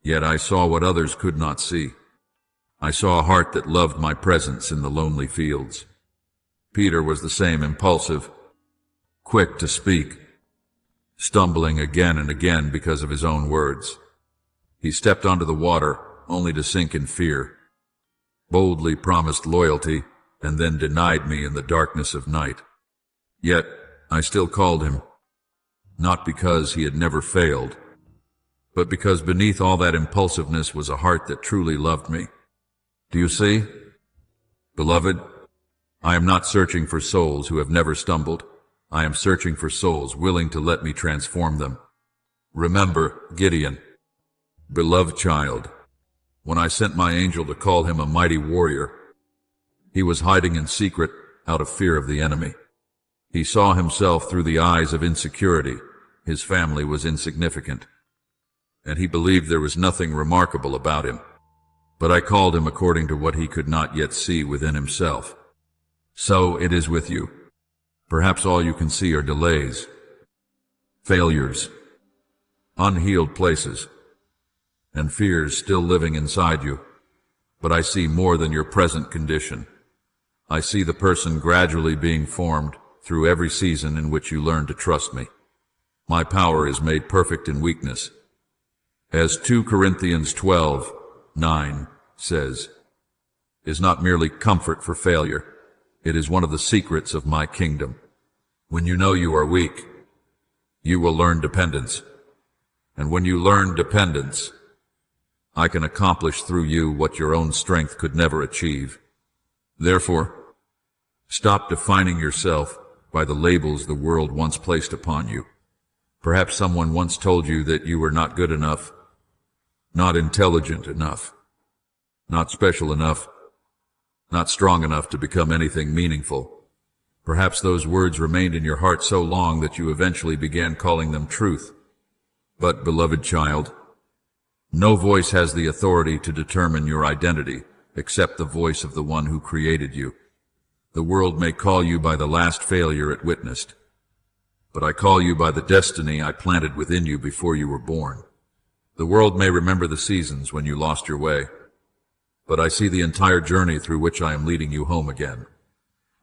Yet I saw what others could not see. I saw a heart that loved my presence in the lonely fields. Peter was the same, impulsive, quick to speak, stumbling again and again because of his own words. He stepped onto the water only to sink in fear, boldly promised loyalty, and then denied me in the darkness of night. Yet I still called him, not because he had never failed, but because beneath all that impulsiveness was a heart that truly loved me. Do you see? Beloved, I am not searching for souls who have never stumbled. I am searching for souls willing to let me transform them. Remember Gideon, beloved child. When I sent my angel to call him a mighty warrior, he was hiding in secret out of fear of the enemy. He saw himself through the eyes of insecurity. His family was insignificant, and he believed there was nothing remarkable about him. But I called him according to what he could not yet see within himself. So it is with you. Perhaps all you can see are delays, failures, unhealed places, and fears still living inside you. But I see more than your present condition. I see the person gradually being formed through every season in which you learn to trust me. My power is made perfect in weakness. As 2 Corinthians 12:9 says, is not merely comfort for failure. It is one of the secrets of my kingdom. When you know you are weak, you will learn dependence. And when you learn dependence, I can accomplish through you what your own strength could never achieve. Therefore, stop defining yourself by the labels the world once placed upon you. Perhaps someone once told you that you were not good enough, not intelligent enough, not special enough, not strong enough to become anything meaningful. Perhaps those words remained in your heart so long that you eventually began calling them truth. But, beloved child, no voice has the authority to determine your identity except the voice of the one who created you. The world may call you by the last failure it witnessed, but I call you by the destiny I planted within you before you were born. The world may remember the seasons when you lost your way, but I see the entire journey through which I am leading you home again.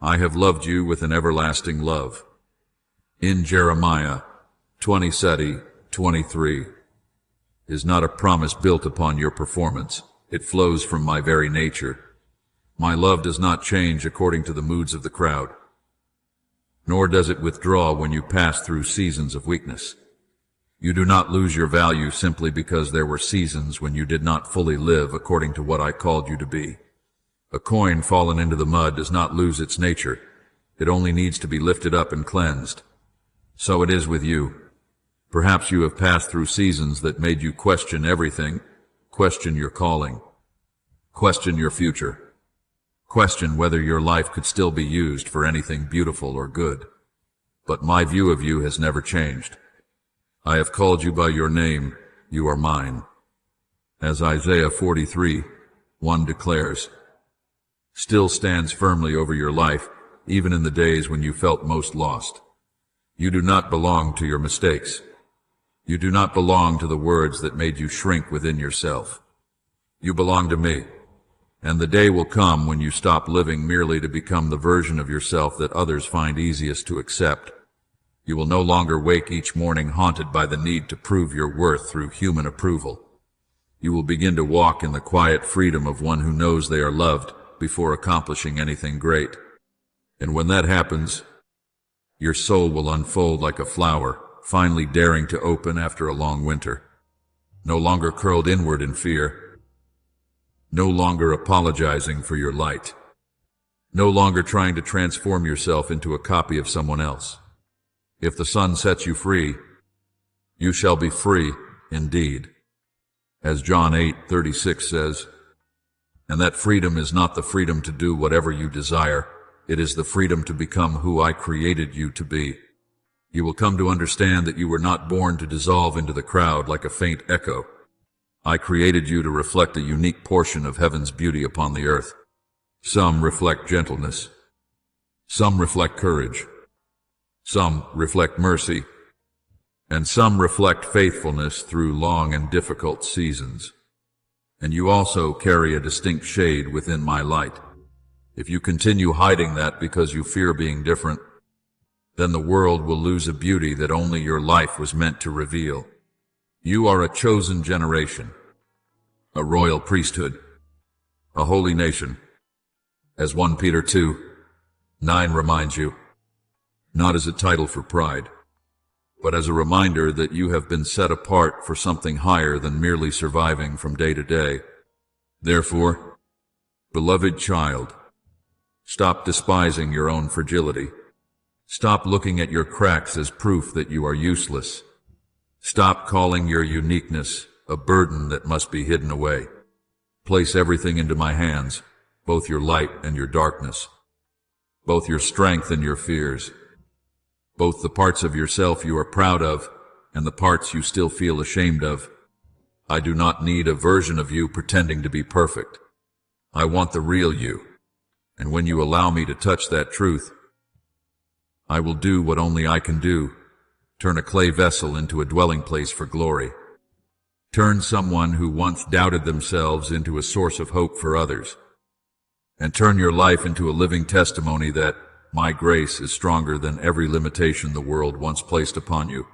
I have loved you with an everlasting love. In Jeremiah 20:23 is not a promise built upon your performance. It flows from my very nature. My love does not change according to the moods of the crowd, nor does it withdraw when you pass through seasons of weakness. You do not lose your value simply because there were seasons when you did not fully live according to what I called you to be. A coin fallen into the mud does not lose its nature. It only needs to be lifted up and cleansed. So it is with you. Perhaps you have passed through seasons that made you question everything, question your calling, question your future, question whether your life could still be used for anything beautiful or good. But my view of you has never changed. I have called you by your name, you are mine. As Isaiah 43:1 declares, still stands firmly over your life, even in the days when you felt most lost. You do not belong to your mistakes. You do not belong to the words that made you shrink within yourself. You belong to me, and the day will come when you stop living merely to become the version of yourself that others find easiest to accept. You will no longer wake each morning haunted by the need to prove your worth through human approval. You will begin to walk in the quiet freedom of one who knows they are loved before accomplishing anything great. And when that happens, your soul will unfold like a flower, finally daring to open after a long winter. No longer curled inward in fear. No longer apologizing for your light. No longer trying to transform yourself into a copy of someone else. If the Son sets you free, you shall be free indeed. As John 8:36 says, and that freedom is not the freedom to do whatever you desire. It is the freedom to become who I created you to be. You will come to understand that you were not born to dissolve into the crowd like a faint echo. I created you to reflect a unique portion of heaven's beauty upon the earth. Some reflect gentleness. Some reflect courage. Some reflect mercy. And some reflect faithfulness through long and difficult seasons. And you also carry a distinct shade within my light. If you continue hiding that because you fear being different, then the world will lose a beauty that only your life was meant to reveal. You are a chosen generation, a royal priesthood, a holy nation. As 1 Peter 2:9 reminds you, not as a title for pride, but as a reminder that you have been set apart for something higher than merely surviving from day to day. Therefore, beloved child, Stop despising your own fragility. Stop looking at your cracks as proof that you are useless. Stop calling your uniqueness a burden that must be hidden away. Place everything into my hands, both your light and your darkness, both your strength and your fears, both the parts of yourself you are proud of and the parts you still feel ashamed of. I do not need a version of you pretending to be perfect. I want the real you, and when you allow me to touch that truth, I will do what only I can do, turn a clay vessel into a dwelling place for glory. Turn someone who once doubted themselves into a source of hope for others. And turn your life into a living testimony that my grace is stronger than every limitation the world once placed upon you.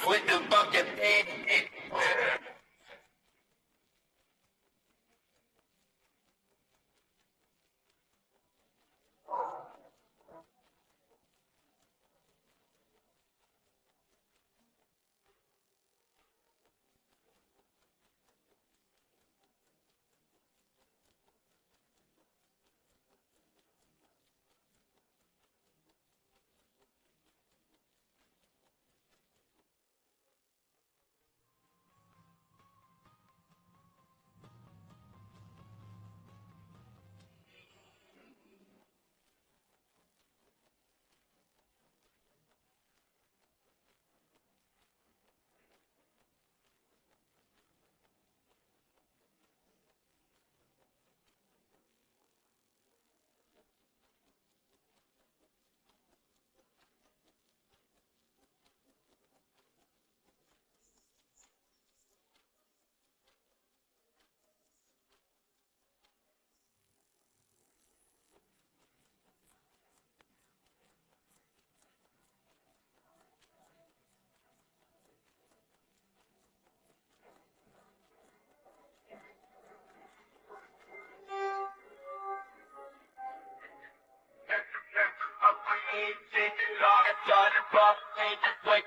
With the bucket head. Like